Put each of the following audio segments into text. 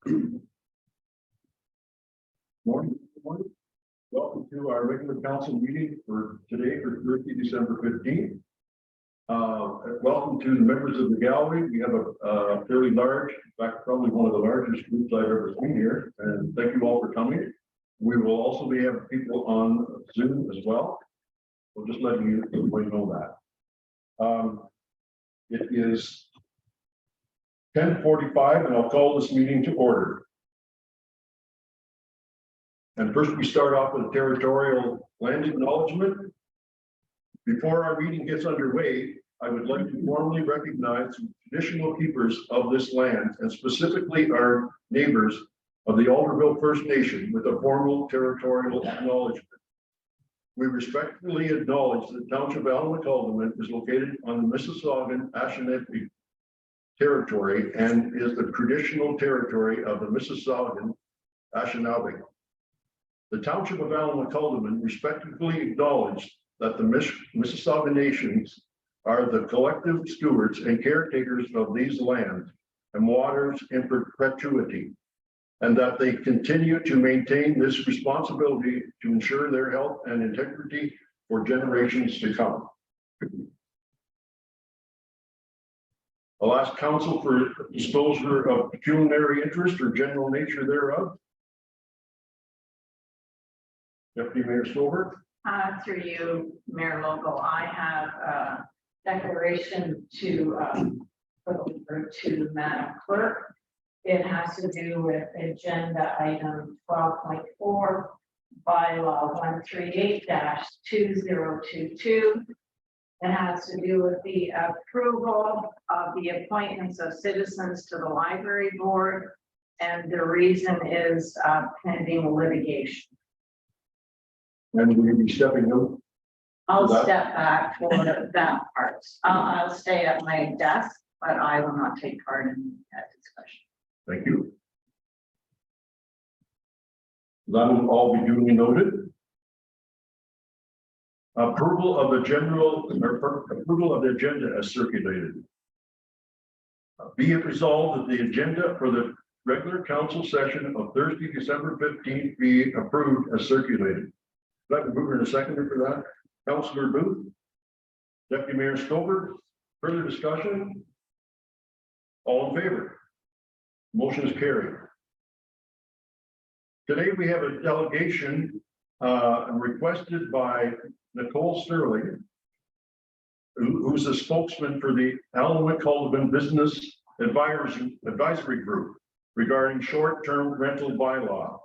Morning, everyone. Welcome to our regular council meeting for today, for Thursday, December 15th. Welcome to the members of the gallery. We have a fairly large, in fact, probably one of the largest groups I've ever seen here, and thank you all for coming. We will also be having people on Zoom as well. We'll just let you know that. It is 10:45, and I'll call this meeting to order. And first, we start off with territorial land acknowledgement. Before our meeting gets underway, I would like to formally recognize the traditional keepers of this land, and specifically our neighbors of the Alderville First Nation, with a formal territorial acknowledgement. We respectfully acknowledge that the Township of Allumett-Haldimand is located on the Mississaugan Anishinaabe territory and is the traditional territory of the Mississaugan Anishinaabe. The Township of Allumett-Haldimand respectfully acknowledge that the Mississauga nations are the collective stewards and caretakers of these lands and waters in perpetuity, and that they continue to maintain this responsibility to ensure their health and integrity for generations to come. I'll ask council for disclosure of pecuniary interest or general nature thereof. Deputy Mayor Stover. Through you, Mayor Local, I have a declaration to put over to Madam Clerk. It has to do with agenda item 12.4, bylaw 138-2022. It has to do with the approval of the appointments of citizens to the library board, and the reason is pending litigation. And will you be stepping up? I'll step back for that part. I'll stay at my desk, but I will not take part in that discussion. Thank you. That will all be duly noted. Approval of the approval of the agenda as circulated. Be it resolved that the agenda for the regular council session of Thursday, December 15th be approved as circulated. Dr. Booker and a seconder for that. Councillor Booth. Deputy Mayor Stover. Further discussion? All in favor? Motion is carried. Today we have a delegation requested by Nicole Sterling, who's a spokesman for the Allumett-Haldimand Business Advisory Group regarding short-term rental bylaw.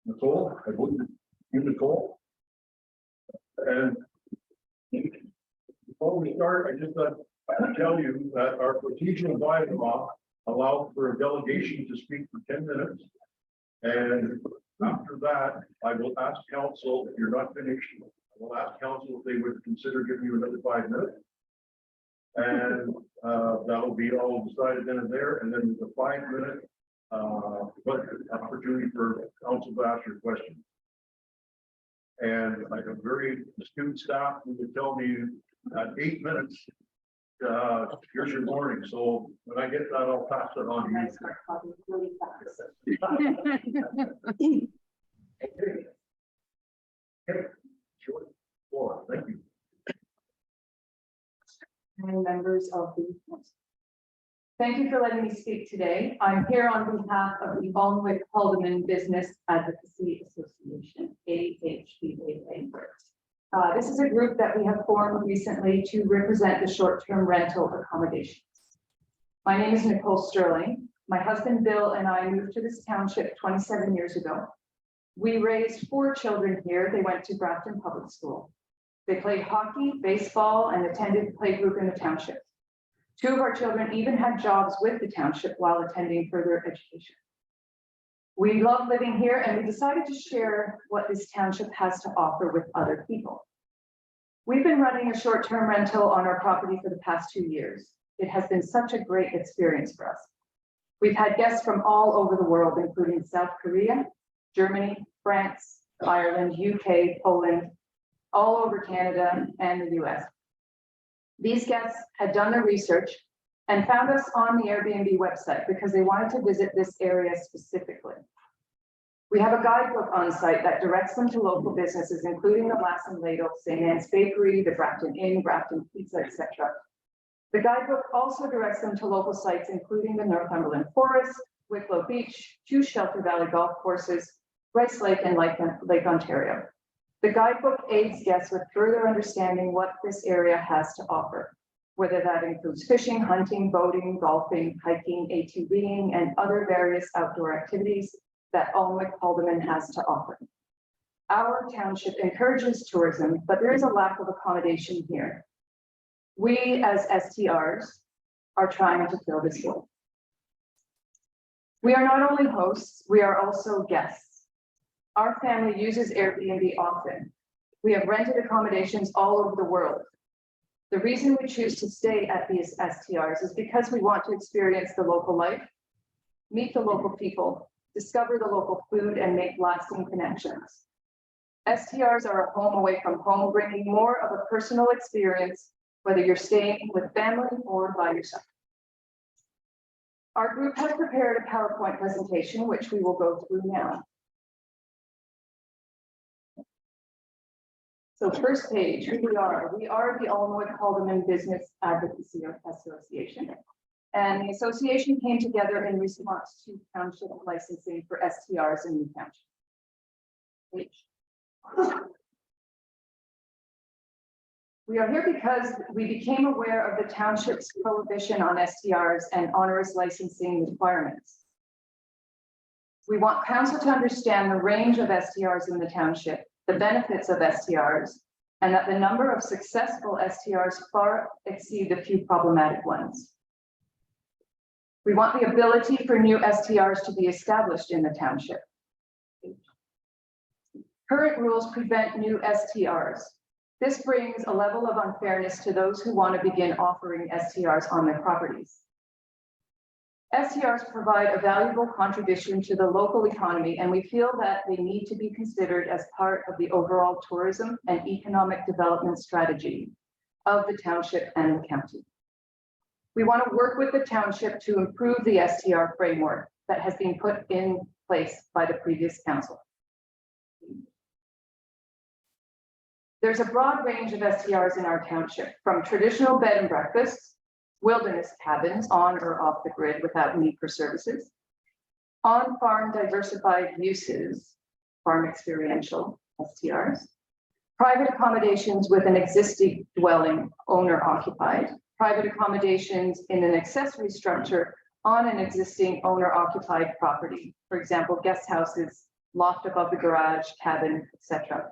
Nicole, I believe you, Nicole. And before we start, I just thought I'd tell you that our procedural bylaw allows for a delegation to speak for 10 minutes. And after that, I will ask council, if you're not finished, I will ask council if they would consider giving you another 5 minutes. And that'll be all decided then and there. And then there's a 5-minute opportunity for council to ask your questions. And I have very astute staff who would tell me at 8 minutes, here's your warning. So when I get that, I'll pass it on to you. Okay. Sure. Floor. Thank you. And members of the council. Thank you for letting me speak today. I'm here on behalf of the Allumett-Haldimand Business Advocacy Association, AHBAA. This is a group that we have formed recently to represent the short-term rental accommodations. My name is Nicole Sterling. My husband Bill and I moved to this township 27 years ago. We raised 4 children here. They went to Grafton Public School. They played hockey, baseball, and attended playgroup in the township. 2 of our children even had jobs with the township while attending further education. We love living here, and we decided to share what this township has to offer with other people. We've been running a short-term rental on our property for the past 2 years. It has been such a great experience for us. We've had guests from all over the world, including South Korea, Germany, France, Ireland, UK, Poland, all over Canada and the US. These guests had done their research and found us on the Airbnb website because they wanted to visit this area specifically. We have a guidebook on site that directs them to local businesses, including the Lassen Ladle, St. Anne's Bakery, the Grafton Inn, Grafton Pizza, etc. The guidebook also directs them to local sites, including the Northumberland Forest, Wicklow Beach, 2 Shelter Valley golf courses, Rice Lake, and Lake Ontario. The guidebook aids guests with further understanding what this area has to offer, whether that includes fishing, hunting, boating, golfing, hiking, ATVing, and other various outdoor activities that Alnwick Haldeman has to offer. Our township encourages tourism, but there is a lack of accommodation here. We, as STRs, are trying to fill this void. We are not only hosts, we are also guests. Our family uses Airbnb often. We have rented accommodations all over the world. The reason we choose to stay at these STRs is because we want to experience the local life, meet the local people, discover the local food, and make lasting connections. STRs are a home away from home, bringing more of a personal experience, whether you're staying with family or by yourself. Our group has prepared a PowerPoint presentation, which we will go through now. So first page, who we are. We are the Alnwick Haldeman Business Advocacy Association. And the association came together in response to township licensing for STRs in New Township. We are here because we became aware of the township's prohibition on STRs and onerous licensing requirements. We want council to understand the range of STRs in the township, the benefits of STRs, and that the number of successful STRs far exceed the few problematic ones. We want the ability for new STRs to be established in the township. Current rules prevent new STRs. This brings a level of unfairness to those who want to begin offering STRs on their properties. STRs provide a valuable contribution to the local economy, and we feel that they need to be considered as part of the overall tourism and economic development strategy of the township and the county. We want to work with the township to improve the STR framework that has been put in place by the previous council. There's a broad range of STRs in our township, from traditional bed and breakfasts, wilderness cabins on or off the grid without need for services, on-farm diversified uses, farm experiential STRs, private accommodations with an existing dwelling owner occupied, private accommodations in an accessory structure on an existing owner occupied property, for example, guest houses, loft above the garage, cabin, etc.,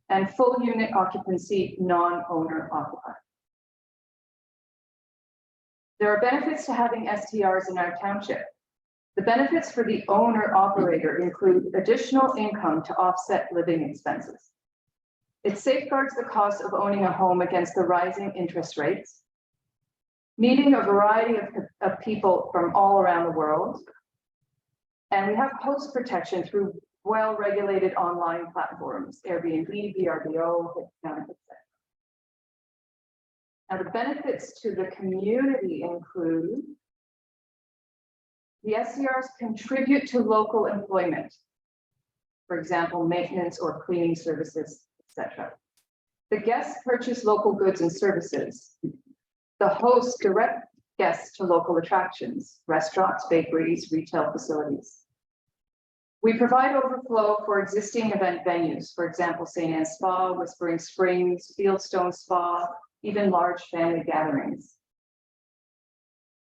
and full unit occupancy, non-owner occupied. There are benefits to having STRs in our township. The benefits for the owner-operator include additional income to offset living expenses. It safeguards the cost of owning a home against the rising interest rates, meeting a variety of people from all around the world, and we have host protection through well-regulated online platforms, Airbnb, VRBO, etc. Now, the benefits to the community include the STRs contribute to local employment, for example, maintenance or cleaning services, etc. The guests purchase local goods and services. The hosts direct guests to local attractions, restaurants, bakeries, retail facilities. We provide overflow for existing event venues, for example, St. Anne's Spa, Whispering Springs, Fieldstone Spa, even large family gatherings.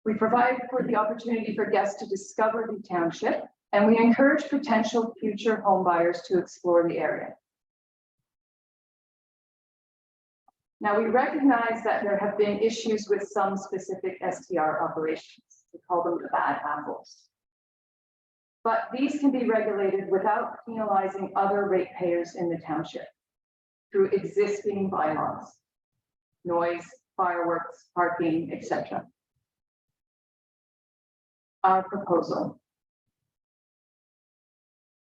We provide for the opportunity for guests to discover the township, and we encourage potential future home buyers to explore the area. Now, we recognize that there have been issues with some specific STR operations. We call them the bad apples. But these can be regulated without penalizing other ratepayers in the township through existing bylaws, noise, fireworks, parking, etc. Our proposal.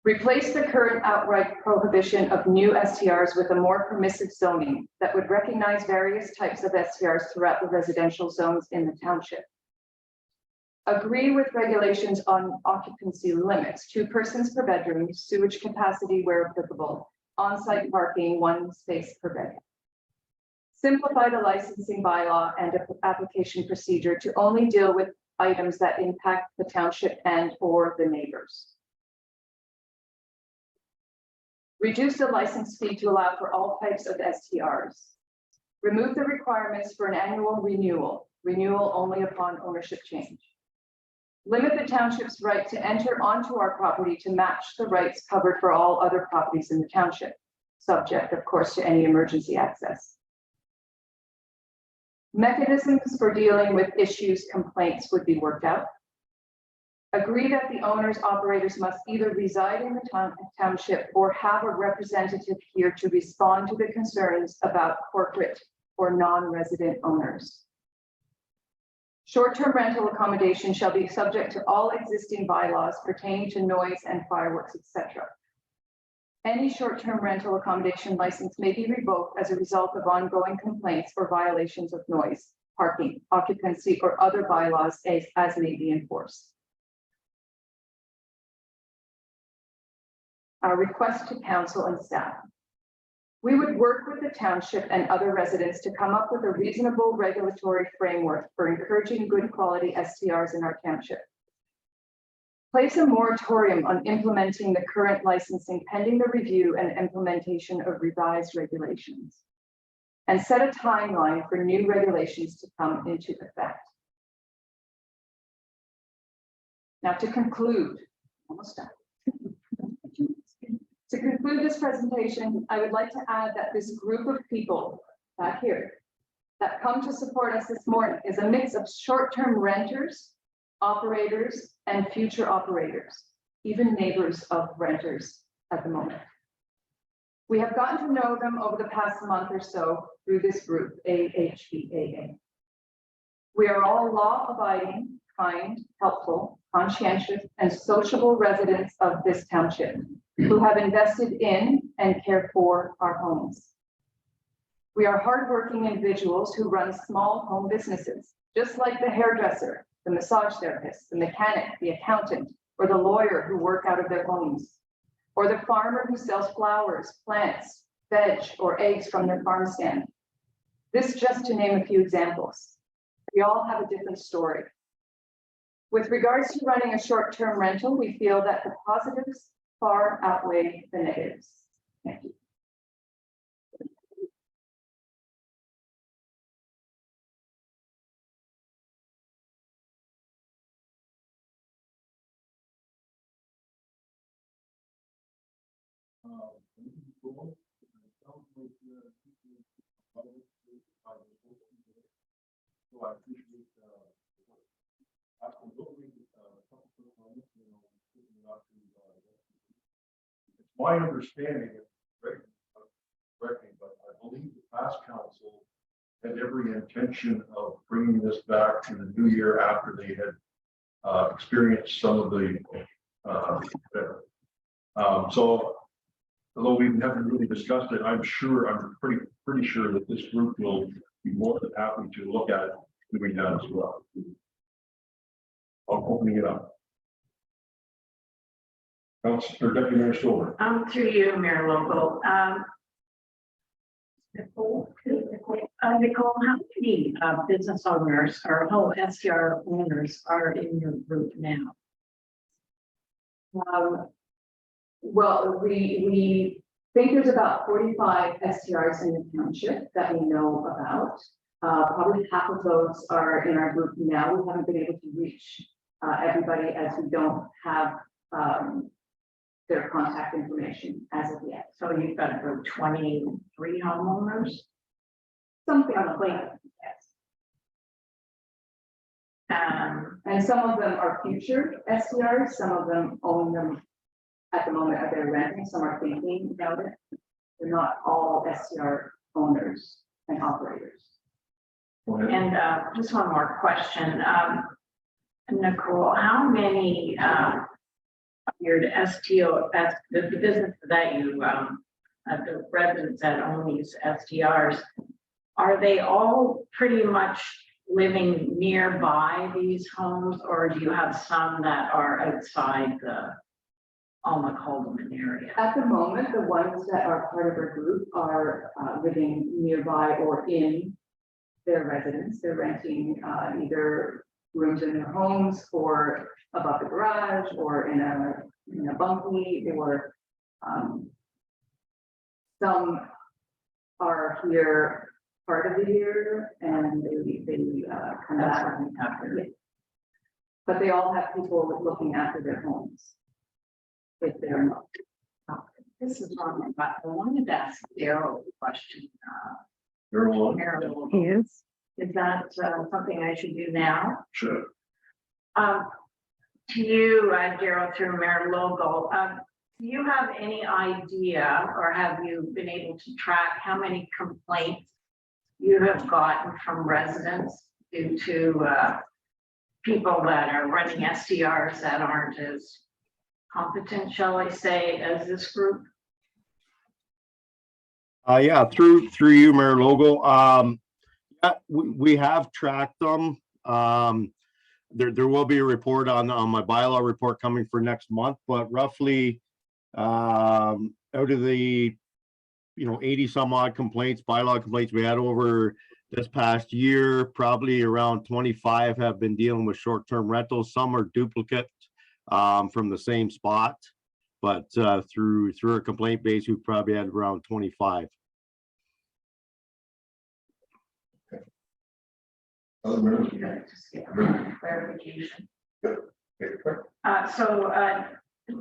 Replace the current outright prohibition of new STRs with a more permissive zoning that would recognize various types of STRs throughout the residential zones in the township. Agree with regulations on occupancy limits, 2 persons per bedroom, sewage capacity where applicable, on-site parking, 1 space per bedroom. Simplify the licensing bylaw and application procedure to only deal with items that impact the township and or the neighbors. Reduce the license fee to allow for all types of STRs. Remove the requirements for an annual renewal only upon ownership change. Limit the township's right to enter onto our property to match the rights covered for all other properties in the township, subject, of course, to any emergency access. Mechanisms for dealing with issues, complaints would be worked out. Agree that the owners, operators must either reside in the township or have a representative here to respond to the concerns about corporate or non-resident owners. Short-term rental accommodation shall be subject to all existing bylaws pertaining to noise and fireworks, etc. Any short-term rental accommodation license may be revoked as a result of ongoing complaints or violations of noise, parking, occupancy, or other bylaws as may be enforced. Our request to council and staff. We would work with the township and other residents to come up with a reasonable regulatory framework for encouraging good quality STRs in our township. Place a moratorium on implementing the current licensing pending the review and implementation of revised regulations. And set a timeline for new regulations to come into effect. Now to conclude, almost done. To conclude this presentation, I would like to add that this group of people back here that come to support us this morning is a mix of short-term renters, operators, and future operators, even neighbors of renters at the moment. We have gotten to know them over the past month or so through this group, AHBAA. We are all law-abiding, kind, helpful, conscientious, and sociable residents of this township who have invested in and care for our homes. We are hardworking individuals who run small home businesses, just like the hairdresser, the massage therapist, the mechanic, the accountant, or the lawyer who work out of their homes, or the farmer who sells flowers, plants, veg, or eggs from their farm stand. This just to name a few examples. We all have a different story. With regards to running a short-term rental, we feel that the positives far outweigh the negatives. Thank you. So I appreciate it's my understanding, correct me, but I believe the past council had every intention of bringing this back to the new year after they had experienced some of the so although we've never really discussed it, I'm pretty sure that this group will be more than happy to look at doing that as well. I'm opening it up. Councilor Deputy Mayor Stover. Through you, Mayor Logo. Nicole, how many business owners or whole STR owners are in your group now? Well, we think there's about 45 STRs in the township that we know about. Probably half of those are in our group now. We haven't been able to reach everybody as we don't have their contact information as of yet. So you've got about 23 homeowners? Something like that, yes. And some of them are future STRs, some of them own them at the moment of their renting, some are thinking about it. They're not all STR owners and operators. And just one more question. Nicole, how many your STO, the business that you, the residents that own these STRs, are they all pretty much living nearby these homes, or do you have some that are outside the Alma Calderman area? At the moment, the ones that are part of our group are living nearby or in their residence. They're renting either rooms in their homes or above the garage or in a bunkie, or some are here part of the year and they come That's back. what we have here. But they all have people looking after their homes. If they're not. This is wrong, but I wanted to ask Daryl a question. You're on. Marilyn, Yes. is that something I should do now? Sure. To you, Daryl, through Mayor Logo, do you have any idea, or have you been able to track how many complaints you have gotten from residents due to people that are running STRs that aren't as competent, shall I say, as this group? Yeah, through you, Mayor Logo. Yeah, we have tracked them. There will be a report on my bylaw report coming for next month, but roughly out of the 80 some odd complaints, bylaw complaints we had over this past year, probably around 25 have been dealing with short-term rentals. Some are duplicate from the same spot, but through our complaint base, we've probably had around 25. Other members? Just get clarification. Okay.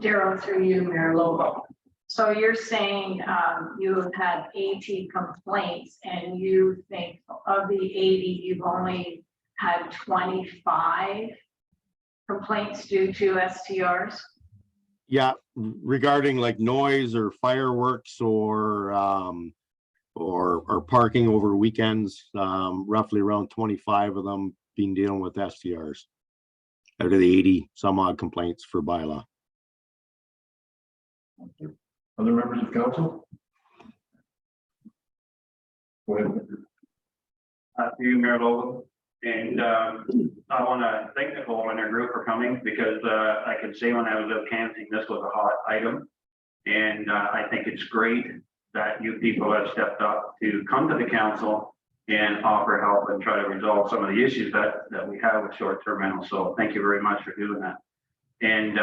Daryl, through you, Mayor Lobo. So you're saying you have had 80 complaints, and you think of the 80, you've only had 25 complaints due to STRs? Yeah, regarding like noise or fireworks or parking over weekends, roughly around 25 of them dealing with STRs out of the 80 some odd complaints for bylaw. Thank you. Other members of council? Go ahead. To you, Mayor Logan, and I want to thank Nicole and her group for coming, because I could say when I was out canvassing, this was a hot item, and I think it's great that you people have stepped up to come to the council and offer help and try to resolve some of the issues that we have with short-term rentals. So thank you very much for doing that. And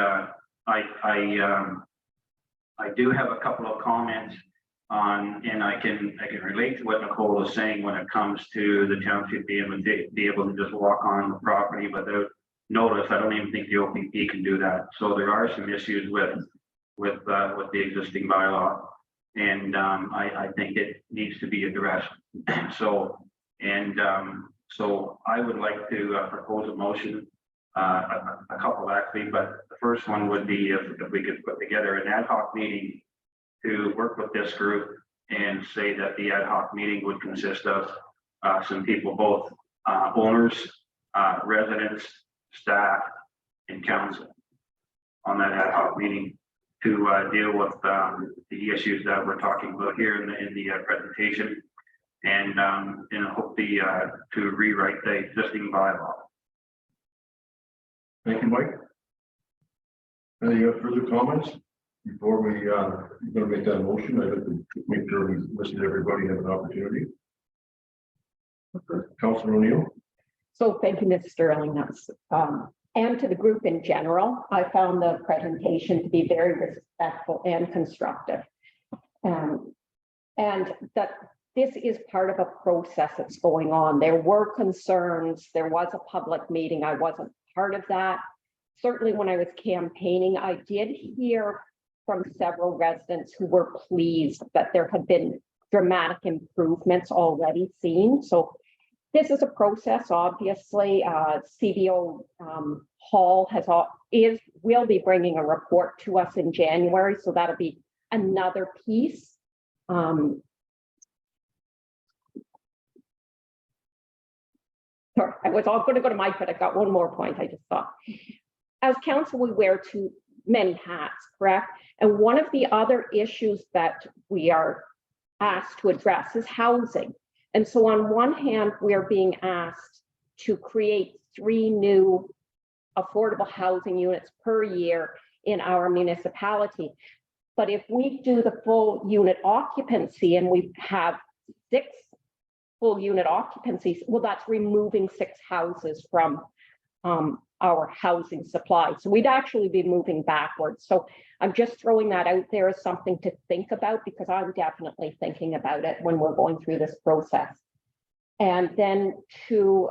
I do have a couple of comments on, and I can relate to what Nicole was saying when it comes to the township being able to just walk on the property without notice. I don't even think the OPP can do that. So there are some issues with the existing bylaw, and I think it needs to be addressed. So I would like to propose a motion, a couple actually, but the first one would be if we could put together an ad hoc meeting to work with this group, and say that the ad hoc meeting would consist of some people, both owners, residents, staff, and council on that ad hoc meeting to deal with the issues that we're talking about here in the presentation, and hope to rewrite the existing bylaw. Thank you, Mike. Any further comments? Before we're going to make that motion, I'd like to make sure we listen to everybody and have an opportunity. Councilor O'Neill. So thank you, Ms. Sterling. And to the group in general, I found the presentation to be very respectful and constructive. And that this is part of a process that's going on. There were concerns. There was a public meeting. I wasn't part of that. Certainly when I was campaigning, I did hear from several residents who were pleased that there had been dramatic improvements already seen. So this is a process, obviously. CBO Hall will be bringing a report to us in January, so that'll be another piece. Sorry, I was all going to go to Mike, but I got one more point I just thought. As council, we wear too many hats, correct? And one of the other issues that we are asked to address is housing. And so on one hand, we're being asked to create 3 new affordable housing units per year in our municipality. But if we do the full unit occupancy and we have 6 full unit occupancies, well, that's removing 6 houses from our housing supply. So we'd actually be moving backwards. So I'm just throwing that out there as something to think about, because I'm definitely thinking about it when we're going through this process. And then to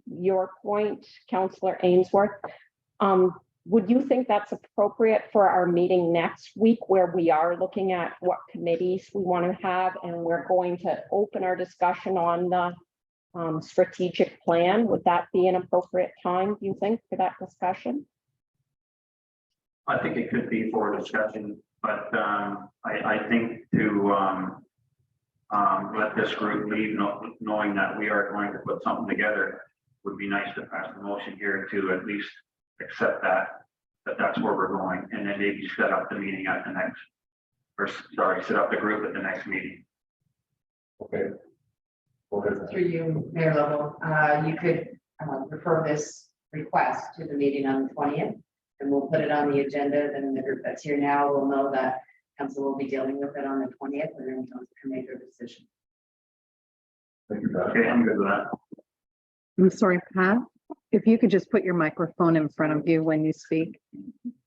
your point, Councillor Ainsworth, would you think that's appropriate for our meeting next week, where we are looking at what committees we want to have, and we're going to open our discussion on the strategic plan? Would that be an appropriate time, do you think, for that discussion? I think it could be for discussion, but I think to let this group leave knowing that we are going to put something together would be nice to pass the motion here to at least accept that's where we're going, and then maybe set up the meeting at the next, or sorry, set up the group at the next meeting. Okay. Go ahead. Through you, Mayor Lovell, you could refer this request to the meeting on the 20th, and we'll put it on the agenda. Then the group that's here now will know that council will be dealing with it on the 20th, and then council can make their decision. Thank you, Pat. Okay, I'm good with that. I'm sorry, Pat, if you could just put your microphone in front of you when you speak.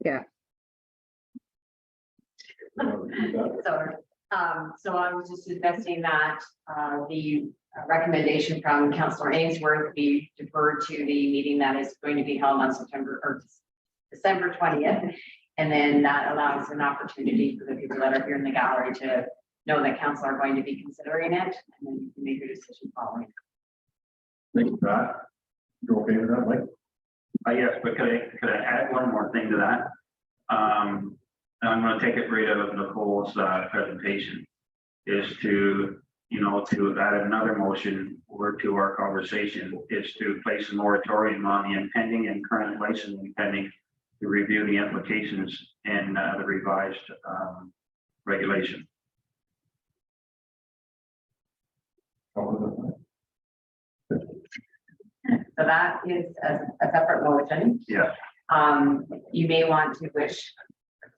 Yeah. So I was just suggesting that the recommendation from Councillor Ainsworth be deferred to the meeting that is going to be held on December 20th. And then that allows an opportunity for the people that are here in the gallery to know that council are going to be considering it, and then you can make your decision following. Thank you, Pat. You okay with that, Mike? Yes, but could I add one more thing to that? And I'm going to take it right out of Nicole's presentation, is to, to add another motion or to our conversation, is to place a moratorium on the impending and current licensing pending to review the implications in the revised regulation. So that is a separate motion. Yeah. You may want to wish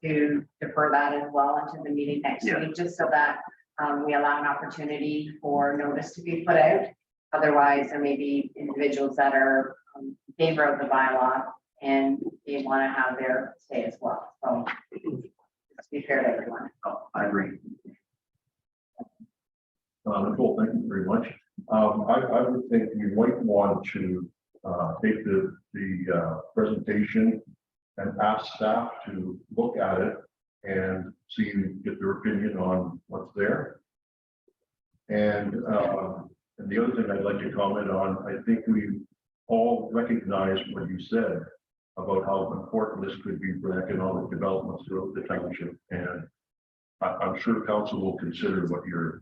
to defer that as well into the meeting next Yeah. week, just so that we allow an opportunity for notice to be put out. Otherwise, there may be individuals that are in favor of the bylaw and they want to have their say as well. So let's be fair to everyone. Oh, I agree. Nicole, thank you very much. I would think we might want to take the presentation and ask staff to look at it and see, get their opinion on what's there. And the other thing I'd like to comment on, I think we all recognize what you said about how important this could be for economic development throughout the township. And I'm sure council will consider what you're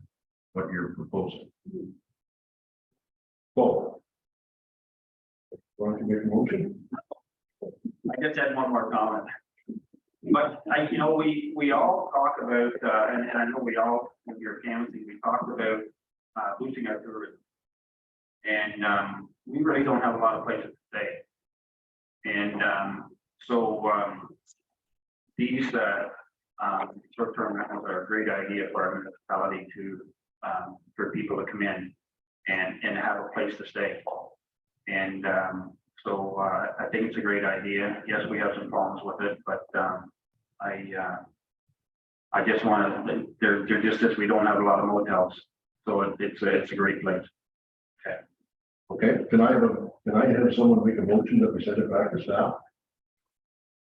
proposing. So, want to make a motion? I just had one more comment. But we all talk about, and I know we all, in your canvassing, we talked about boosting our tourism. And we really don't have a lot of places to stay. And so these short-term rentals are a great idea for our municipality to, for people to come in and have a place to stay. And so I think it's a great idea. Yes, we have some problems with it, but I just want to, they're just as we don't have a lot of motels, so it's a great place. Okay, can I have someone make a motion that we send it back to staff?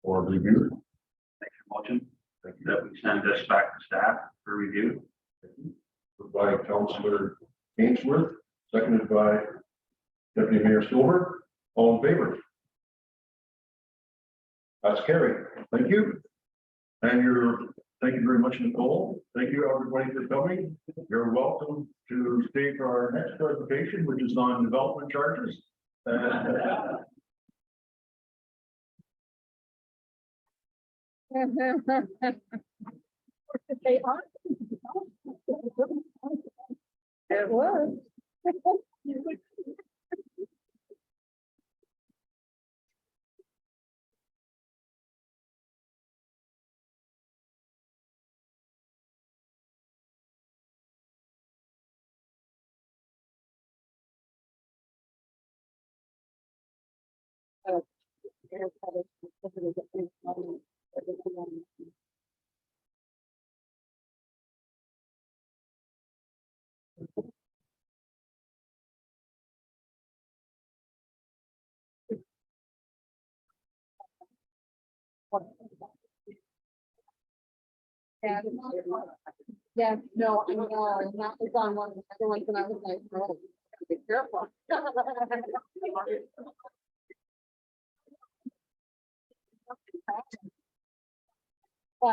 Or review? Make a motion that we send this back to staff for review. By Councillor Ainsworth, seconded by Deputy Mayor Stover. All in favor? That's carried. Thank you. And thank you very much, Nicole. Thank you, everybody, for coming. You're welcome to stay for our next presentation, which is on development charges. They are. It was. Yeah, no, I know, and that was on one of the other ones, and I was like, oh, be careful. But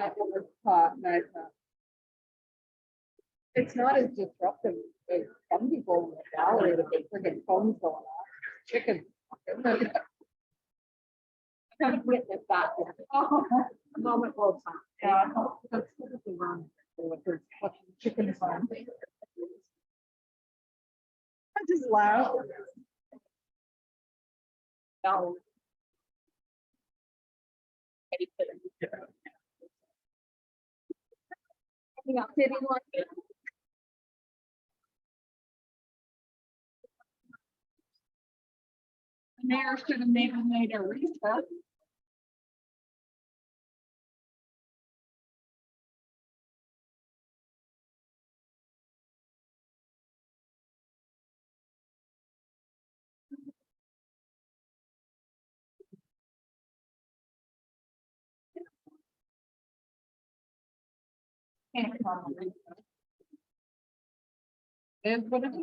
it was nice. It's not as disruptive as some people in the gallery with the friggin' phones going on, chickens. Kind of witness that. Moment all time. Yeah. That's typically wrong. With their fucking chickens on. I just laugh. No. Yeah, city market. The mayor should have maybe made a reset. Is what it is.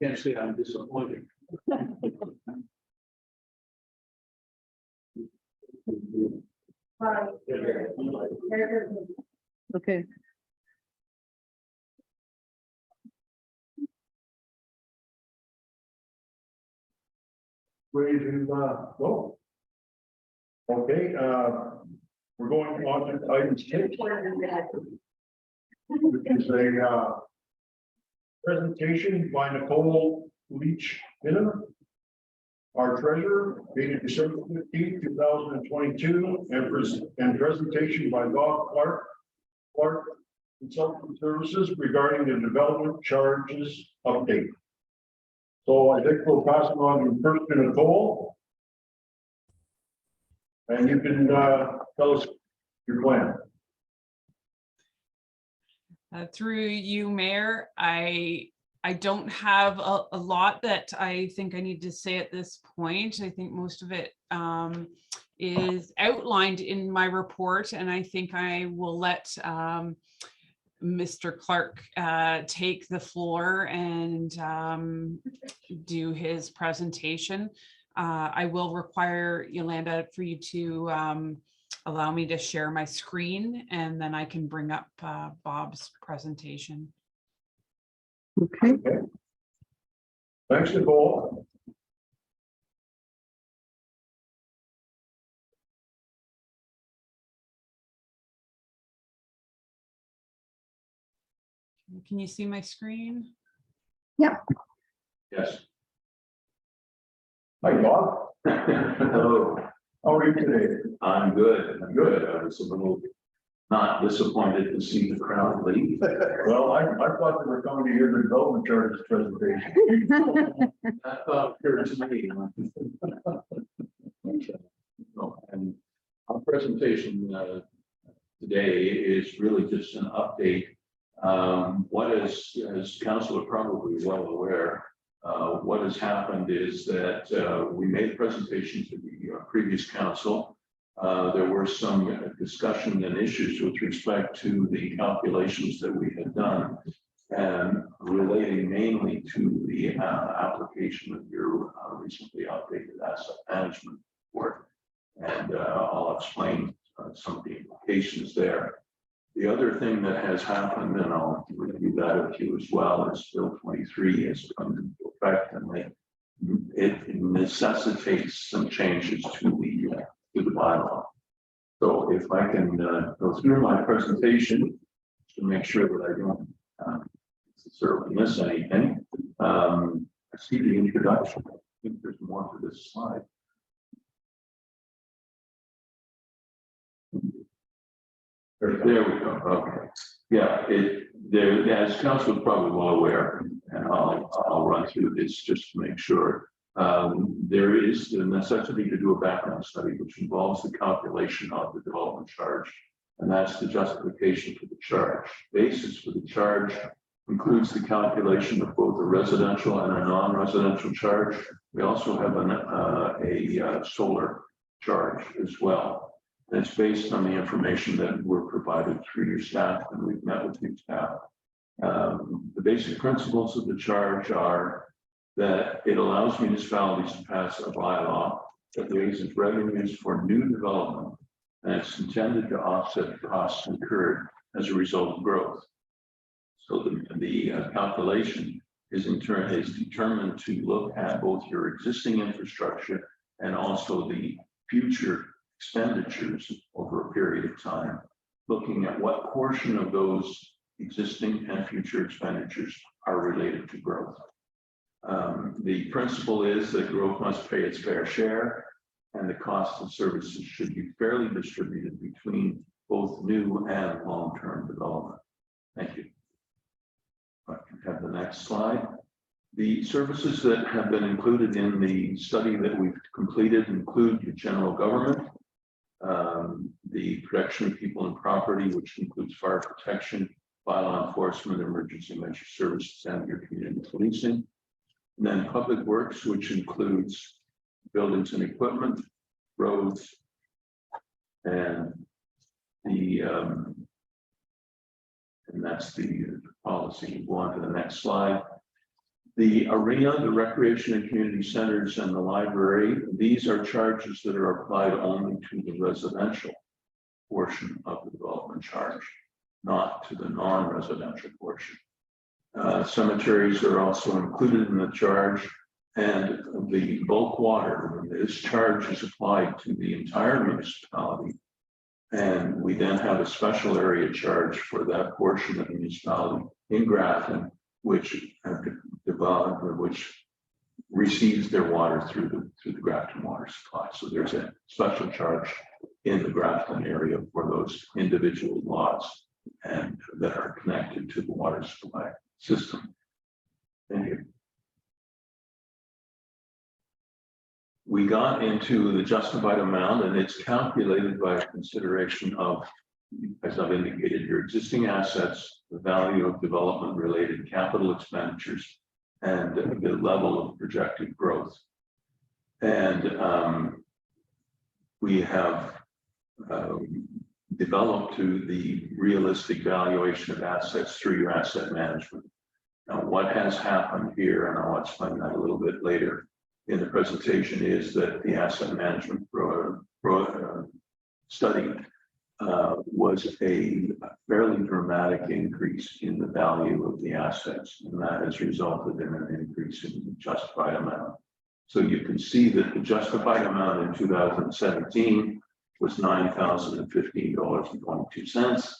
Can't say I'm disappointed. Okay. Ready to, go? Okay, we're going on to item 6. Which is a, presentation by Nicole Leach Minna, our treasurer, dated December 15th, 2022, and presentation by Bob Clark Consulting Services regarding the development charges update. So I think we'll pass it on to first to Nicole. And you can tell us your plan. Through you, Mayor, I I don't have a lot that I think I need to say at this point. I think most of it is outlined in my report, and I think I will let Mr. Clark take the floor and do his presentation. I will require Yolanda for you to allow me to share my screen, and then I can bring up Bob's presentation. Okay. Thanks, Nicole. Can you see my screen? Yes. Hi, Bob. Hello, How are you today? I'm good. I'm good. I was a little not disappointed to see the crowd leave. Well, I thought they were coming to hear the development charges presentation. That thought occurred to me. No, and our presentation today is really just an update. What is, as council are probably well aware, what has happened is that we made a presentation to the previous council. There were some discussion and issues with respect to the calculations that we had done, and relating mainly to the application of your recently updated asset management report. And I'll explain some of the implications there. The other thing that has happened, and I'll review that with you as well, is Bill 23 has come into effect, and it necessitates some changes to the bylaw. So if I can go through my presentation to make sure that I don't necessarily miss anything. I see the introduction. I think there's more to this slide. There we go. Okay. Yeah, as council is probably well aware, and I'll run through this just to make sure. There is the necessity to do a background study, which involves the calculation of the development charge, and that's the justification for the charge. Basis for the charge includes the calculation of both a residential and a non-residential charge. We also have a solar charge as well. And it's based on the information that we're provided through your staff, and we've met with your staff. The basic principles of the charge are that it allows municipalities to pass a bylaw that raises revenues for new development, and it's intended to offset costs incurred as a result of growth. So the calculation is in turn is determined to look at both your existing infrastructure and also the future expenditures over a period of time, looking at what portion of those existing and future expenditures are related to growth. The principle is that growth must pay its fair share, and the cost of services should be fairly distributed between both new and long-term development. Thank you. I can have the next slide. The services that have been included in the study that we've completed include your general government, the protection of people and property, which includes fire protection, bylaw enforcement, emergency measure services, and your community policing. And then public works, which includes buildings and equipment, roads, and that's the policy. Go on to the next slide. The arena, the recreation and community centers, and the library, these are charges that are applied only to the residential portion of the development charge, not to the non-residential portion. Cemeteries are also included in the charge, and the bulk water, this charge is applied to the entire municipality. And we then have a special area charge for that portion of the municipality in Grafton, which receives their water through the Grafton water supply. So there's a special charge in the Grafton area for those individual lots and that are connected to the water supply system. Thank you. We got into the justified amount, and it's calculated by a consideration of as I've indicated, your existing assets, the value of development related capital expenditures, and the level of projected growth. And we have developed to the realistic valuation of assets through your asset management. Now, what has happened here, and I'll explain that a little bit later in the presentation, is that the asset management study was a fairly dramatic increase in the value of the assets, and that has resulted in an increase in the justified amount. So you can see that the justified amount in 2017 was $9,015.22,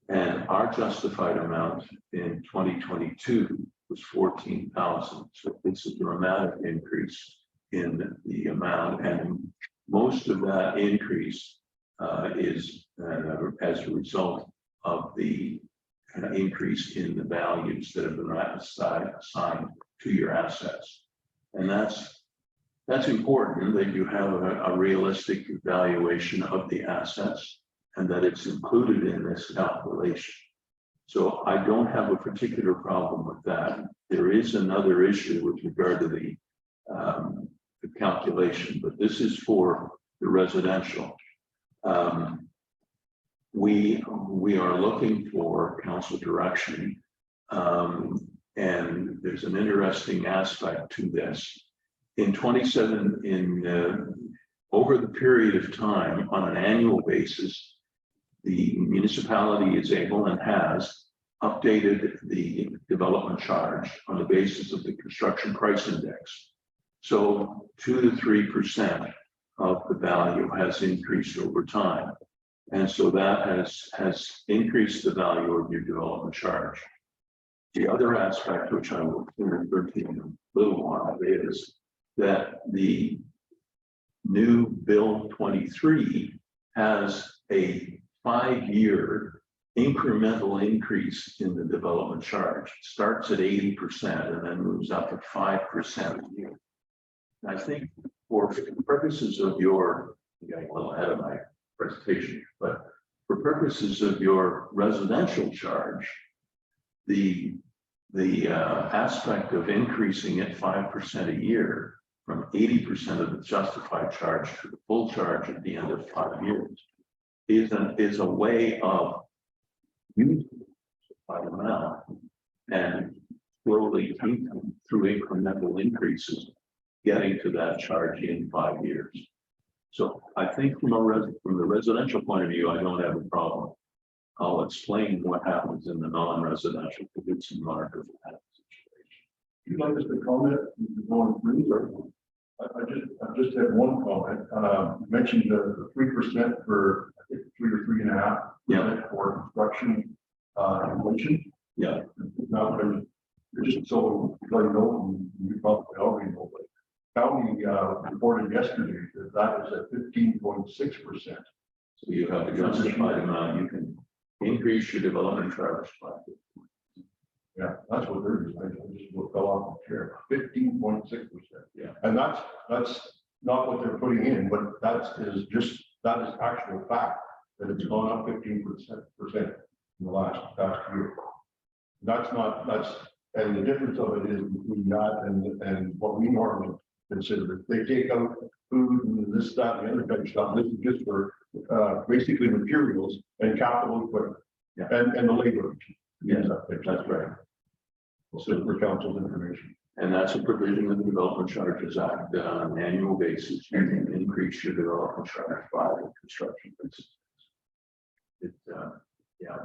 and our justified amount in 2022 was $14,000. So it's a dramatic increase in the amount, and most of that increase is as a result of the increase in the values that have been assigned to your assets. And that's important, that you have a realistic evaluation of the assets and that it's included in this calculation. So I don't have a particular problem with that. There is another issue with regard to the calculation, but this is for the residential. We are looking for council direction, and there's an interesting aspect to this. In over the period of time, on an annual basis, the municipality is able and has updated the development charge on the basis of the construction price index. So 2 to 3% of the value has increased over time. And so that has increased the value of your development charge. The other aspect, which I will refer to in a little while, is that the new Bill 23 has a 5-year incremental increase in the development charge. It starts at 80% and then moves up to 5% a year. And I think for purposes of your, I'm getting a little ahead of my presentation, but for purposes of your residential charge, the aspect of increasing it 5% a year from 80% of the justified charge to the full charge at the end of 5 years is a way of using the amount and slowly through incremental increases getting to that charge in 5 years. So I think from the residential point of view, I don't have a problem. I'll explain what happens in the non-residential to get some marker for that situation. You'd like us to comment going through? I just have one comment. You mentioned the 3% for, I think, 3 or 3.5% for construction inflation. Yeah. Now, just so you know, you probably already know, but county reported yesterday that is at 15.6%. So you have the justified amount, you can increase your development charge by. Yeah, that's what they're doing. I just fell off the chair. 15.6%. Yeah. And that's not what they're putting in, but that is actual fact that it's gone up 15% in the last year. And the difference of it is between that and what we normally consider. They take out food and this, that, and the other kind of stuff. This is just for basically materials and capital equipment. Yeah. And the labor. Yes, that's right. So for council's information. And that's a provision of the Development Charges Act. On an annual basis, you can increase your development charge by the construction basis.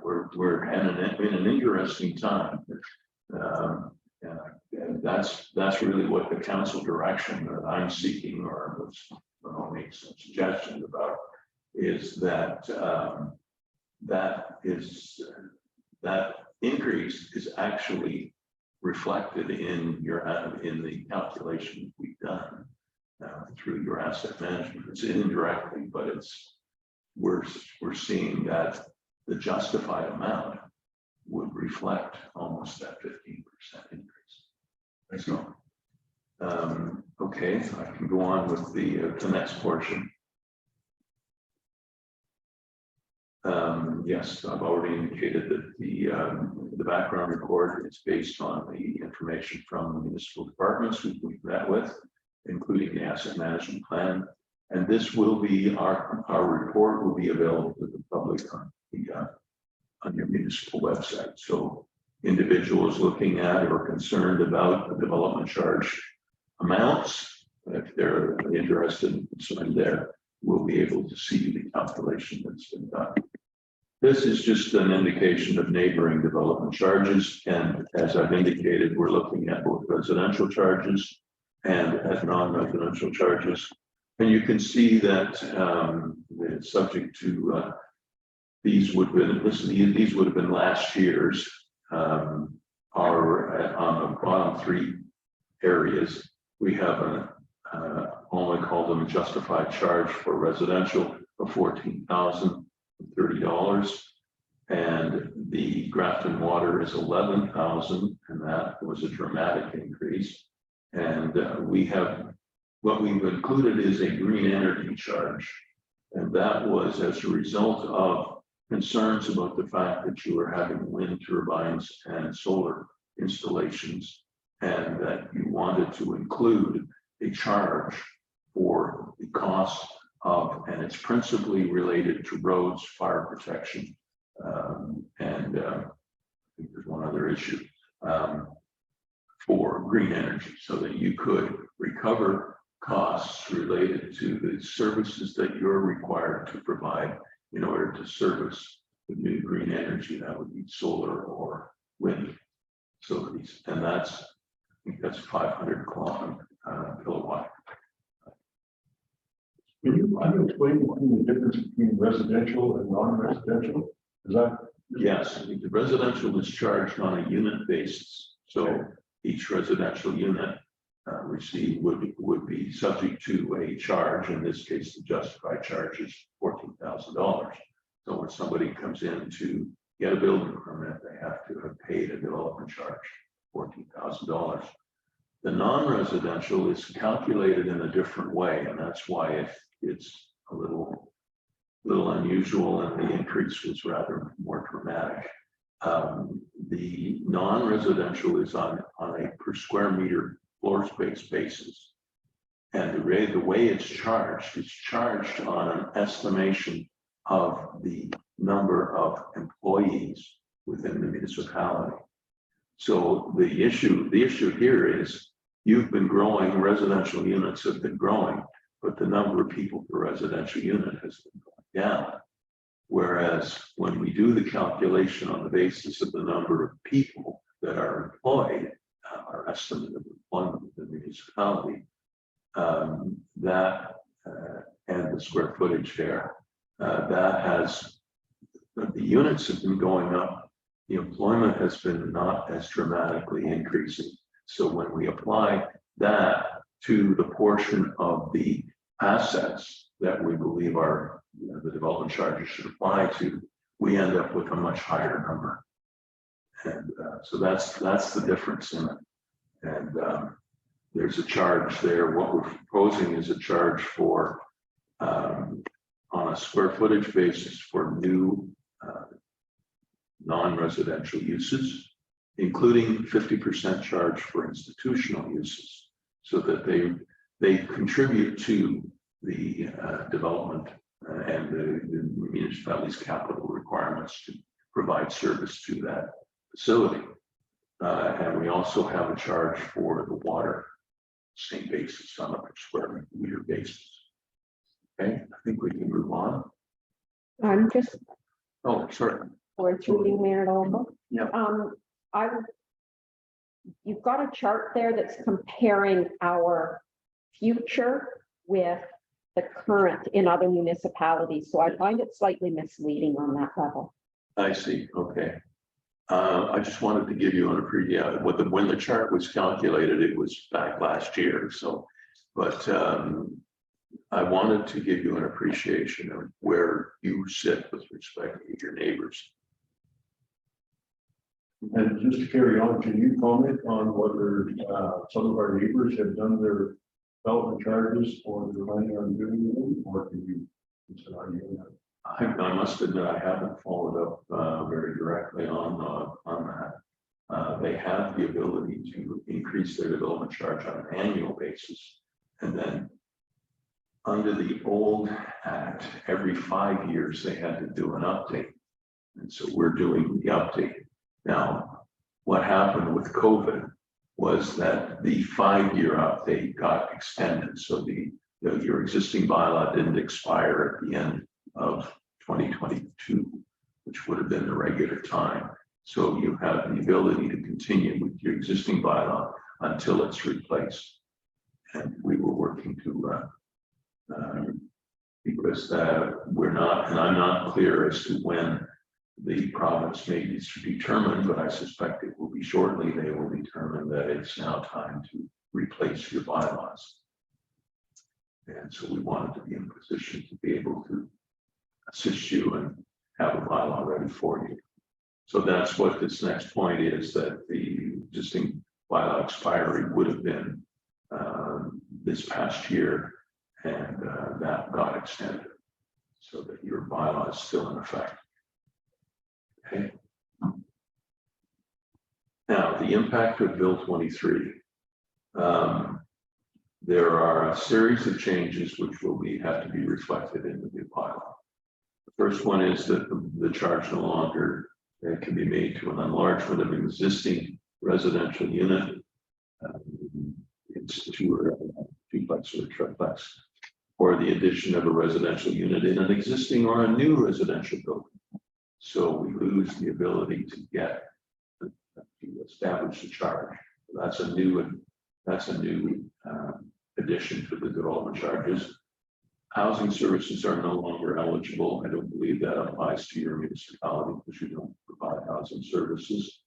We're in an interesting time. And that's really what the council direction that I'm seeking, or I'll make some suggestions about, is that that increase is actually reflected in the calculation we've done through your asset management. It's indirectly, but we're seeing that the justified amount would reflect almost that 15% increase. So, okay, I can go on with the next portion. Yes, I've already indicated that the background report is based on the information from the municipal departments who we've met with, including the asset management plan. And this will be, our report will be available to the public on your municipal website. So individuals looking at or concerned about the development charge amounts, if they're interested in something there, will be able to see the calculation that's been done. This is just an indication of neighboring development charges. And as I've indicated, we're looking at both residential charges and at non-residential charges. And you can see that it's subject to these would have been last year's are on the bottom three areas. We have an only call them a justified charge for residential of $14,030, and the Grafton Water is $11,000, and that was a dramatic increase. And we have what we've included is a green energy charge, and that was as a result of concerns about the fact that you were having wind turbines and solar installations, and that you wanted to include a charge for the cost of, and it's principally related to roads, fire protection, and I think there's one other issue for green energy, so that you could recover costs related to the services that you're required to provide in order to service the new green energy. That would be solar or wind facilities, and I think that's 500 kilowatt. Can you explain the difference between residential and non-residential? Is that? Yes, I think the residential is charged on a unit basis. So each residential unit would be subject to a charge. In this case, the justified charge is $14,000. So when somebody comes in to get a building permit, they have to have paid a development charge, $14,000. The non-residential is calculated in a different way, and that's why it's a little unusual, and the increase was rather more dramatic. The non-residential is on a per square meter floor space basis, and the way it's charged on an estimation of the number of employees within the municipality. So the issue here is you've been growing, residential units have been growing, but the number of people per residential unit has been going down. Whereas when we do the calculation on the basis of the number of people that are employed, our estimate of employment within the municipality, and the square footage there, the units have been going up. The employment has been not as dramatically increasing. So when we apply that to the portion of the assets that we believe are the development charges should apply to, we end up with a much higher number. And so that's the difference in it. And there's a charge there. What we're proposing is a charge for on a square footage basis for new non-residential uses, including 50% charge for institutional uses, so that they contribute to the development and the municipality's capital requirements to provide service to that facility. And we also have a charge for the water, same basis on a per square meter basis. Okay, I think we can move on. I'm just Oh, sorry. for through Mayor Lobo. Yeah. You've got a chart there that's comparing our future with the current in other municipalities. So I find it slightly misleading on that level. I see. Okay. I just wanted to give you an preview. When the chart was calculated, it was back last year. So, but I wanted to give you an appreciation of where you sit with respect to your neighbors. And just to carry on, can you comment on whether some of our neighbors have done their development charges or they're planning on doing them, or can you? I must admit, I haven't followed up very directly on that. They have the ability to increase their development charge on an annual basis. And then under the old act, every 5 years, they had to do an update. And so we're doing the update. Now, what happened with COVID was that the 5-year update got extended. So your existing bylaw didn't expire at the end of 2022, which would have been the regular time. So you have the ability to continue with your existing bylaw until it's replaced. And we were working to, because we're not, and I'm not clear as to when the province may be determined, but I suspect it will be shortly. They will determine that it's now time to replace your bylaws. And so we wanted to be in a position to be able to assist you and have a bylaw ready for you. So that's what this next point is, that the existing bylaw expiry would have been this past year, and that got extended so that your bylaw is still in effect. Okay. Now, the impact of Bill 23. There are a series of changes which will have to be reflected in the new bylaw. The first one is that the charge no longer can be made to an enlargement of an existing residential unit. It's duplex or triplex, or the addition of a residential unit in an existing or a new residential building. So we lose the ability to establish the charge. That's a new addition to the development charges. Housing services are no longer eligible. I don't believe that applies to your municipality because you don't provide housing services.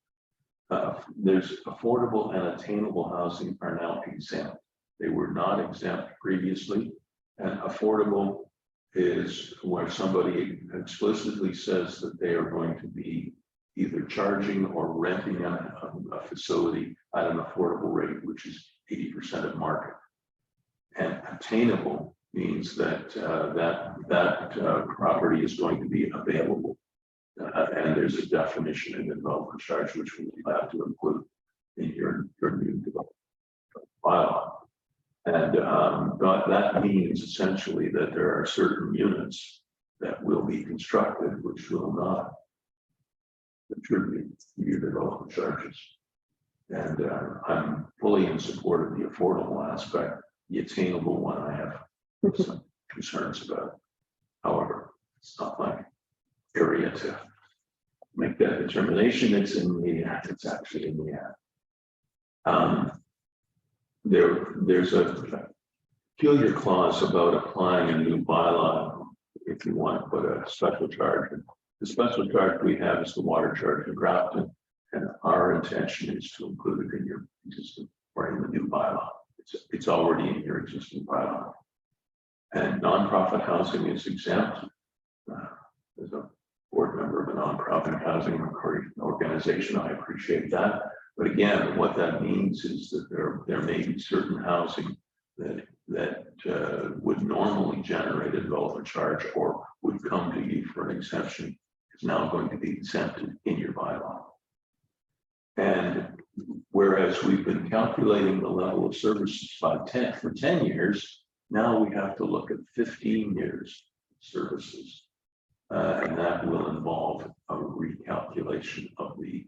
There's affordable and attainable housing are now exempt. They were not exempt previously, and affordable is where somebody explicitly says that they are going to be either charging or renting a facility at an affordable rate, which is 80% of market. And attainable means that property is going to be available. And there's a definition in the development charge, which we will have to include in your new development bylaw. And that means essentially that there are certain units that will be constructed which will not contribute to your development charges. And I'm fully in support of the affordable aspect. The attainable one I have some concerns about. However, it's not my area to make that determination. It's actually in the act. There's a peculiar clause about applying a new bylaw if you want to put a special charge. The special charge we have is the water charge in Grafton, and our intention is to include it in your existing or in the new bylaw. It's already in your existing bylaw. And nonprofit housing is exempt. As a board member of a nonprofit housing organization, I appreciate that. But again, what that means is that there may be certain housing that would normally generate a development charge or would come to you for an exemption is now going to be exempted in your bylaw. And whereas we've been calculating the level of services for 10 years, now we have to look at 15 years of services. And that will involve a recalculation of the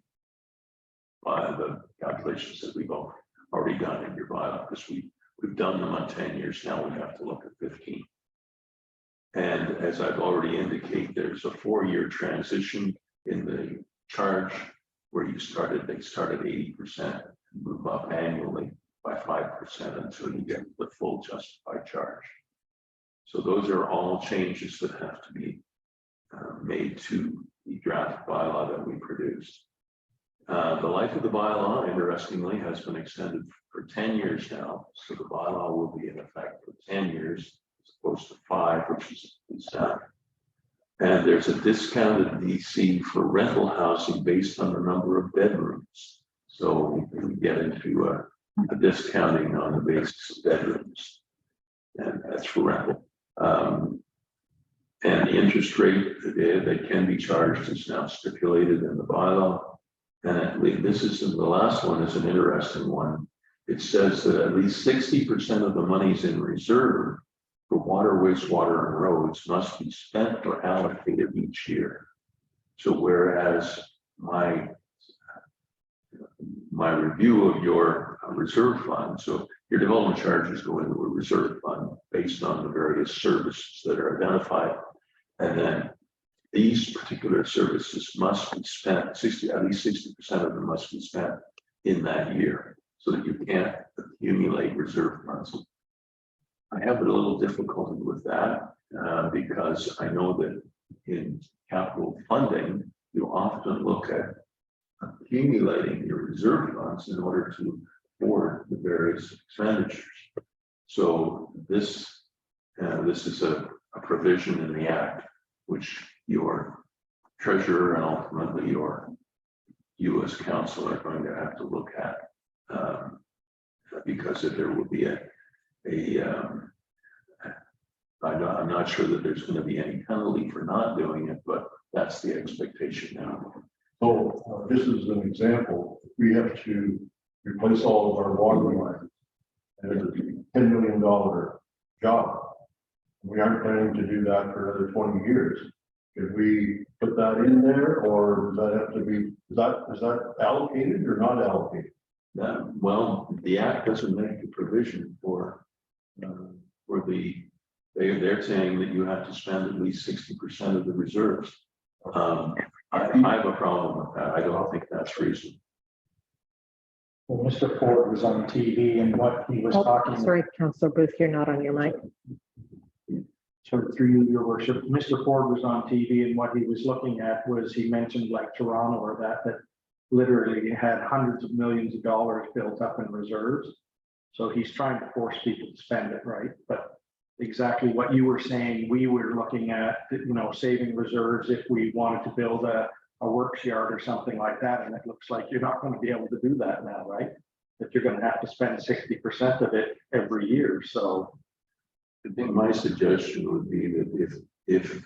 calculations that we've already done in your bylaw, because we've done them on 10 years. Now we have to look at 15. And as I've already indicated, there's a 4-year transition in the charge where they started 80% and move up annually by 5% until you get the full justified charge. So those are all changes that have to be made to the draft bylaw that we produced. The life of the bylaw, interestingly, has been extended for 10 years now. So the bylaw will be in effect for 10 years as opposed to 5, which is and there's a discounted DC for rental housing based on the number of bedrooms. So we get into a discounting on the basis of bedrooms, and that's for rental. And the interest rate that can be charged is now stipulated in the bylaw. And this is, the last one is an interesting one. It says that at least 60% of the monies in reserve for water, wastewater, and roads must be spent or allocated each year. So whereas my review of your reserve fund, so your development charges go into a reserve fund based on the various services that are identified. And then these particular services must be spent, at least 60% of them must be spent in that year, so that you can't accumulate reserve funds. I have a little difficulty with that because I know that in capital funding, you often look at accumulating your reserve funds in order to afford the various expenditures. So this is a provision in the Act which your treasurer and ultimately you as council are going to have to look at, because if there will be I'm not sure that there's going to be any penalty for not doing it, but that's the expectation now. So this is an example. We have to replace all of our water lines. And it's a $10 million job. We aren't planning to do that for another 20 years. Could we put that in there, or does that have to be, is that allocated or not allocated? Well, the Act doesn't make a provision for they're saying that you have to spend at least 60% of the reserves. I have a problem with that. I don't think that's reasonable. Well, Mr. Ford was on TV and what he was Oh, talking. sorry, Councillor Booth, you're not on your mic. So through you, your worship, Mr. Ford was on TV and what he was looking at was, he mentioned like Toronto or that literally had hundreds of millions of dollars built up in reserves. So he's trying to force people to spend it, right? But exactly what you were saying, we were looking at, saving reserves if we wanted to build a works yard or something like that. And it looks like you're not going to be able to do that now, right? That you're going to have to spend 60% of it every year. So I think my suggestion would be that if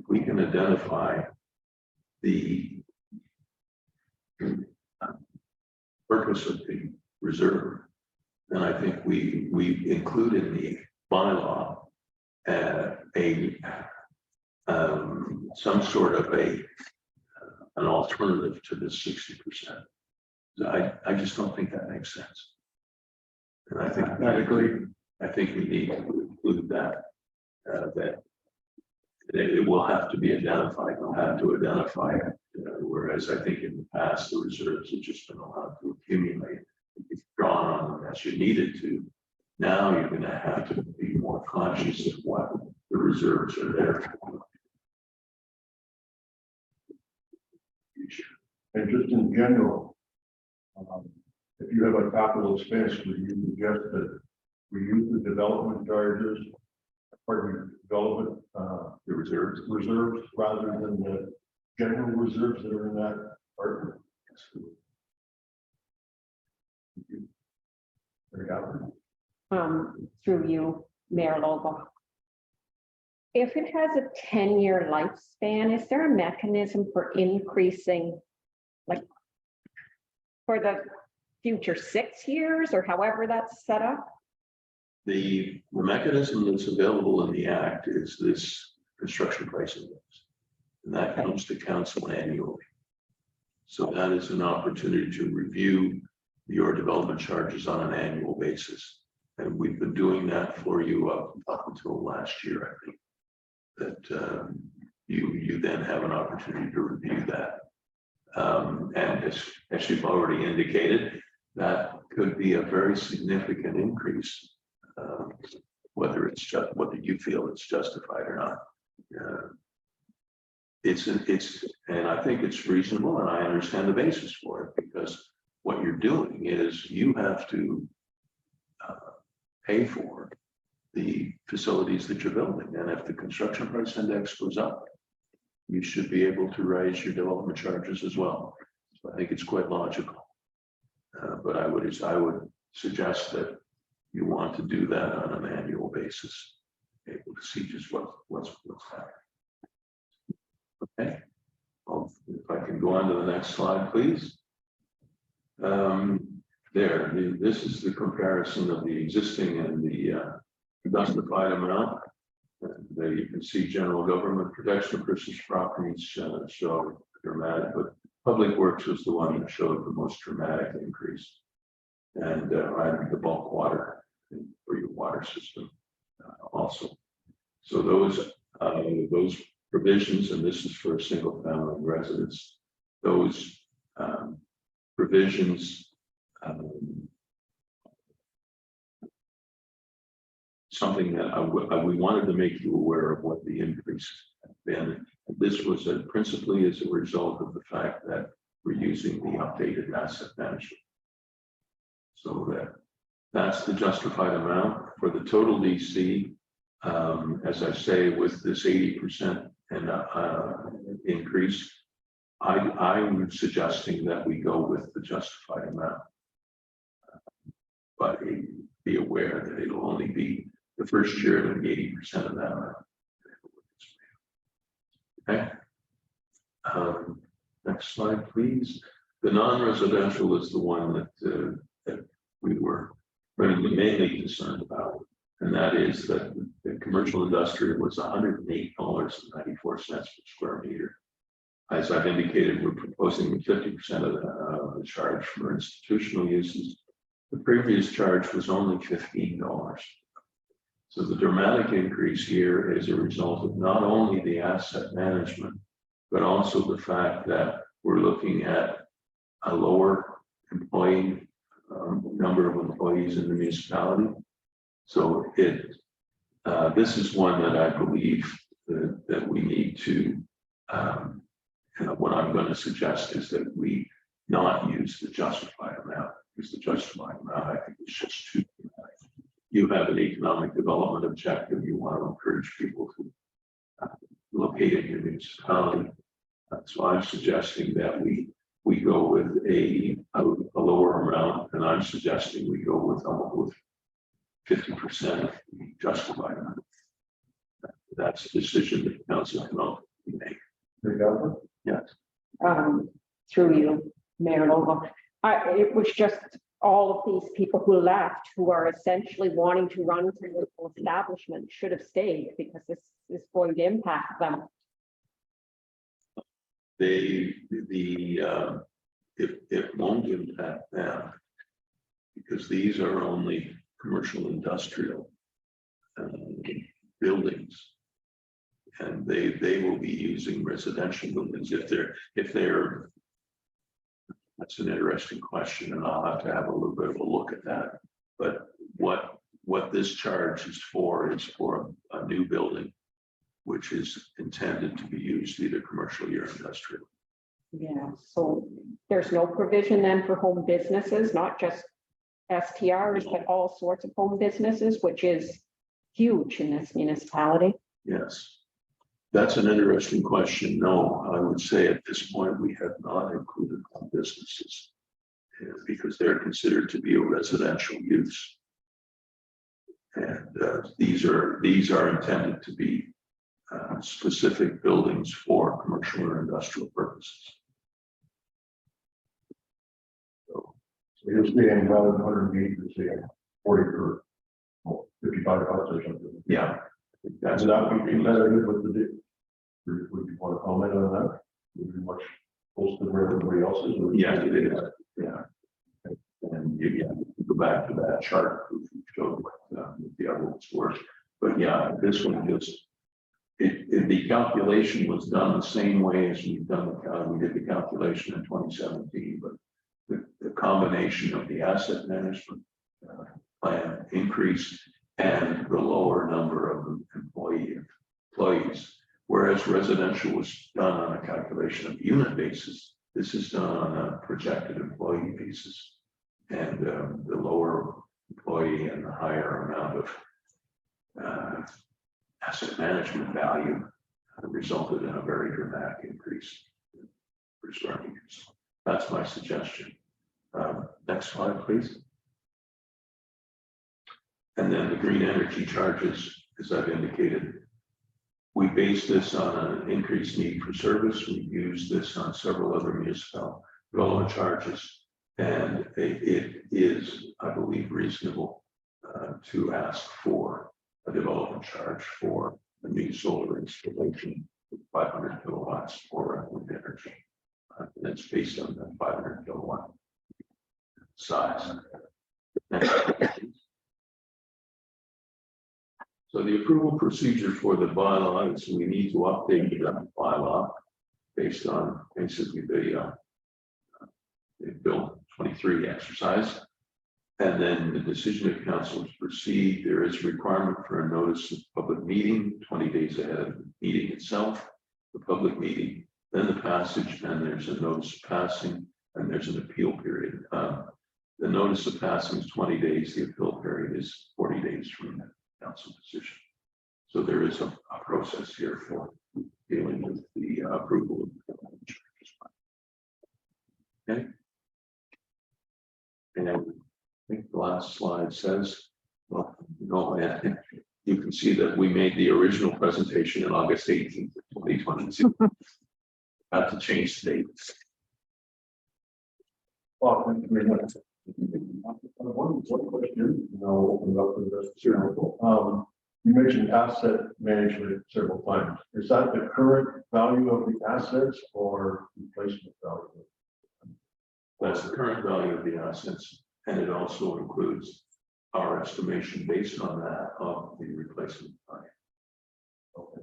we can identify the purpose of the reserve, then I think we include in the bylaw some sort of an alternative to this 60%. I just don't think that makes sense. And I think I agree. I think we need to include that it will have to be identified. We'll have to identify it. Whereas I think in the past, the reserves have just been allowed to accumulate. You've drawn on them as you needed to. Now you're going to have to be more conscious of what the reserves are there for. And just in general, if you have a capital expense, would you suggest that we use the development charges, development, The reserves. rather than the general reserves that are in that department? Through you, Mayor Lobo. If it has a 10-year lifespan, is there a mechanism for increasing, like, for the future 6 years or however that's set up? The mechanism that's available in the Act is this construction price index. And that comes to council annually. So that is an opportunity to review your development charges on an annual basis. And we've been doing that for you up until last year, I think. That you then have an opportunity to review that. And as you've already indicated, that could be a very significant increase, whether you feel it's justified or not. And I think it's reasonable, and I understand the basis for it, because what you're doing is you have to pay for the facilities that you're building. And if the construction price index goes up, you should be able to raise your development charges as well. So I think it's quite logical. But I would suggest that you want to do that on an annual basis, able to see just what's happening. on to the next slide, please. This is the comparison of the existing and the justified amount. And there you can see general government protection versus properties show dramatic, but public works was the one that showed the most dramatic increase. And the bulk water for your water system also. So those provisions, and this is for a single family residence, those provisions something that we wanted to make you aware of what the increase had been. This was principally as a result of the fact that we're using the updated asset management. So that's the justified amount for the total DC. As I say, with this 80% and increase, I'm suggesting that we go with the justified amount. But be aware that it'll only be the first year it'll be 80% of that amount. Okay. Next slide, please. The non-residential is the one that we were mainly concerned about, and that is that the commercial industrial was $108.94 per square meter. As I've indicated, we're proposing 50% of the charge for institutional uses. The previous charge was only $15. So the dramatic increase here is a result of not only the asset management, but also the fact that we're looking at a lower employee number of employees in the municipality. So this is one that I believe that we need to, what I'm going to suggest is that we not use the justified amount, because the justified amount, I think, is just too dramatic. You have an economic development objective. You want to encourage people to locate in your municipality. So I'm suggesting that we go with a lower amount, and I'm suggesting we go with 50% of the justified amount. That's a decision that the council can ultimately make. Yes. Through you, Mayor Lobo. It was just all of these people who left, who are essentially wanting to run commercial establishments, should have stayed, because this is going to impact them. It won't impact them, because these are only commercial industrial buildings, and they will be using residential buildings if they're. That's an interesting question, and I'll have to have a little bit of a look at that. But what this charge is for a new building, which is intended to be used either commercially or industrial. Yeah, so there's no provision then for home businesses, not just STRs, but all sorts of home businesses, which is huge in this municipality. Yes. That's an interesting question. No, I would say at this point, we have not included home businesses because they're considered to be a residential use. And these are intended to be specific buildings for commercial or industrial purposes. So you're saying rather than 180, you're saying 40 or 55 bucks or something. Yeah. That's not competitive with the deal. Would you want to comment on that? Would be much closer to where everybody else is? Yeah, it is. Yeah. And you go back to that chart we showed what the other ones were. But yeah, this one just the calculation was done the same way as we've done we did the calculation in 2017, but the combination of the asset management plan increased and the lower number of employees, whereas residential was done on a calculation of unit basis. This is done on a projected employee basis, and the lower employee and the higher amount of asset management value resulted in a very dramatic increase for square meters. That's my suggestion. Next slide, please. And then the green energy charges, as I've indicated, we base this on an increased need for service. We've used this on several other municipal development charges. And it is, I believe, reasonable to ask for a development charge for a new solar installation, 500 kilowatts for wind energy. And it's based on the 500 kilowatt size. So the approval procedure for the bylaw is we need to update the bylaw based on basically the Bill 23 exercise. And then the decision of council to proceed, there is a requirement for a notice of public meeting 20 days ahead of the meeting itself, the public meeting, then the passage, and there's a notice of passing, and there's an appeal period. The notice of passing is 20 days, the appeal period is 40 days from the council decision. So there is a process here for dealing with the approval of the charges. Okay. And I think the last slide says, well, no, you can see that we made the original presentation in August 18th, 2022. Had to change the dates. Well, thank you very much. One question, and I'll open it up for the rest of the circle. You mentioned asset management several times. Is that the current value of the assets or replacement value? That's the current value of the assets, and it also includes our estimation based on that of the replacement value. Okay.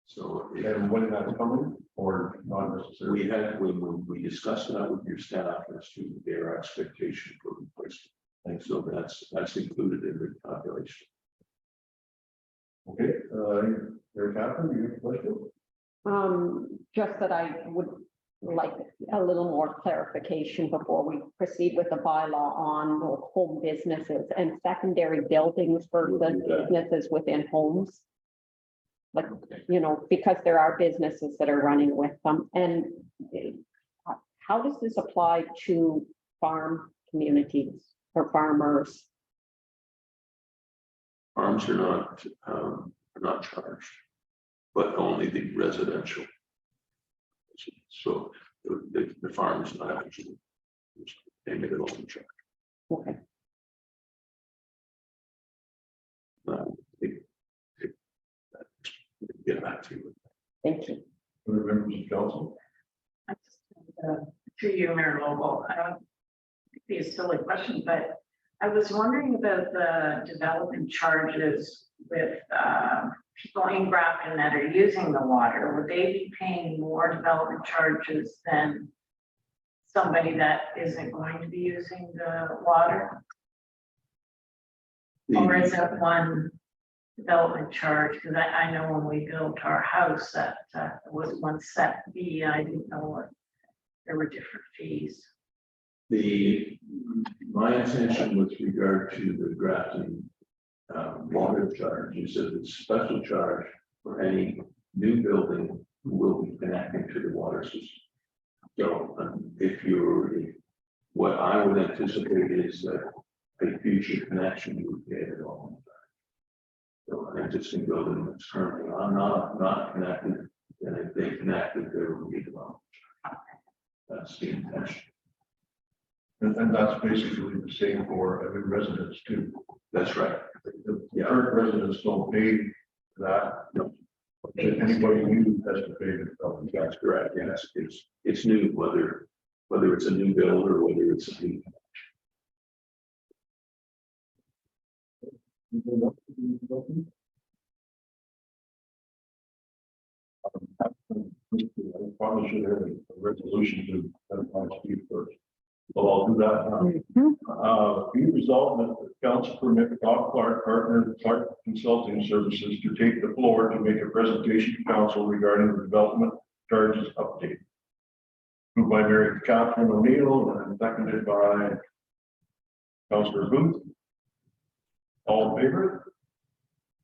So And when that's coming or not necessarily? we had, when we discussed that with your staff as to their expectation for replacement. And so that's included in the calculation. Okay, Mary Catherine, you have a question? Just that I would like a little more clarification before we proceed with the bylaw on the home businesses and secondary buildings for the businesses within homes. Like, you know, because there are businesses that are running with them. And how does this apply to farm communities or farmers? Farms are not charged, but only the residential. So the farm is not actually paying it all in charge. Okay. Get back to you. Thank you. Other members of council? To you, Mayor Lobo, it'd be a silly question, but I was wondering about the development charges with people in Grafton that are using the water. Would they be paying more development charges than somebody that isn't going to be using the water? Or is it one development charge? Because I know when we built our house that was one set fee. I didn't know what there were different fees. My intention with regard to the Grafton water charge is that it's special charge for any new building who will be connecting to the water system. So what I would anticipate is that a future connection you would get it all. So an existing building that's currently not connected, and if they connected, there will be development. That's the intention. And that's basically the same for every residence too. That's right. The current residents don't pay that. No. Anybody new has to pay the development. That's correct. Yes, it's new, whether it's a new build or whether it's a new. I probably should have a resolution to identify Steve first. Well, I'll do that now. Be resolved that the council permit Bob Clark, partner of Clark Consulting Services, to take the floor to make a presentation to council regarding the development charges update. Moved by Mary Catherine O'Neill and seconded by Councillor Booth. All in favor?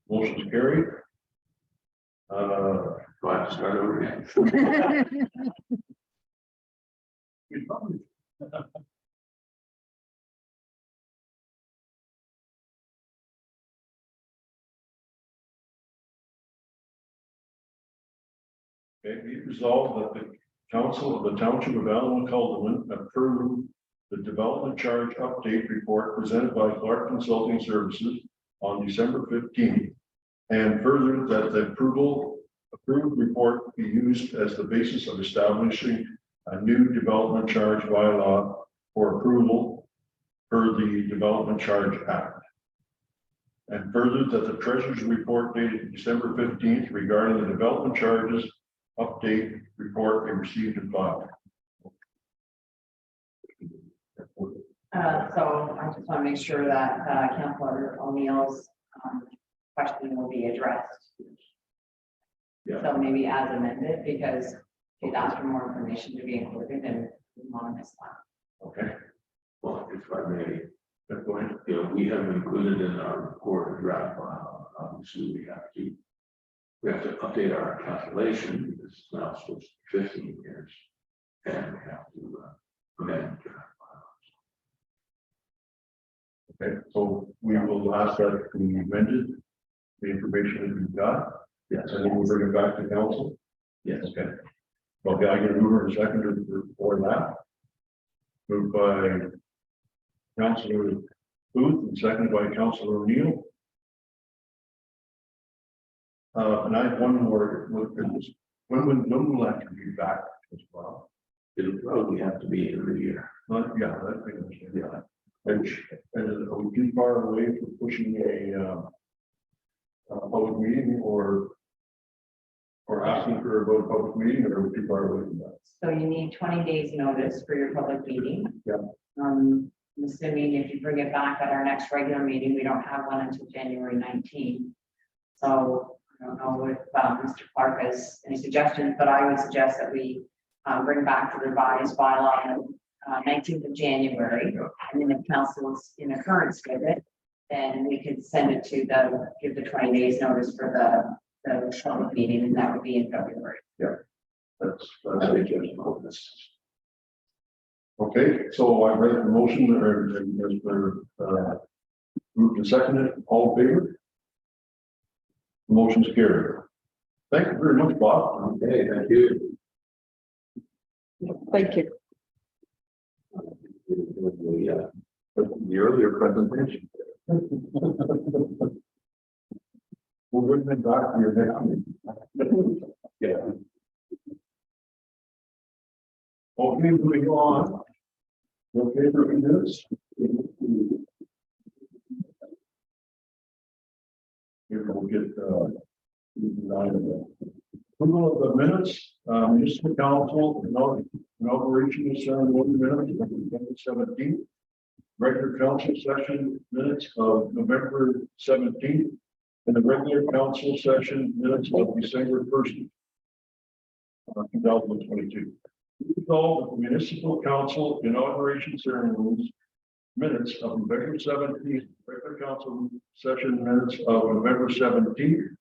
Motion's carried. Do I have to start over again? Okay, be it resolved that the council of the township of Allen Calderman approve the development charge update report presented by Clark Consulting Services on December 15th. And further, that the approved report be used as the basis of establishing a new development charge bylaw for approval per the Development Charge Act. And further, that the treasurer's report dated December 15th regarding the development charges update report be received and filed. So I just want to make sure that Councilor O'Neill's question will be addressed. Yeah. So maybe as amended, because he's asked for more information to be included and we want to miss that. Okay, Well, if I may, go ahead. you know, we have included in our report a draft file. Obviously, we have to update our calculation because it's now supposed to be 15 years. And we have to amend the draft file. Okay, so we will ask that to be amended, the information that we've got, Yes. and then we'll bring it back to council. Yes. Okay. Okay, I get a mover and a seconder for that. Moved by Councilor Booth and seconded by Councilor O'Neill. And I have one more look at this. When will that be back as well? It'll probably have to be in the year. Yeah, that makes sense. Yeah. And are we too far away from pushing a public meeting or asking for a vote public meeting, or are we too far away from that? So you need 20 days notice for your public meeting. Yeah. I'm assuming if you bring it back at our next regular meeting, we don't have one until January 19th. So I don't know if Mr. Clark has any suggestions, but I would suggest that we bring back the revised bylaw on 19th of January. And then if council is in accordance with it, then we could send it to give the 20 days notice for the public meeting, and that would be in February. That's okay, so I read the motion moved and seconded, all in favor? Motion's carried. Thank you very much, Bob. Okay, thank you. Thank you. The earlier presentation. We'll bring them back to your next meeting. Yeah. Okay, moving on. Okay, for minutes. Here we'll get, approval of the minutes, municipal council, inauguration ceremony minutes, November 17th. Regular council session minutes of November 17th. And the regular council session minutes of December 1st. 2022. Resolved that the municipal council inauguration ceremonies minutes of November 17th, regular council session minutes of November 17th,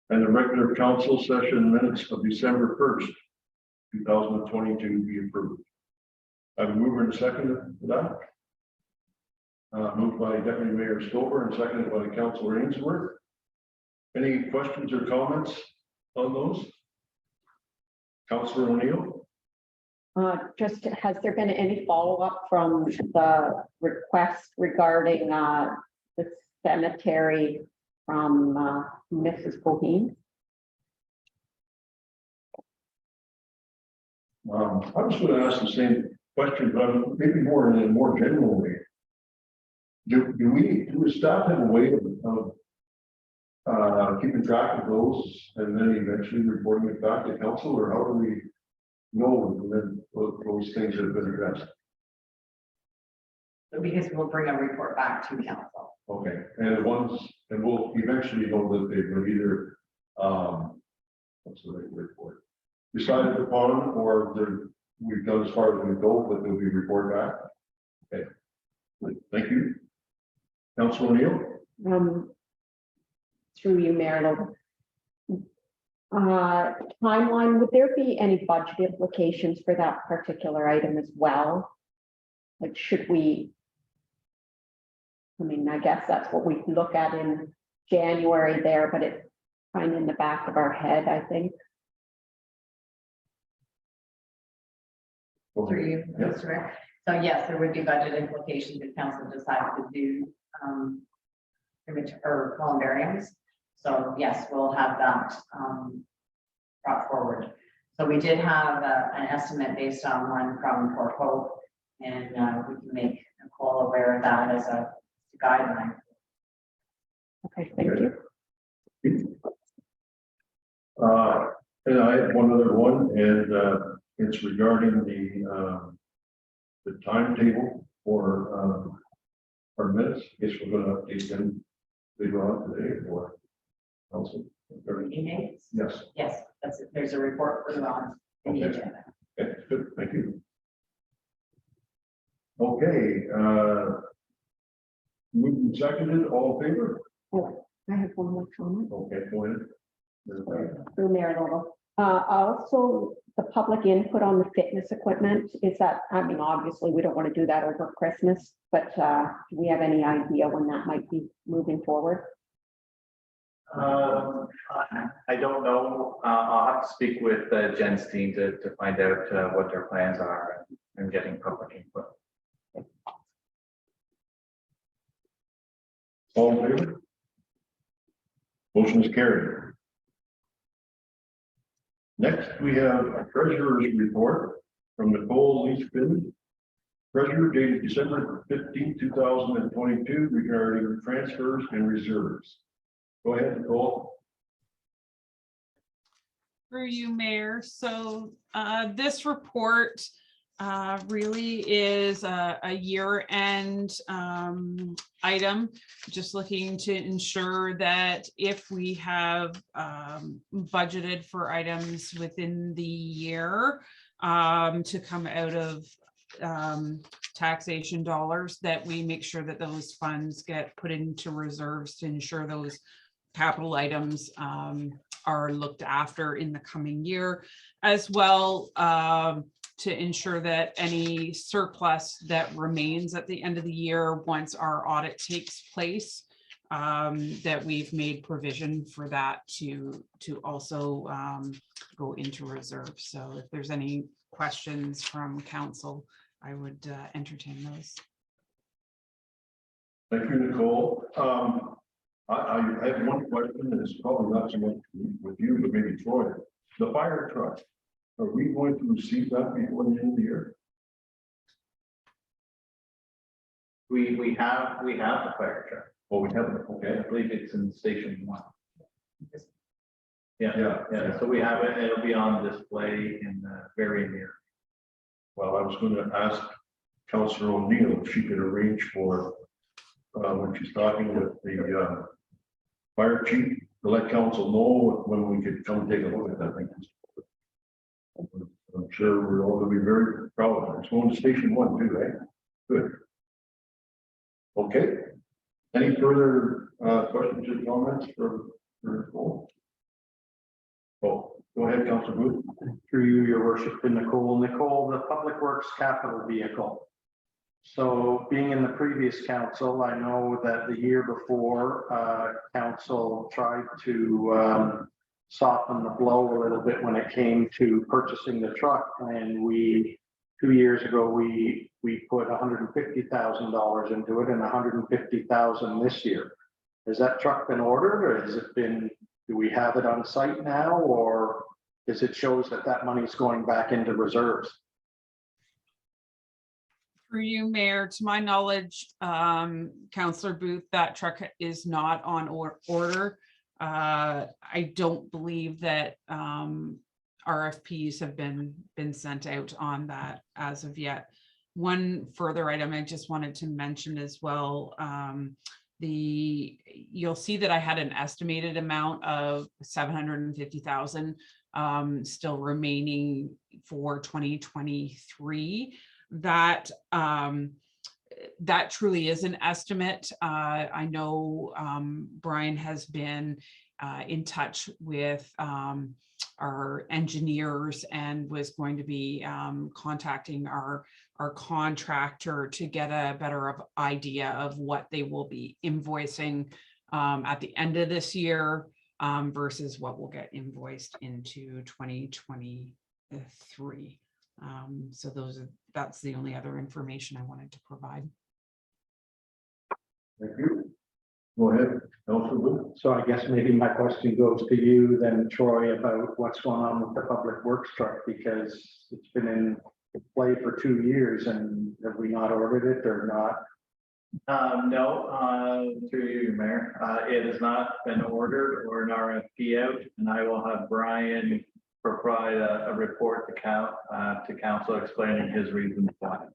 and the regular council session minutes of December 1st, 2022 be approved. I have a mover and a second for that. Moved by Deputy Mayor Stover and seconded by Councilor Ainsworth. Any questions or comments on those? Councilor O'Neill? Just, has there been any follow-up from the request regarding the cemetery from Mrs. Coheen? I was going to ask the same question, but maybe more in a more general way. Do staff have a way of keeping track of those and then eventually reporting it back to council, or how do we know when those things have been addressed? So because we'll bring a report back to council. Okay, and we'll eventually know that they were either, what's the right word for it? Decided upon, or we've done as far as we go, but they'll be reported back. Okay, thank you. Councilor O'Neill? Through you, Mayor Logan. Timeline, would there be any budget implications for that particular item as well? Like, should we? I mean, I guess that's what we look at in January there, but it's kind of in the back of our head, I think. through you, Yeah. Mr. Mayor. So yes, there would be budget implications if council decided to do or columbariums. So yes, we'll have that brought forward. So we did have an estimate based on one from Port Hope, and we can make Nicole aware of that as a guideline. Okay, thank you. And I have one other one, and it's regarding the timetable for our minutes. I guess we're gonna update them later on today or also. Meetings? Yes, Yes, that's it. There's a report for you on the Okay. agenda. okay, good, thank you. Okay, moved and seconded, all in favor? I have one more comment. Okay, go ahead. Through Mayor Lovell. Also, the public input on the fitness equipment, is that, I mean, obviously, we don't want to do that over Christmas, but do we have any idea when that might be moving forward? I don't know. I'll have to speak with Jen's team to find out what their plans are and getting public input. All in favor? Motion is carried. Next, we have a treasurer's report from Nicole Leachman, treasurer dated December 15, 2022, regarding transfers and reserves. Go ahead, Nicole. Through you, Mayor. So this report really is a year-end item, just looking to ensure that if we have budgeted for items within the year to come out of taxation dollars, that we make sure that those funds get put into reserves to ensure those capital items are looked after in the coming year, as well to ensure that any surplus that remains at the end of the year, once our audit takes place, that we've made provision for that to also go into reserve. So if there's any questions from council, I would entertain those. Thank you, Nicole. I have one question, and it's probably not so much with you, but maybe Troy. The fire truck, are we going to receive that before the end of the year? We have the fire truck. Oh, we haven't, okay. I believe it's in station 1. Yeah. Yeah. So we have it. It'll be on display in the very near. Well, I was going to ask Councillor O'Neill if she could arrange for, when she's talking with the fire chief, to let council know when we could come take a look at that thing. I'm sure we're all going to be very proud of it. It's going to station 1 too, right? Good. Okay. Any further questions or comments for Nicole? Oh, go ahead, Councillor Booth. Through you, your worship, to Nicole. Nicole, the Public Works capital vehicle. So being in the previous council, I know that the year before, council tried to soften the blow a little bit when it came to purchasing the truck. And 2 years ago, we put $150,000 into it and $150,000 this year. Has that truck been ordered, or has it been, do we have it on site now, or does it shows that money is going back into reserves? Through you, Mayor, to my knowledge, Councillor Booth, that truck is not on order. I don't believe that RFPs have been sent out on that as of yet. One further item I just wanted to mention as well, you'll see that I had an estimated amount of 750,000 still remaining for 2023. That truly is an estimate. I know Brian has been in touch with our engineers and was going to be contacting our contractor to get a better idea of what they will be invoicing at the end of this year versus what will get invoiced into 2023. So that's the only other information I wanted to provide. Thank you. Go ahead, Councilor Wood. So I guess maybe my question goes to you then, Troy, about what's going on with the public works truck, because it's been in play for 2 years and have we not ordered it or not? No, through you, Mayor, it has not been ordered or an RFP out, and I will have Brian provide a report to council explaining his reasons why.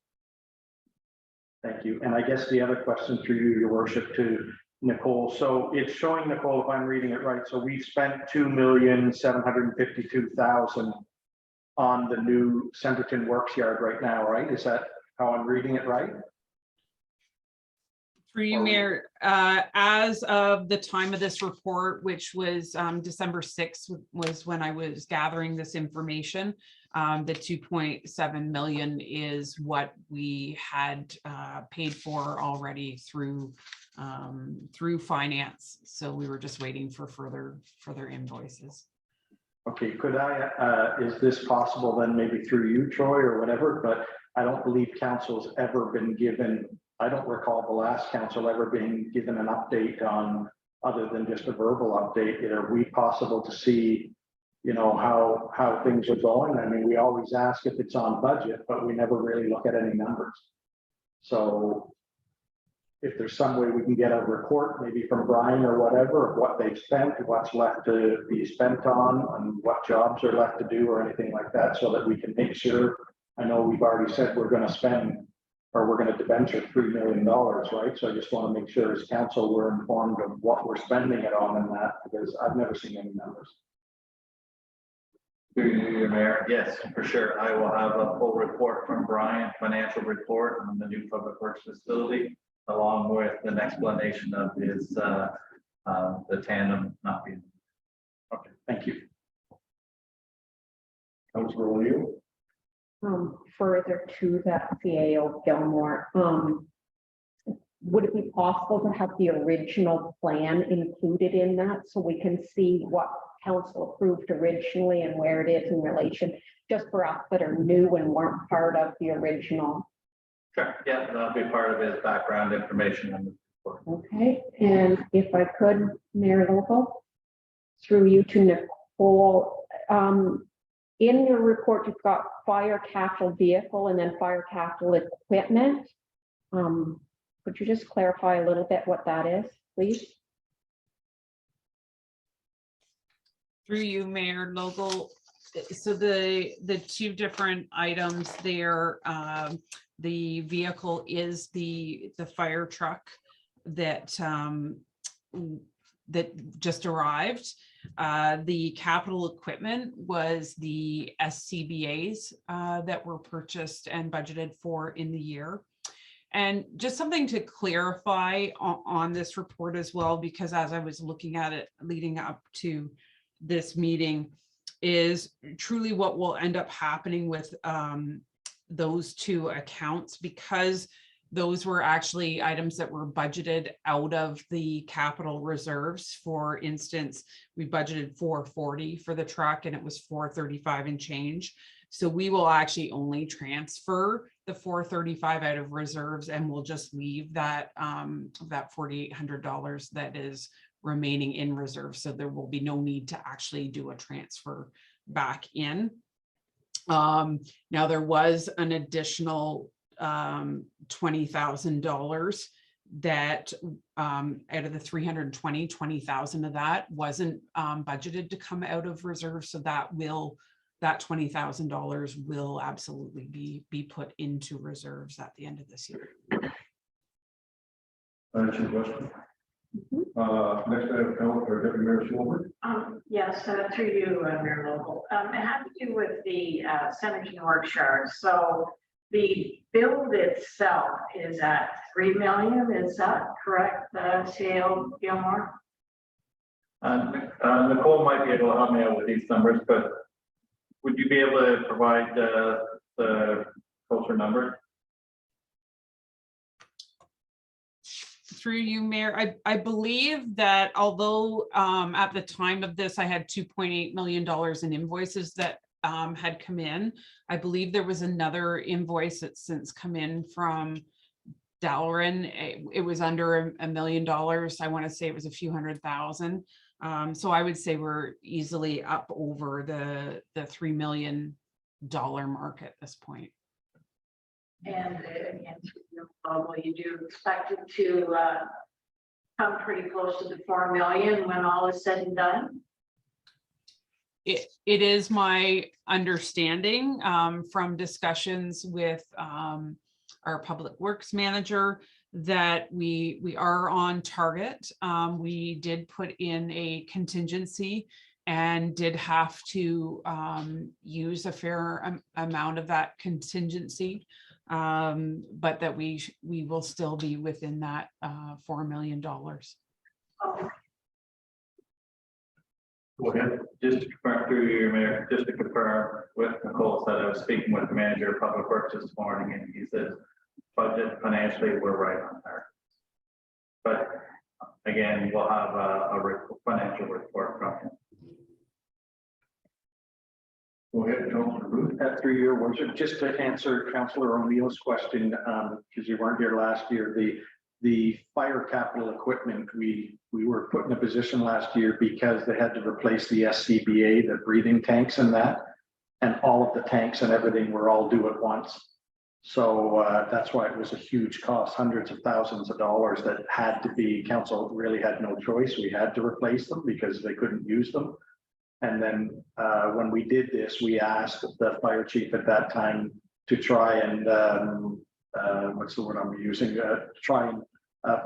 Thank you. And I guess the other question through you, your worship, to Nicole. So it's showing, Nicole, if I'm reading it right, so we've spent 2,752,000 on the new Centerton Works Yard right now, right? Is that how I'm reading it right? Through you, Mayor, as of the time of this report, which was December 6th, was when I was gathering this information. The 2.7 million is what we had paid for already through finance. So we were just waiting for further invoices. Okay, could I, is this possible then maybe through you, Troy, or whatever, but I don't believe council's ever been given, I don't recall the last council ever being given an update on, other than just a verbal update. Are we possible to see, you know, how things are going? I mean, we always ask if it's on budget, but we never really look at any numbers. So if there's some way we can get a report, maybe from Brian or whatever, of what they've spent, what's left to be spent on, and what jobs are left to do or anything like that, so that we can make sure. I know we've already said we're going to spend, or we're going to debenture $3 million, right? So I just want to make sure as council, we're informed of what we're spending it on in that, because I've never seen any numbers. Through you, Mayor, yes, for sure. I will have a full report from Brian, financial report on the new public works facility, along with an explanation of his, the tandem not being. Okay, thank you. Councilor O'Neill. Further to that, CAO Gilmore, would it be possible to have the original plan included in that so we can see what council approved originally and where it is in relation, just for us that are new and weren't part of the original? Sure, yeah, that'll be part of his background information on the report. Okay, and if I could, Mayor Local, through you to Nicole, in your report, you've got fire capital vehicle and then fire capital equipment. Could you just clarify a little bit what that is, please? Through you, Mayor Local. So the two different items there, the vehicle is the fire truck that that just arrived. The capital equipment was the SCBA's that were purchased and budgeted for in the year. And just something to clarify on this report as well, because as I was looking at it leading up to this meeting, is truly what will end up happening with those two accounts, because those were actually items that were budgeted out of the capital reserves. For instance, we budgeted 440 for the truck and it was 435 and change. So we will actually only transfer the 435 out of reserves, and we'll just leave that that $4,800 that is remaining in reserve. So there will be no need to actually do a transfer back in. Now there was an additional $20,000 that out of the 320, 20,000 of that wasn't budgeted to come out of reserve. So that $20,000 will absolutely be put into reserves at the end of this year. Answer your question. Next I have Councilor Deputy Mayor Schulberg. Yes, through you, Mayor Local. It had to do with the Centerton Works Yard. So the build itself is at $3 million. Is that correct, CAO Gilmore? Nicole might be able to help me out with these numbers, but would you be able to provide the closer number? Through you, Mayor, I believe that although at the time of this, I had $2.8 million in invoices that had come in. I believe there was another invoice that's since come in from Dalaran. It was under $1 million. I want to say it was a few $100,000. So I would say we're easily up over the $3 million mark at this point. And again, probably you do expect it to come pretty close to the 4 million when all is said and done. It is my understanding from discussions with our public works manager that we are on target. We did put in a contingency and did have to use a fair amount of that contingency, but that we will still be within that $4 million. Oh, Go ahead. Just to confirm through you, Mayor, just to confirm with Nicole said, I was speaking with the manager of Public Works this morning and he said budget financially, we're right on there. But again, we'll have a financial report from him. Go ahead, Councilor Booth. Through your worship, just to answer Councillor O'Neill's question, because you weren't here last year, the fire capital equipment, we were put in a position last year because they had to replace the SCBA, the breathing tanks and that, and all of the tanks and everything were all due at once. So that's why it was a huge cost, hundreds of thousands of dollars that had to be, council really had no choice. We had to replace them because they couldn't use them. And then when we did this, we asked the fire chief at that time to try and what's the word I'm using? Try and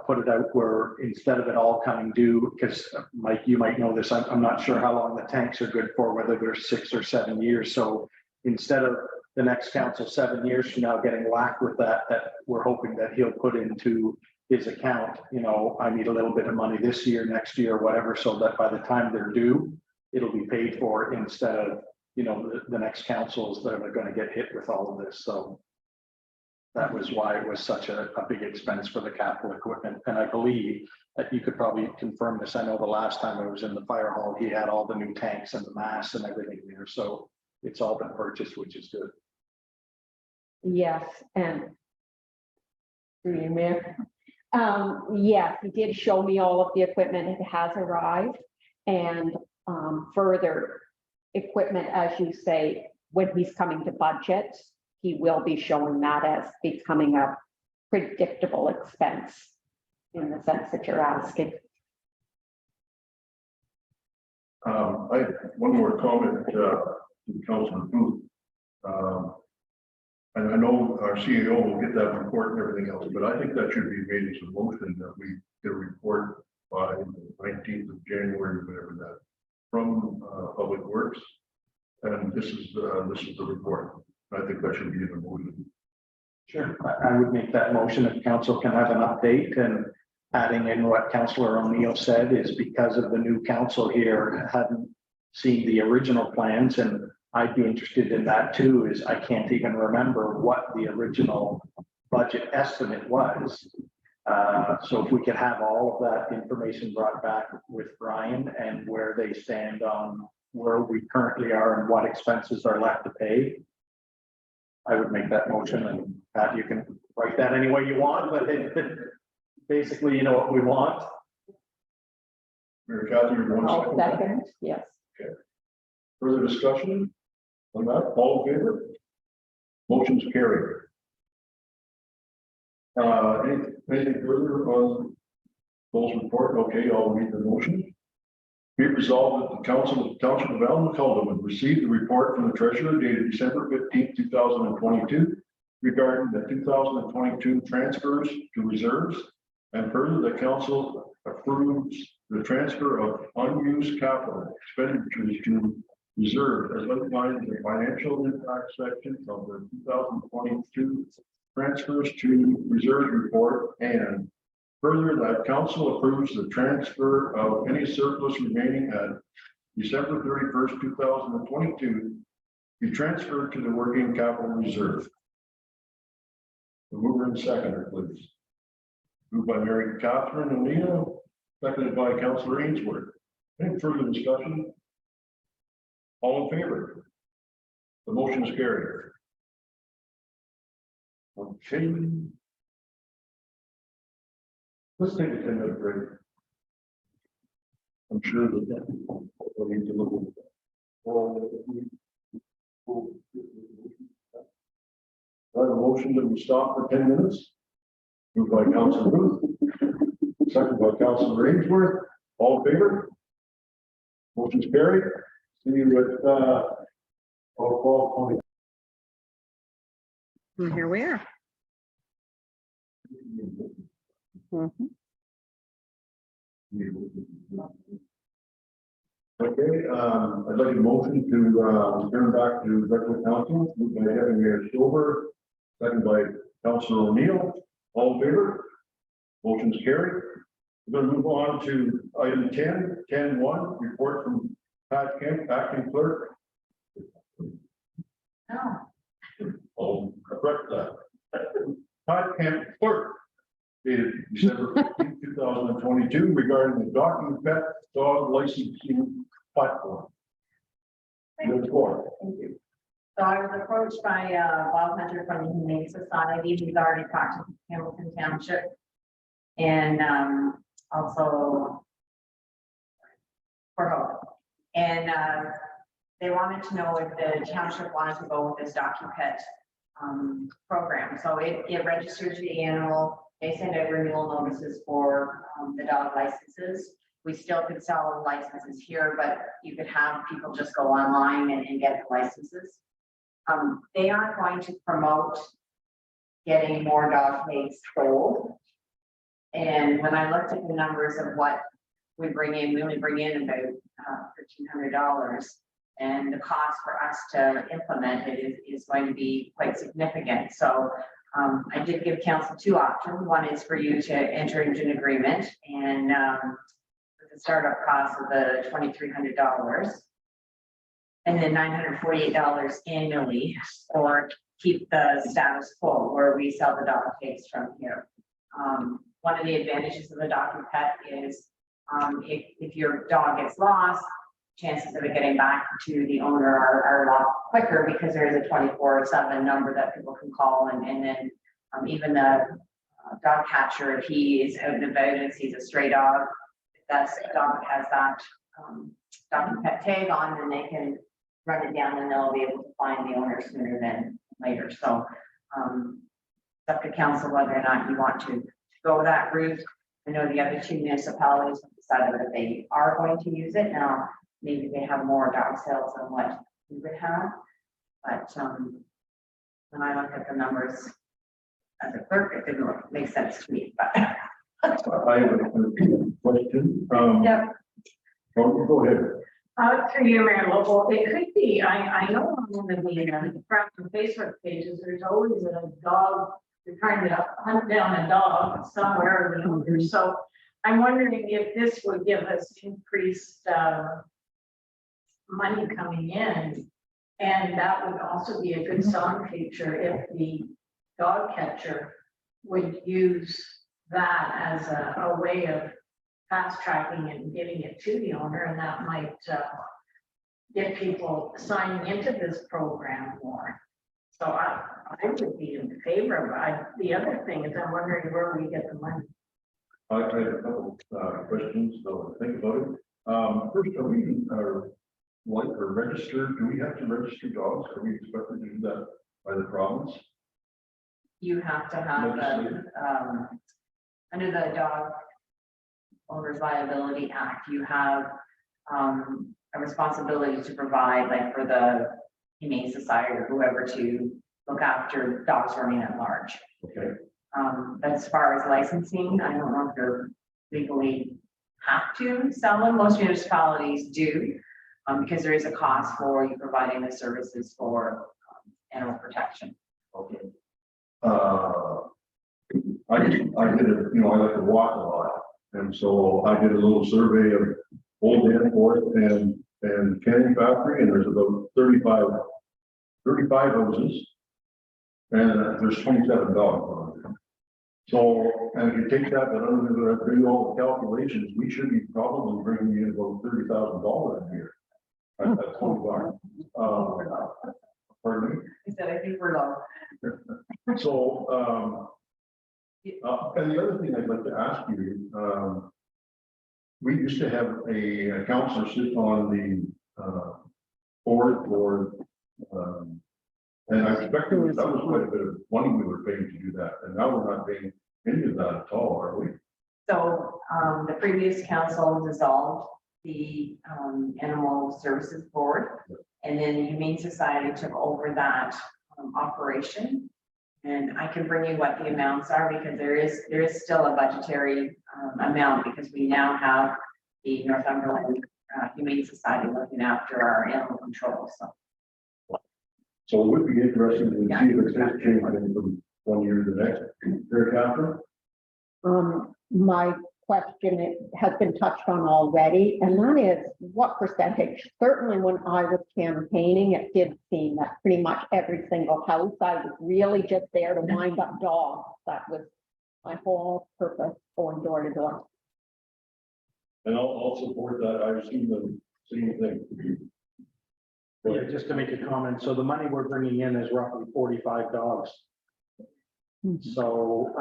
put it out where instead of it all coming due, because Mike, you might know this, I'm not sure how long the tanks are good for, whether they're 6 or 7 years. So instead of the next council 7 years from now getting whacked with that we're hoping that he'll put into his account, you know, I need a little bit of money this year, next year, whatever, so that by the time they're due, it'll be paid for instead of, you know, the next councils that are going to get hit with all of this. So that was why it was such a big expense for the capital equipment. And I believe that you could probably confirm this. I know the last time I was in the fire hall, he had all the new tanks and the mass and everything there. So it's all been purchased, which is good. Yes, and through you, Mayor. Yes, he did show me all of the equipment. It has arrived, and further equipment, as you say, when he's coming to budget, he will be showing that as becoming a predictable expense in the sense that you're asking. I have one more comment to Councilor Booth. And I know our CEO will get that report and everything else, but I think that should be made as a motion that we get a report by the 19th of January, whatever that, from Public Works. And this is the report. I think that should be in the motion. Sure, I would make that motion if council can have an update, and adding in what Councillor O'Neill said is because of the new council here hadn't seen the original plans, and I'd be interested in that too, is I can't even remember what the original budget estimate was. So if we could have all of that information brought back with Brian and where they stand on where we currently are and what expenses are left to pay, I would make that motion. And Pat, you can write that any way you want, but basically, you know what we want. Mayor Catherine, you want to I'll second that? second, yes. Further discussion on that? All in favor? Motion's carried. Anything further on those report? Okay, I'll read the motion. Be it resolved that the Council of the Township of Allen-McCullough received the report from the Treasurer dated December 15th, 2022 regarding the 2022 transfers to reserves, and further the Council approves the transfer of unused capital expenditures to reserve as outlined in the financial impact section of the 2022 transfers to reserve report, and further that council approves the transfer of any surplus remaining at December 31st, 2022 be transferred to the working capital reserve. The mover and seconder, please. Moved by Mary Catherine O'Neill, seconded by Councillor Ainsworth. Any further discussion? All in favor? The motion is carried. Okay. Let's take a 10-minute break. I'm sure that we'll need to look at. I have a motion that we stop for 10 minutes. Moved by Councilor Booth. Second by Councilor Ainsworth. All in favor? Motion's carried. See you at 12:20. And here we are. Mhm. Okay, I'd like a motion to turn back to regular council, moved by Deputy Mayor Stover, second by Councilor O'Neill. All in favor? Motion's carried. We're going to move on to item 10.1, report from Pat Kemp, acting clerk. No. Oh, correct that. Pat Kemp, clerk, dated December 15, 2022, regarding the Docking Pet Dog Licensing Platform. Thank Good for. Thank you. So I was approached by Bob Hunter from the Humane Society. He's already talked to Hamilton Township. And also for Hope. And they wanted to know if the township wanted to go with this DocuPet program. So it registers the animal. They send out renewal notices for the dog licenses. We still could sell licenses here, but you could have people just go online and get the licenses. They aren't going to promote getting more dog tags sold. And when I looked at the numbers of what we bring in, we only bring in about $1,500. And the cost for us to implement it is going to be quite significant. So I did give council two options. One is for you to enter into an agreement and with the startup cost of the $2,300 and then $948 annually, or keep the status quo where we sell the dog tags from here. One of the advantages of the DocuPet is if your dog gets lost, chances of it getting back to the owner are a lot quicker because there is a 24/7 number that people can call, and then even the dog catcher, if he is out and about and sees a stray dog, if that's a dog that has that DocuPet tag on, then they can run it down and they'll be able to find the owner sooner than later. So it's up to council whether or not you want to go that route. I know the other two municipalities have decided that they are going to use it now. Maybe they have more dog sales than what we would have, but when I look at the numbers as a clerk, it didn't make sense to me. But I have a question. yeah, Go ahead. through you, Mayor Lobo, it could be. I know on one of the Facebook pages, there's always a dog. They're trying to hunt down a dog somewhere or the other. So I'm wondering if this would give us increased money coming in. And that would also be a good selling feature if the dog catcher would use that as a way of fast tracking and getting it to the owner. And that might get people signing into this program more. So I would be in favor of it. The other thing is I'm wondering where we get the money. I have a couple questions, so think about it. First, are we registered? Do we have to register dogs? Are we expected to do that by the province? You have to have under the Dog Owners Liability Act, you have a responsibility to provide, like for the Humane Society or whoever, to look after dogs running at large. Okay. But as far as licensing, I don't know if you're legally have to sell them. Most municipalities do, because there is a cost for you providing the services for animal protection. Okay. I did I like to walk a lot. And so I did a little survey of Old Danforth and Canning Factory, and there's about 35 houses. And there's 27 dogs on there. So, and if you take that, do all the calculations, we should be probably bringing in about $30,000 a year. That's $20. furlough. So, and the other thing I'd like to ask you, we used to have a counselor sit on the board, and I expect that was quite a bit of money we were paying to do that, and now we're not paying any of that at all, are we? So the previous council dissolved the Animal Services Board, and then the Humane Society took over that operation. And I can bring you what the amounts are, because there is still a budgetary amount, because we now have the Northumberland Humane Society looking after our animal control. So it would be interesting to see if it's just changing from one year to the next. There, Catherine? My question has been touched on already, and that is what percentage? Certainly when I was campaigning, it did seem that pretty much every single house, I was really just there to wind up dogs. That was my whole purpose, going door to door. And I'll support that. I've seen the same thing. Yeah, just to make a comment, so the money we're bringing in is roughly 45 dogs. So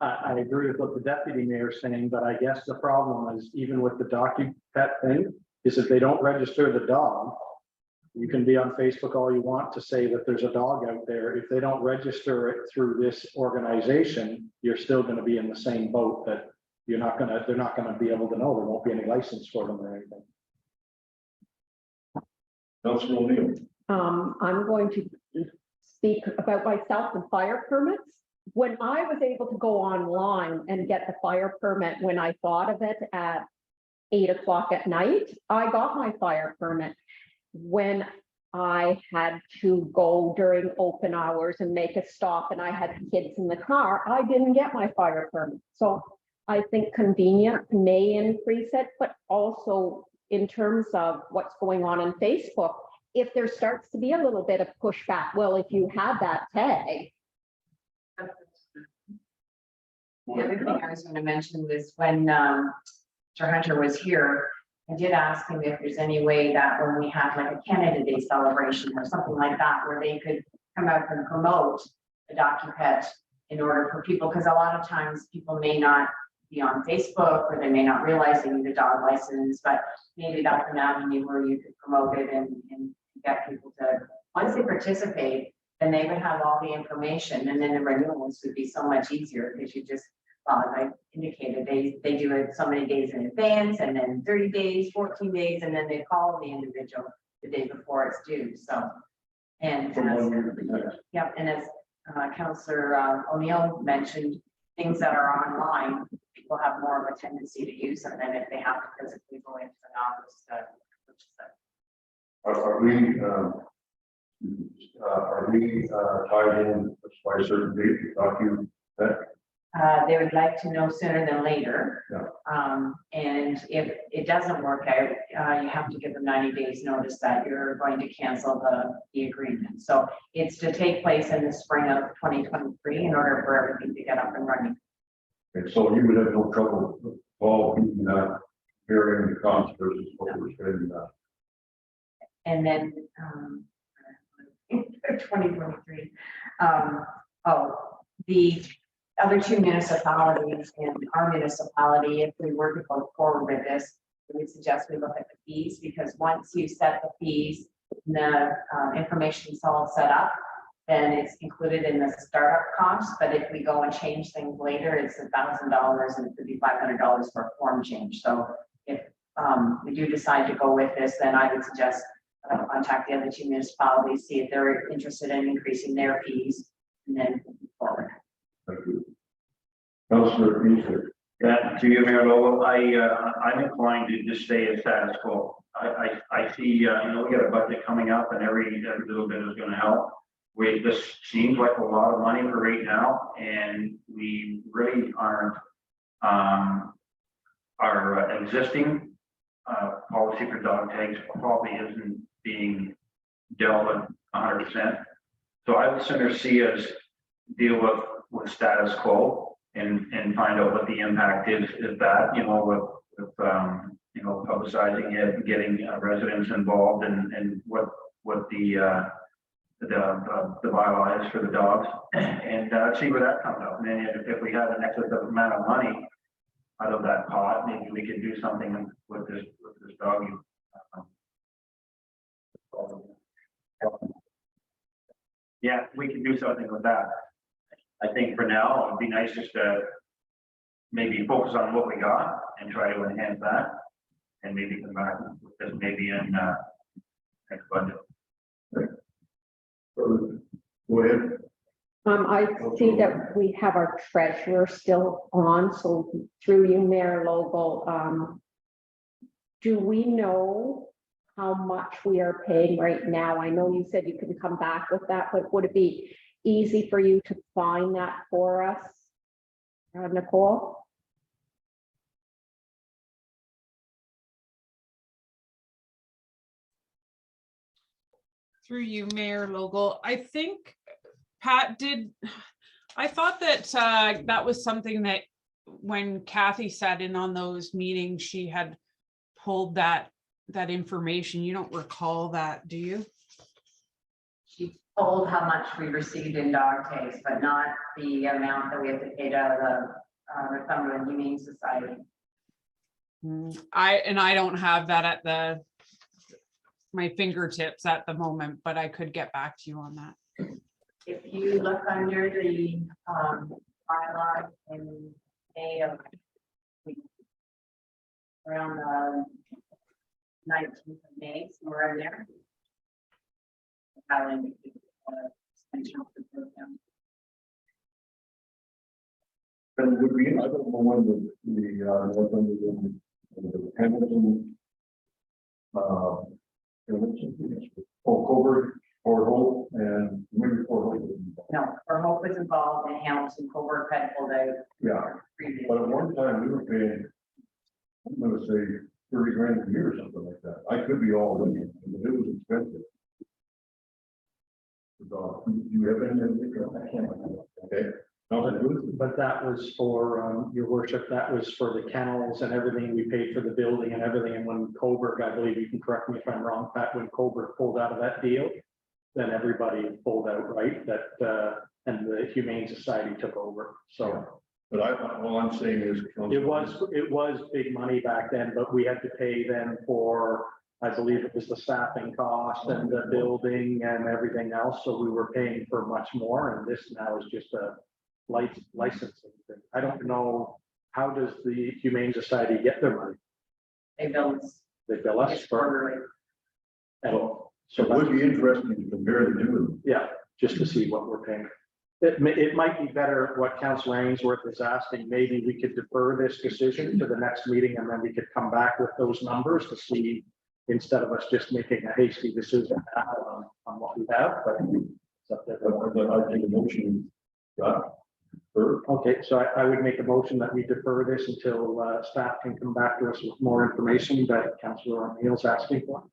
I agree with what the deputy mayor is saying, but I guess the problem is, even with the docu-pet thing, is if they don't register the dog, you can be on Facebook all you want to say that there's a dog out there. If they don't register it through this organization, you're still going to be in the same boat, that they're not going to be able to know. There won't be any license for them or anything. Councilor O'Neill. I'm going to speak about myself and fire permits. When I was able to go online and get the fire permit, when I thought of it at 8 o'clock at night, I got my fire permit. When I had to go during open hours and make a stop and I had kids in the car, I didn't get my fire permit. So I think convenience may increase it, but also in terms of what's going on in Facebook, if there starts to be a little bit of pushback, well, if you have that tag. The other thing I was going to mention was when Mr. Hunter was here, I did ask him if there's any way that when we have like a Canada Day celebration or something like that, where they could come out and promote the DocuPet in order for people, because a lot of times people may not be on Facebook, or they may not realize they need a dog license, but maybe that's an avenue where you could promote it and get people to, once they participate, then they would have all the information, and then the renewals would be so much easier, because you just, well, as I indicated, they do it so many days in advance, and then 30 days, 14 days, and then they call the individual the day before it's due. So, and yeah, and as Councillor O'Neill mentioned, things that are online, people have more of a tendency to use them than if they have to physically go into an office to purchase them. Are we tied in by a certain date to document that? They would like to know sooner than later. Yeah. And if it doesn't work out, you have to give them 90 days notice that you're going to cancel the agreement. So it's to take place in the spring of 2023 in order for everything to get up and running. Okay, so you would have no trouble following that, hearing the consequences of what we're saying now. And then 2023. The other two municipalities and our municipality, if we were to go forward with this, we would suggest we look at the fees, because once you set the fees, the information is all set up, then it's included in the startup cost. But if we go and change things later, it's $1,000, and it could be $500 for a form change. So if we do decide to go with this, then I would suggest contact the other two municipalities, see if they're interested in increasing their fees, and then move forward. Thank you. Councilor Beasley. That to you, Mayor Lowell, I'm inclined to just stay as status quo. I see, we got a budget coming up, and every little bit is going to help. This seems like a lot of money for right now, and we really aren't. Our existing policy for dog tags probably isn't being dealt with 100%. So I would sooner see us deal with status quo and find out what the impact is that, with publicizing it, getting residents involved, and what the the bylaw is for the dogs and see where that comes out. And then if we have an excess amount of money out of that pot, maybe we can do something with this dog. Yeah, we can do something with that. I think for now, it'd be nice just to maybe focus on what we got and try to enhance that. And maybe come back with this maybe in next budget. Go ahead. I see that we have our treasurer still on, so through you, Mayor Logal, do we know how much we are paying right now? I know you said you can come back with that, but would it be easy for you to find that for us? Nicole? Through you, Mayor Logal. I think Pat did, I thought that that was something that when Kathy sat in on those meetings, she had pulled that information. You don't recall that, do you? She told how much we received in dog tags, but not the amount that we have to pay to the Northumberland Humane Society. I don't have that at my fingertips at the moment, but I could get back to you on that. If you look under the bylaw in May of around the 19th of May, somewhere in there. Extension of the program. And would we, I don't know when the Hamilton, Coburg, Fort Hope, and maybe Fort Hope. No, Fort Hope was involved and Hamilton Coburg had pulled out. Yeah, Previous. but at one time we were paying, I'm gonna say 30 grand a year or something like that. I could be all in, but it was expensive. So, do you have any? Okay. No, that was- But that was for, your worship, that was for the kennels and everything. We paid for the building and everything. And when Coburg, I believe you can correct me if I'm wrong, Pat, when Coburg pulled out of that deal, then everybody pulled out, right? That, and the Humane Society took over. So But all I'm saying is. it was big money back then, but we had to pay them for, I believe it was the staffing cost and the building and everything else. So we were paying for much more. And this now is just a licensing thing. I don't know, how does the Humane Society get their money? They built. They bill us for. And So so it would be interesting to compare the two. yeah, just to see what we're paying. It might be better what Councilor Ainsworth is asking, maybe we could defer this decision to the next meeting and then we could come back with those numbers to see, instead of us just making a hasty decision on what we have, but it's up there. I take a motion. Okay, so I would make a motion that we defer this until staff can come back to us with more information that Councilor O'Neill's asking for.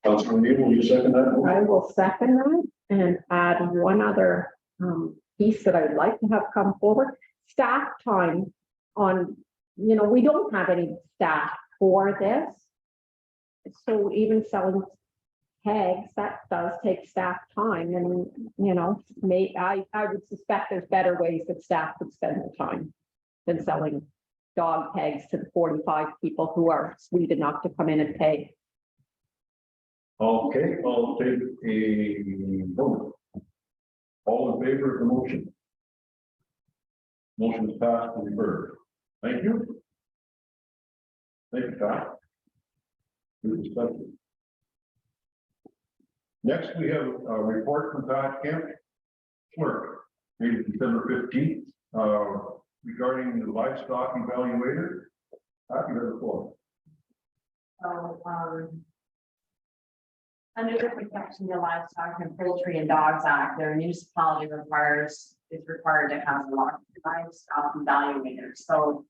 Councilor O'Neill, will you second that? I will second that and add one other piece that I'd like to have come forward. Staff time on, we don't have any staff for this. So even selling tags, that does take staff time and, I would suspect there's better ways that staff could spend their time than selling dog tags to the 45 people who are sweet enough to come in and pay. Okay, I'll take a vote. All in favor of the motion? Motion is passed and referred. Thank you. Thank you, Pat. Good discussion. Next, we have a report from Pat Kemp, clerk, dated December 15th, regarding the livestock evaluator. Happy to report. So, under the Protection of Livestock and Poultry and Dogs Act, their municipality is required to have a livestock evaluator. So,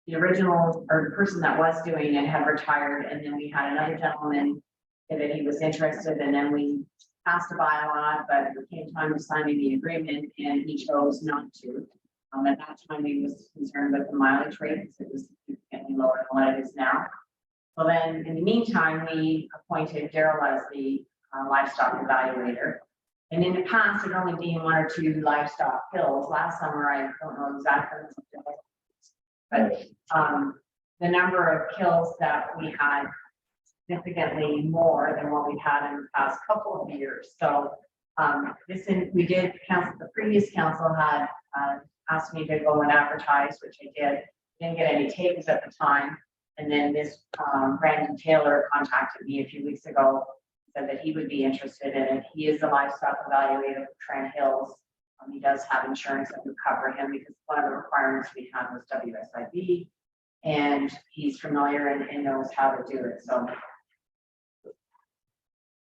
the original or the person that was doing it had retired, and then we had another gentleman that he was interested, and then we passed a bylaw, but it came time to signing the agreement, and he chose not to. At that time, he was concerned with the mileage rates; it was significantly lower than what it is now. Well, then, in the meantime, we appointed Daryl as the livestock evaluator. And in the past, it'd only been 1 or 2 livestock kills. Last summer, I don't know exactly. But the number of kills that we had significantly more than what we had in the past couple of years. So the previous council had asked me to go and advertise, which I did. Didn't get any takers at the time. And then this Brandon Taylor contacted me a few weeks ago, said that he would be interested in it. He is a livestock evaluator for Trent Hills. He does have insurance that would cover him because one of the requirements we had was WSIB, and he's familiar and knows how to do it. So.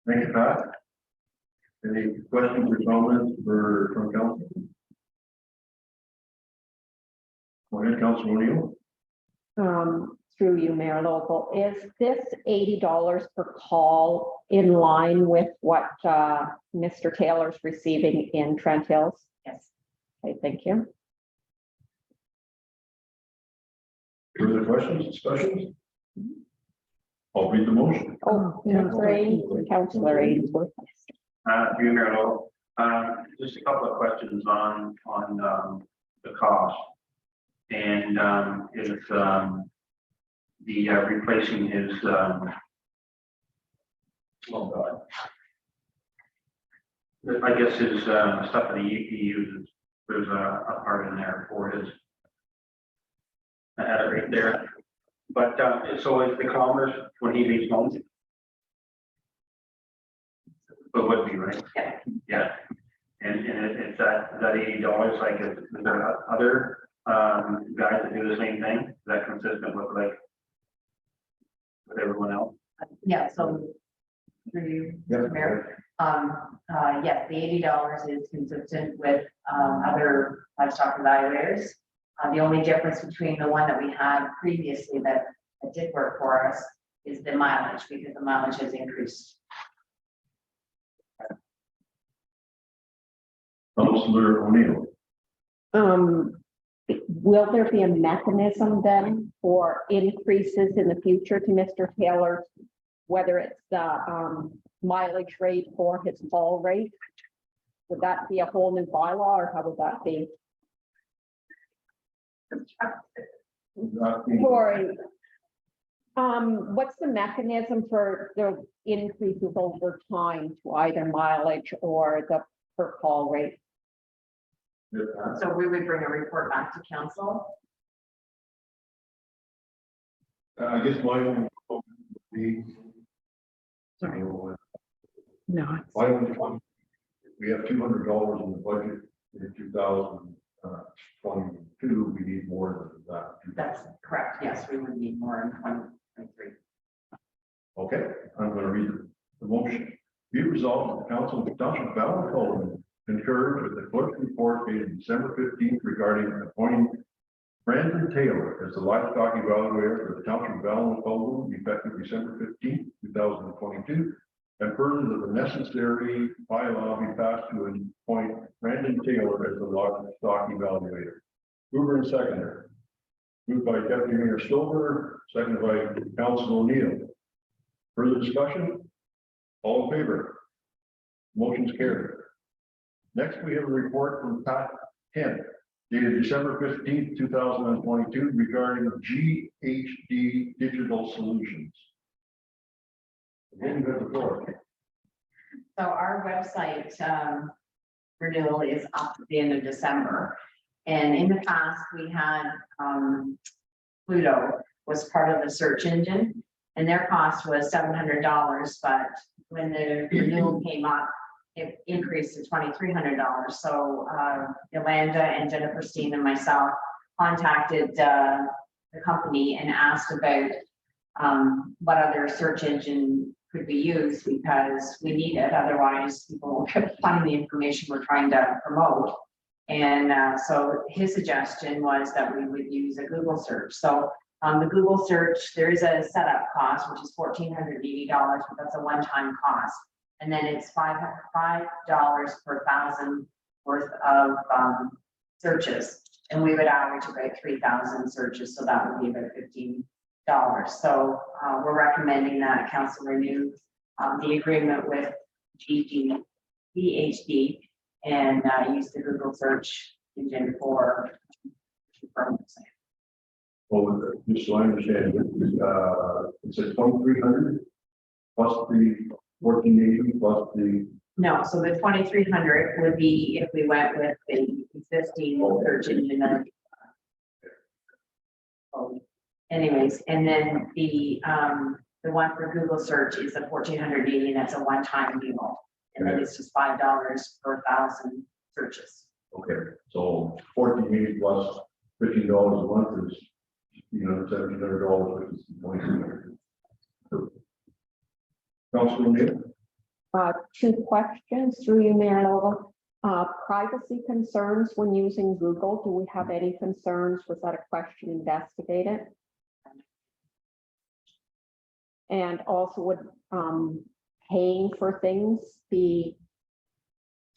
Thank you, Pat. Any questions or comments from council? Go ahead, Councilor O'Neill. Through you, Mayor Local, is this $80 per call in line with what Mr. Taylor's receiving in Trent Hills? Yes. Okay, thank you. Further questions, discussions? I'll read the motion. Oh, Councilor Ainsworth. Through Mayor Lowe, just a couple of questions on the cost. And it's the replacing his oh God. I guess his stuff that he uses, there's a part in there for his. I had it right there. But so is the commerce when he leaves home? But would be, right? Yeah. Yeah. And it's that $80, like, is there other guys that do the same thing? Is that consistent with like with everyone else? Yeah, so through you, Yeah. Mayor. Yes, the $80 is consistent with other livestock evaluators. The only difference between the one that we had previously that did work for us is the mileage, because the mileage has increased. Councilor O'Neill. Will there be a mechanism then for increases in the future to Mr. Taylor, whether it's the mileage rate or his haul rate? Would that be a whole new bylaw, or how would that be? Lori, what's the mechanism for the increases over time to either mileage or the per call rate? So we would bring a report back to council. I guess my own would be. Sorry. So, No, why don't we have $200 in the budget in 2022, we need more than that. That's correct. Yes, we would need more in 2023. Okay, I'm going to read the motion. Be resolved that the council of the township of Ballincollig concurs with the clerk's report dated December 15th regarding appointing Brandon Taylor as the livestock evaluator for the township of Ballincollig effective December 15th, 2022. And further, that the necessary bylaw be passed to appoint Brandon Taylor as the livestock evaluator. Mover and seconder. Moved by Deputy Mayor Stover, seconded by Councilor O'Neill. Further discussion? All in favor? Motion's carried. Next, we have a report from Pat Kent, dated December 15th, 2022, regarding GHD Digital Solutions. Again, you have the floor. So our website renewal is up at the end of December. And in the past, we had Pluto was part of the search engine, and their cost was $700. But when the renewal came up, it increased to $2,300. So Yolanda and Jennifer Steen and myself contacted the company and asked about what other search engine could be used, because we need it. Otherwise, people will find the information we're trying to promote. And so his suggestion was that we would use a Google search. So the Google search, there is a setup cost, which is $1,480, but that's a one-time cost. And then it's $5 per thousand worth of searches. And we would average about 3,000 searches. So that would be about $15. So we're recommending that council renew the agreement with PhD, and use the Google search engine for. Well, just so I understand, it's a 2,300 plus the 1,480 plus the, No, so the 2,300 would be if we went with the existing search engine. Anyways, and then the one for Google search is a 1,480, and that's a one-time deal. And then it's just $5 per 1,000 searches. okay, so 1,480 plus $15 a month is, $1,700, which is 2,300. Councilor O'Neill? Two questions through you, Mayor Lowell. Privacy concerns when using Google. Do we have any concerns? Was that a question investigated? And also would paying for things be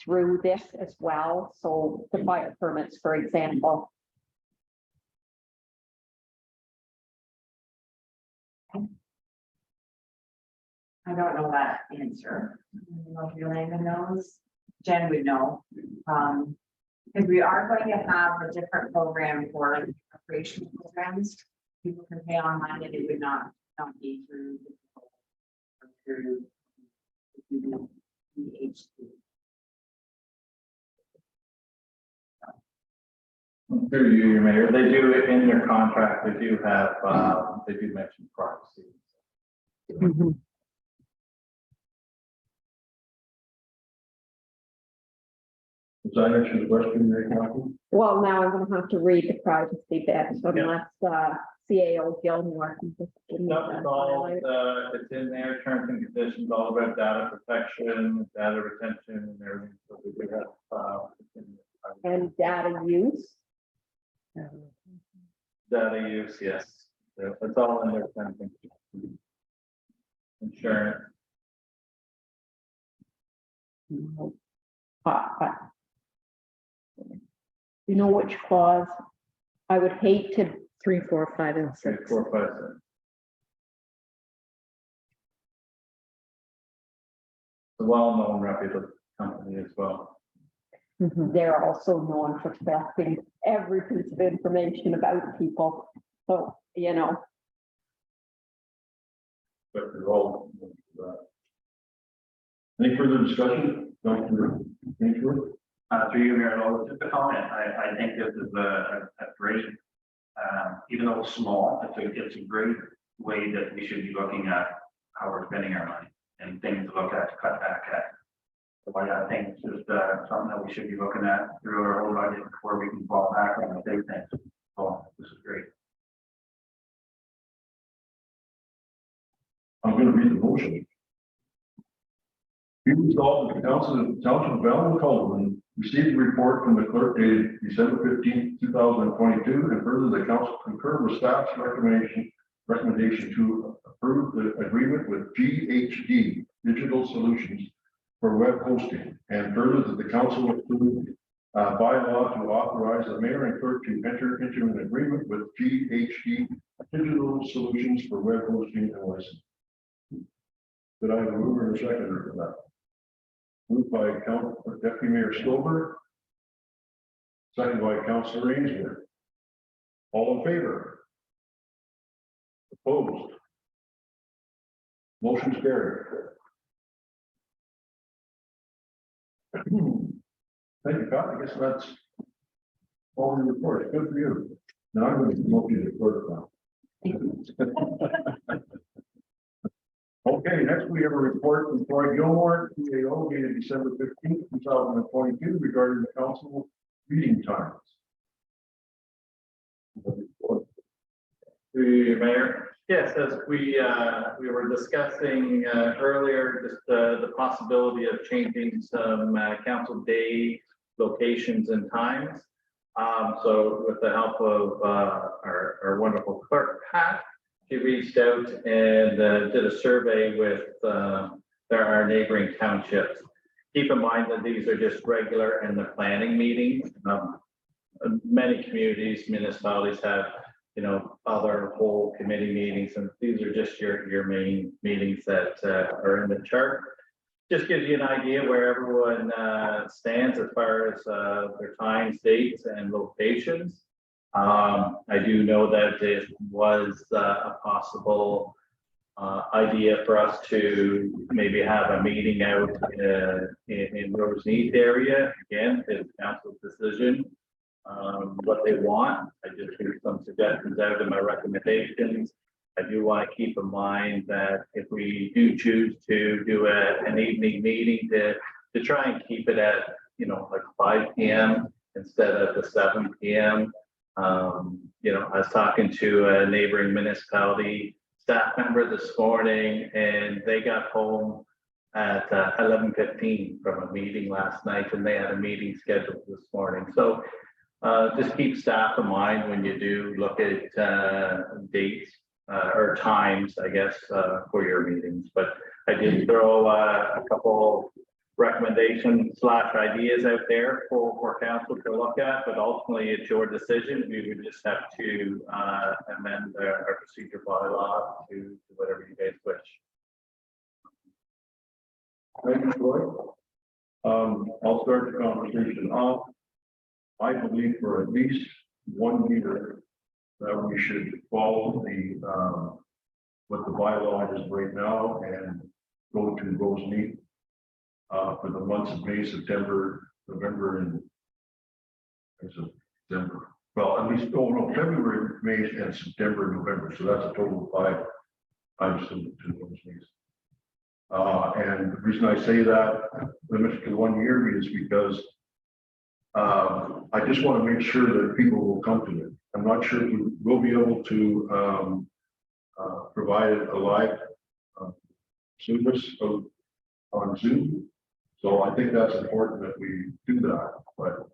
through this as well? So the fire permits, for example. I don't know that answer. I don't know if Yolanda knows. Jen would know. Because we are going to have a different program for recreational programs. People can pay online and it would not be through PhD. Through you, your mayor, they do it in their contract, they do have, they do mention privacy. Does that answer the question, Mary Cathy? Well, now I'm gonna have to read the privacy bit, so unless CAO Gilmore can just give me No, that it's all, highlight. it's in there, terms and conditions, all about data protection, data retention and everything. So we do have, And data use. data use, yes. Yeah, it's all in there, terms and conditions. Insurance. You know which clause? I would hate to, 3, 4, 5, and 3, 6. 4, 5, 6. It's a well-known reputable company as well. they're also known for collecting every piece of information about people. So, But they're all. Any further discussion? Dr. Ainsworth? Through you, Mayor Lowell, just a comment. I think this is a great, even though it's small, it's a great way that we should be looking at how we're spending our money and things to look at, to cut back at. So I think it's just something that we should be looking at through our whole budget before we can fall back on the big things. So this is great. I'm going to read the motion. Be resolved that the Township of Belleville, Cullinan received a report from the clerk dated December 15th, 2022, and further the council concur with staff's recommendation to approve the agreement with GHD Digital Solutions for web hosting, and further that the council approve bylaw to authorize the mayor and clerk to enter into an agreement with GHD Digital Solutions for web hosting and licensing. Did I have a mover and a seconder for that? Moved by Deputy Mayor Stover. Second by Councilor Ainsworth. All in favor? Opposed? Motion's carried. Thank you, Pat. I guess that's all the report. Good for you. Now I'm going to promote you to clerk now. Okay, next we have a report from Troy Gilmore, CAO, dated December 15th, 2022, regarding the council meeting times. Mayor, yes, as we were discussing earlier, just the possibility of changing some council day locations and times. So with the help of our wonderful clerk, Pat, she reached out and did a survey with our neighboring townships. Keep in mind that these are just regular and the planning meetings. Many communities, municipalities have, other whole committee meetings, and these are just your main meetings that are in the chart. just gives you an idea where everyone stands as far as their times, dates, and locations. I do know that it was a possible idea for us to maybe have a meeting out in Roseneath area. Again, it's council's decision, what they want. I just threw some suggestions out in my recommendations. I do want to keep in mind that if we do choose to do an evening meeting to try and keep it at, like 5 p.m. instead of the 7 p.m. I was talking to a neighboring municipality staff member this morning, and they got home at 11:15 from a meeting last night, and they had a meeting scheduled this morning. So just keep staff in mind when you do look at dates or times, I guess, for your meetings. But I did throw a couple recommendations / ideas out there for council to look at, but ultimately it's your decision. We would just have to amend our procedure bylaw to whatever you guys wish. Thank you, Troy. I'll start the conversation off. I believe for at least 1 year that we should follow the what the bylaw is right now and go to Roseneath for the months of May, September, November, and December. Well, at least, February, May, and September, November. So that's a total of 5 times to Roseneath. And the reason I say that limited to 1 year is because I just want to make sure that people will come to it. I'm not sure we will be able to provide a live service on Zoom. So I think that's important that we do that. But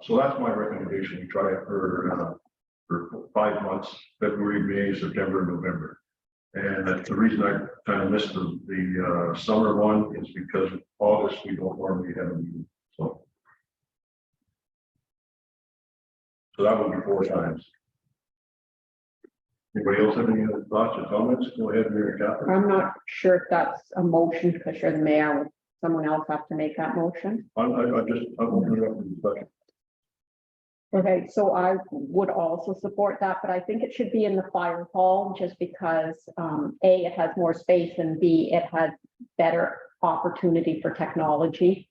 so that's my recommendation. We try it for 5 months, February, May, September, November. And that's the reason I kind of missed the summer one is because August, we don't normally have a meeting. So that would be 4 times. Anybody else have any other thoughts or comments? Go ahead, Mary Catherine. I'm not sure if that's a motion because you're the mayor. Would someone else have to make that motion? I open it up to discussion. Okay, so I would also support that, but I think it should be in the fire hall just because A, it has more space, and B, it has better opportunity for technology.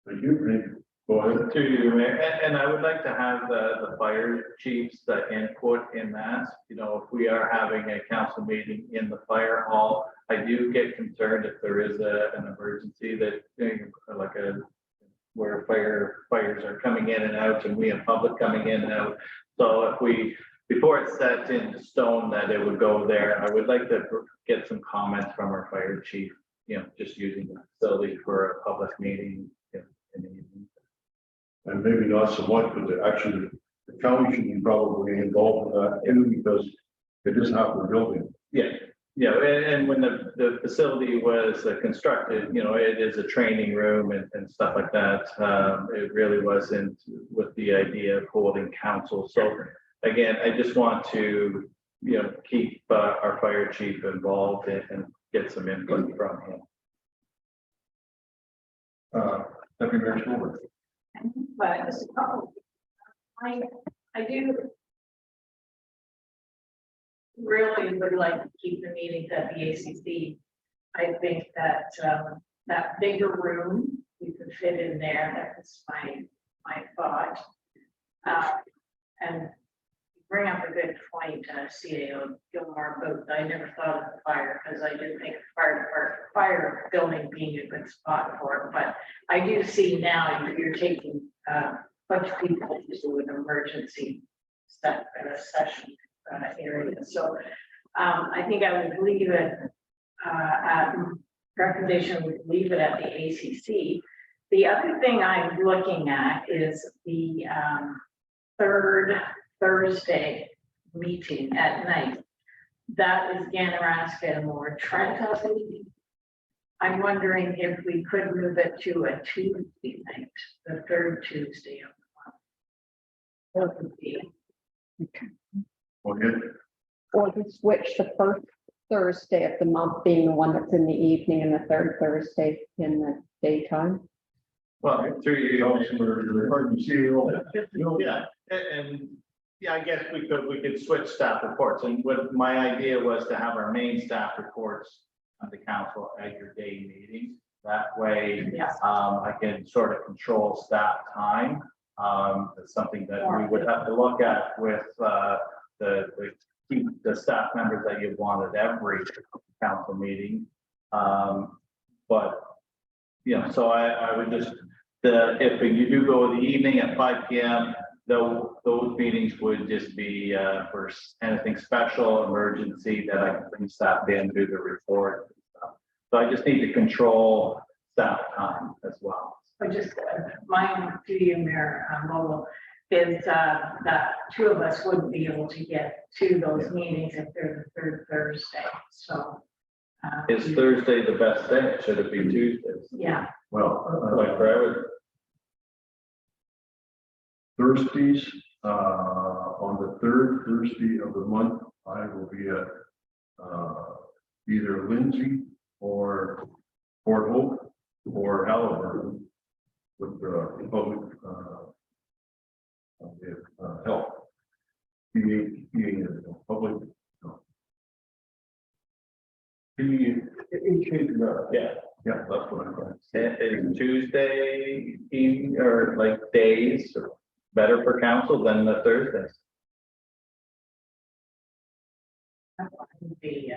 Thank you. Go ahead. To you, Mayor. And I would like to have the fire chiefs input in that. If we are having a council meeting in the fire hall, I do get concerned if there is an emergency that where fires are coming in and out, and we have public coming in and out. So if before it's set into stone that it would go there, I would like to get some comments from our fire chief, just using the facility for a public meeting in the evening. And maybe not so much, but actually the county should be probably involved in that too, because it is half the building. Yeah, and when the facility was constructed, it is a training room and stuff like that. It really wasn't with the idea of holding council. So again, I just want to, keep our fire chief involved and get some input from him. Deputy Mayor Schulberg. But I do really would like to keep the meetings at the ACC. I think that that bigger room, we could fit in there. That was my thought. And you bring up a good point, CAO Gilmore, about I never thought of the fire because I didn't think fire building being a good spot for it. But I do see now you're taking a bunch of people into an emergency session area. So I think I would leave it recommendation would leave it at the ACC. The other thing I'm looking at is the third Thursday meeting at night. That is Ganaraska and Lord Trent meeting. I'm wondering if we could move it to a Tuesday night, the third Tuesday of the month. That would be Go ahead. Or to switch the first Thursday of the month being the one that's in the evening and the third Thursday in the daytime. Well, through you, Councilor, pardon, CEO. yeah, and, yeah, I guess we could switch staff reports, and what my idea was to have our main staff reports on the council at your day meetings. That way, Yes. I can sort of control staff time. It's something that we would have to look at with, the staff members that you want at every council meeting. But, you know, so I would just, if you do go in the evening at 5 p.m., those meetings would just be for anything special, emergency, that I can bring staff in, do the report. And stuff. So I just need to control staff time as well. But just my to you, Mayor Lowell, is that two of us wouldn't be able to get to those meetings if they're the third Thursday, so. Is Thursday the best day? Should it be Tuesdays? Yeah, Well, Like for Thursdays, on the third Thursday of the month, I will be at either Lindsay or Port Hope or Halliburton with the public health. Public. Yeah. Yeah, that's what I'm going. Is Tuesday evening or like days better for council than the Thursdays? that would be,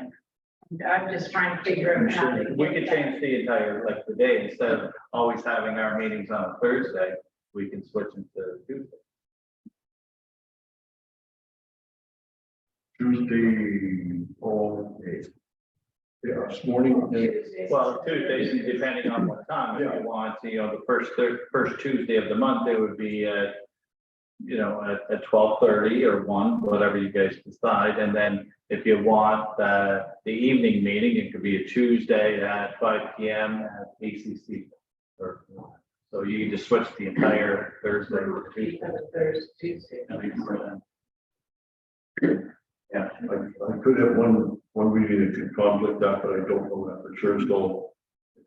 I'm just trying to figure out how to. We get could that. change the entire, like the day, instead of always having our meetings on a Thursday, we can switch them to Tuesday. Tuesday all day. Yeah, this morning. Tuesdays. Well, Tuesdays, depending on what time, if you want, the first Tuesday of the month, it would be at 12:30 or 1, whatever you guys decide, and then if you want the evening meeting, it could be a Tuesday at 5 p.m. at ACC. So you can just switch the entire Thursday to Tuesday. Tuesday. Yeah. I could have one meeting that could conflict that, but I don't know that for sure, so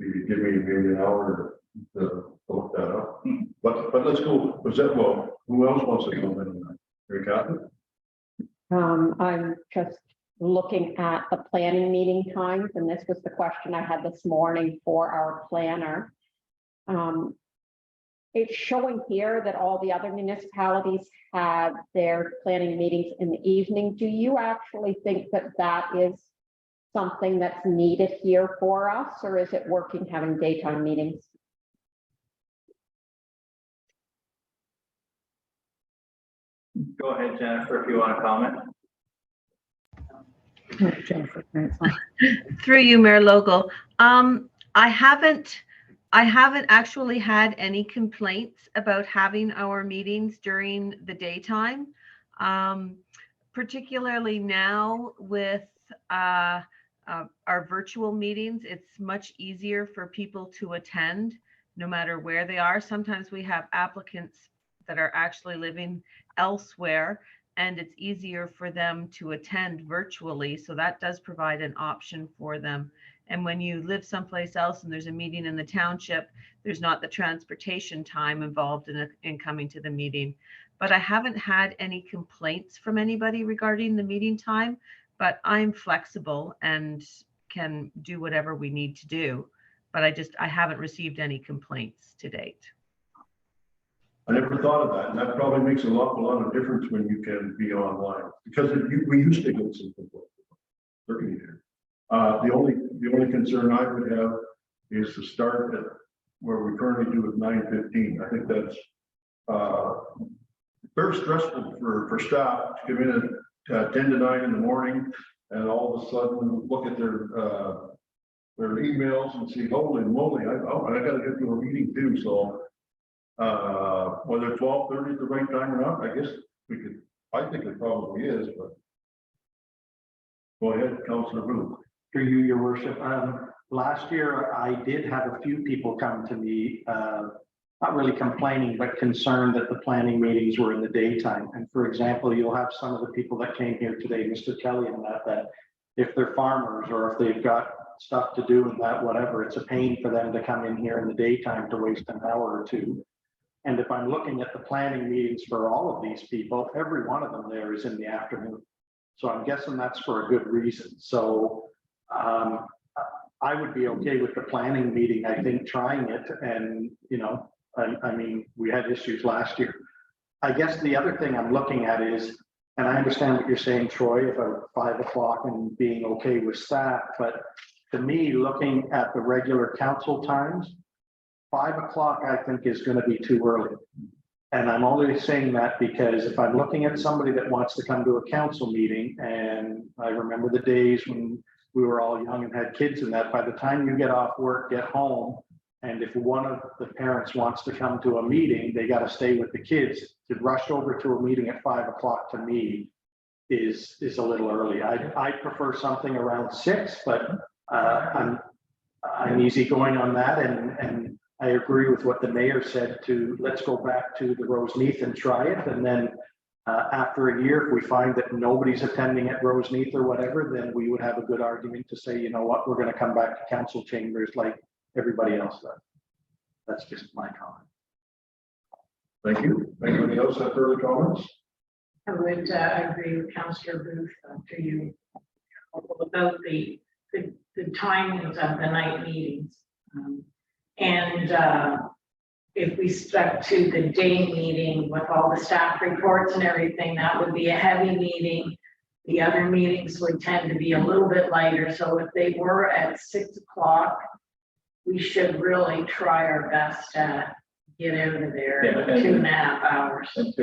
if you give me maybe an hour to look that up. But let's go, was that, well, who else wants to come in on that? Mary Catherine? I'm just looking at the planning meeting times, and this was the question I had this morning for our planner. It's showing here that all the other municipalities have their planning meetings in the evening. Do you actually think that that is something that's needed here for us, or is it working having daytime meetings? Go ahead, Jennifer, if you want to comment. Jennifer, that's fine. Through you, Mayor Logal. I haven't actually had any complaints about having our meetings during the daytime. Particularly now with our virtual meetings, it's much easier for people to attend no matter where they are. Sometimes we have applicants that are actually living elsewhere, and it's easier for them to attend virtually. So that does provide an option for them. And when you live someplace else and there's a meeting in the township, there's not the transportation time involved in coming to the meeting. But I haven't had any complaints from anybody regarding the meeting time, but I'm flexible and can do whatever we need to do. But I haven't received any complaints to date. I never thought of that, and that probably makes a lot of difference when you can be online, because we used to get some people. Certainly did. The only concern I would have is to start at where we currently do at 9:15. I think that's very stressful for staff to come in at 10 to 9 in the morning and all of a sudden look at their emails and see, holy moly, I got to get to a meeting too. So whether 12:30 is the right time or not, I guess I think it probably is, but go ahead, Councilor Booth. Through you, your worship. Last year, I did have a few people come to me, not really complaining, but concerned that the planning meetings were in the daytime. And for example, you'll have some of the people that came here today, Mr. Kelly, and that if they're farmers or if they've got stuff to do and that, whatever, it's a pain for them to come in here in the daytime to waste an hour or two. And if I'm looking at the planning meetings for all of these people, every one of them there is in the afternoon. So I'm guessing that's for a good reason. So I would be okay with the planning meeting, I think, trying it. And, you know, I mean, we had issues last year. I guess the other thing I'm looking at is, and I understand what you're saying, Troy, about 5 o'clock and being okay with staff, but to me, looking at the regular council times, 5 o'clock, I think, is going to be too early. And I'm only saying that because if I'm looking at somebody that wants to come to a council meeting, and I remember the days when we were all young and had kids and that, by the time you get off work, get home, and if one of the parents wants to come to a meeting, they got to stay with the kids. To rush over to a meeting at 5 o'clock to me is a little early. I prefer something around 6, but I'm easygoing on that, and I agree with what the mayor said to let's go back to the Roseneath and try it, and then after a year, if we find that nobody's attending at Roseneath or whatever, then we would have a good argument to say, you know what, we're going to come back to council chambers like everybody else does. That's just my comment. Thank you. Anybody else have further comments? I would agree with Councillor Booth after you about the timings of the night meetings. If we stuck to the day meeting with all the staff reports and everything, that would be a heavy meeting. The other meetings would tend to be a little bit lighter. So if they were at 6 o'clock, we should really try our best to get out of there in 2.5 hours. And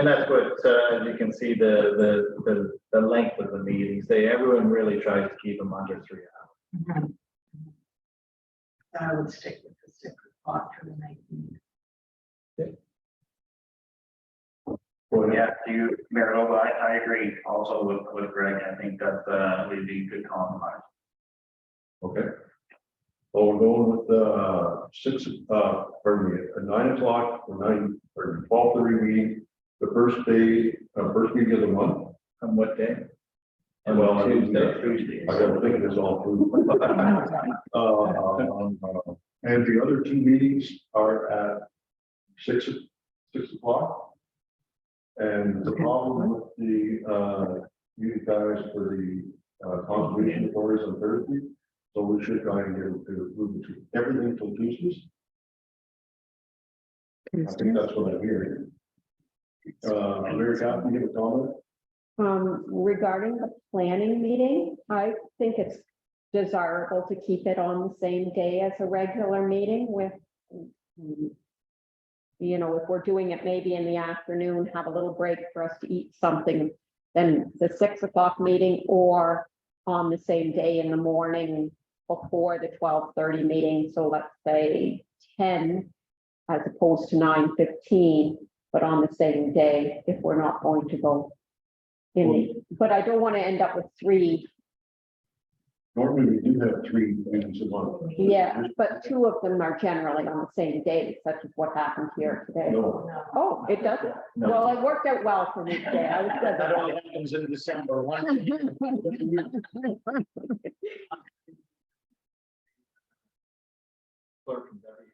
that's what, as you can see, the length of the meetings, everyone really tries to keep them under 3 hours. Mhm. I would stick with the 6 o'clock for the night meeting. Well, yeah, you, Mayor Lobo, I agree also with Greg. I think that would be a good compromise. Okay. Well, we're going with 9 o'clock or 12:30 meeting, the first meeting of the month. On what day? Well, Tuesday. I gotta think of this all through. And the other 2 meetings are at 6 o'clock. And the problem with the you guys for the conservation authorities on Thursday, so we should try and get to move everything till Tuesdays. I think that's what I'm hearing. Mary Catherine, you have a comment? Regarding the planning meeting, I think it's desirable to keep it on the same day as a regular meeting with, you know, if we're doing it maybe in the afternoon, have a little break for us to eat something, then the 6 o'clock meeting, or on the same day in the morning before the 12:30 meeting. So let's say 10 as opposed to 9:15, but on the same day if we're not going to go in the, but I don't want to end up with 3. Normally, we do have 3 meetings a month. Yeah, but 2 of them are generally on the same day, such as what happened here today. No. Oh, it doesn't? No. Well, it worked out well for me today. I was good. That only happens in December. Clerk and every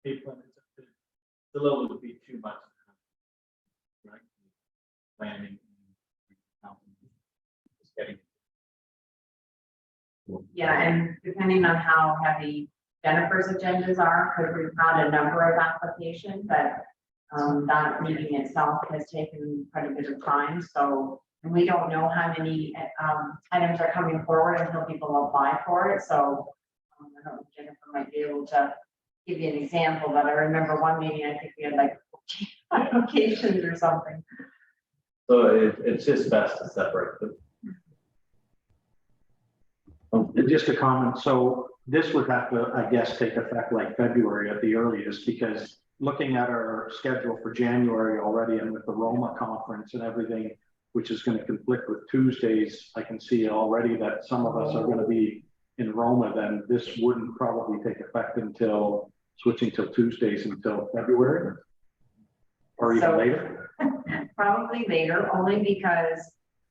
people, it's a little would be too much. Right? Planning. Just getting. Yeah, and depending on how heavy Jennifer's agendas are, because we've had a number of applications, but that meeting itself has taken quite a bit of time. So, and we don't know how many items are coming forward until people apply for it. So I don't know if Jennifer might be able to give you an example, but I remember one meeting, I think we had like 14 applications or something. So it's just best to separate them. Just a comment. So this would have to, I guess, take effect like February at the earliest, because looking at our schedule for January already, and with the Roma conference and everything, which is going to conflict with Tuesdays, I can see already that some of us are going to be in Roma, then this wouldn't probably take effect until switching till Tuesdays until February or even So- later. Probably later, only because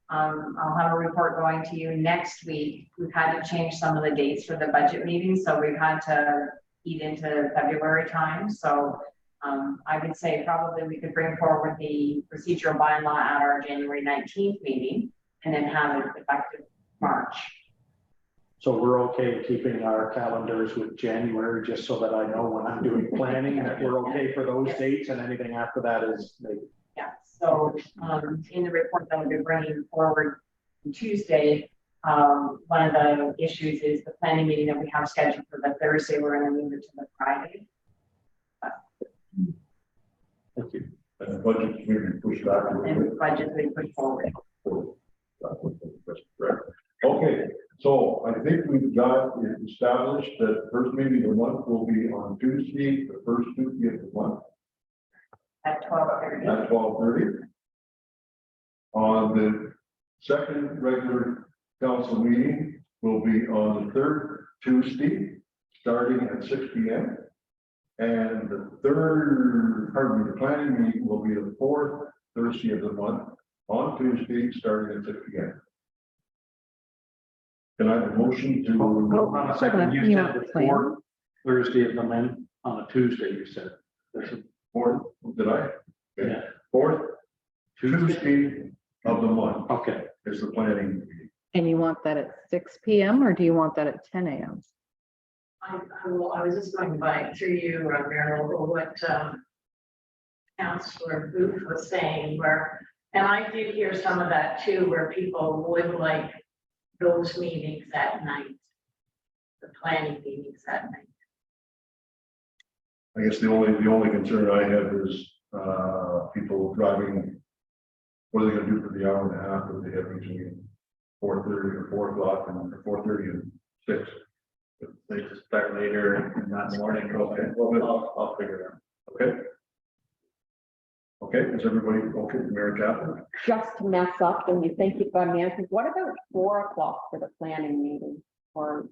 I'll have a report going to you next week. We've had to change some of the dates for the budget meetings, so we've had to eat into February time. So I would say probably we could bring forward the procedural bylaw at our January 19th meeting and then have it effective March. So we're okay keeping our calendars with January, just so that I know when I'm doing planning that we're okay for those dates, and anything after that is maybe. Yeah, so in the report that I'll be bringing forward on Tuesday, one of the issues is the planning meeting that we have scheduled for the Thursday. We're going to move it to the Friday. Thank you. And the budget will be pushed back a little And bit. the budget we put forward. Okay, so I think we've got it established that the first meeting of the month will be on Tuesday, the first Tuesday of the month At 12:30. at 12:30. On the second regular council meeting will be on the third Tuesday, starting at 6 p.m. And the the planning meeting will be the fourth Thursday of the month on Tuesday, starting at 6 p.m. Can I have a motion to? Hold on a second, you You said want the the plan? fourth Thursday of the month on a Tuesday, you said. There's a Fourth, did I? Okay. Yeah. Fourth Tuesday of the month Okay, is the planning meeting. And you want that at 6 PM or do you want that at 10 AM? I was just going by through you, Mayor, what Councillor Booth was saying, where, and I did hear some of that too, where people would like those meetings at night, the planning meetings at night. I guess the only concern I have is people driving. What are they gonna do for the hour and a half that they have between 4:30 or 4 o'clock and 4:30 and 6? If they just start later in that morning, okay, well, I'll figure it out. Okay. Okay, is everybody okay, Mayor Kaplan? Just to mess up and you think you've got an answer, what about 4 o'clock for the planning meeting? Or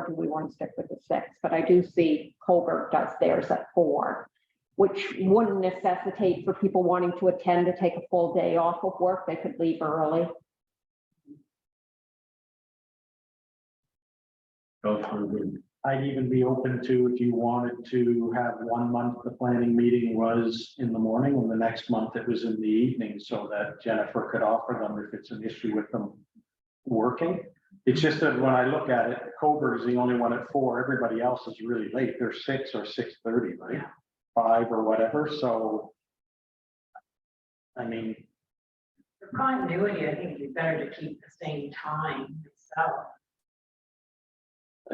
do we want to stick with the 6? But I do see Colbert does theirs at 4, which wouldn't necessitate for people wanting to attend to take a full day off of work. They could leave early. Councilor Wood. I'd even be open to, if you wanted to have 1 month, the planning meeting was in the morning and the next month it was in the evening, so that Jennifer could offer them if it's an issue with them working. It's just that when I look at it, Colbert is the only one at 4. Everybody else is really late. They're 6 or 6:30, right? Yeah. 5 or whatever, so. I mean, For continuity, I think it'd be better to keep the same time itself.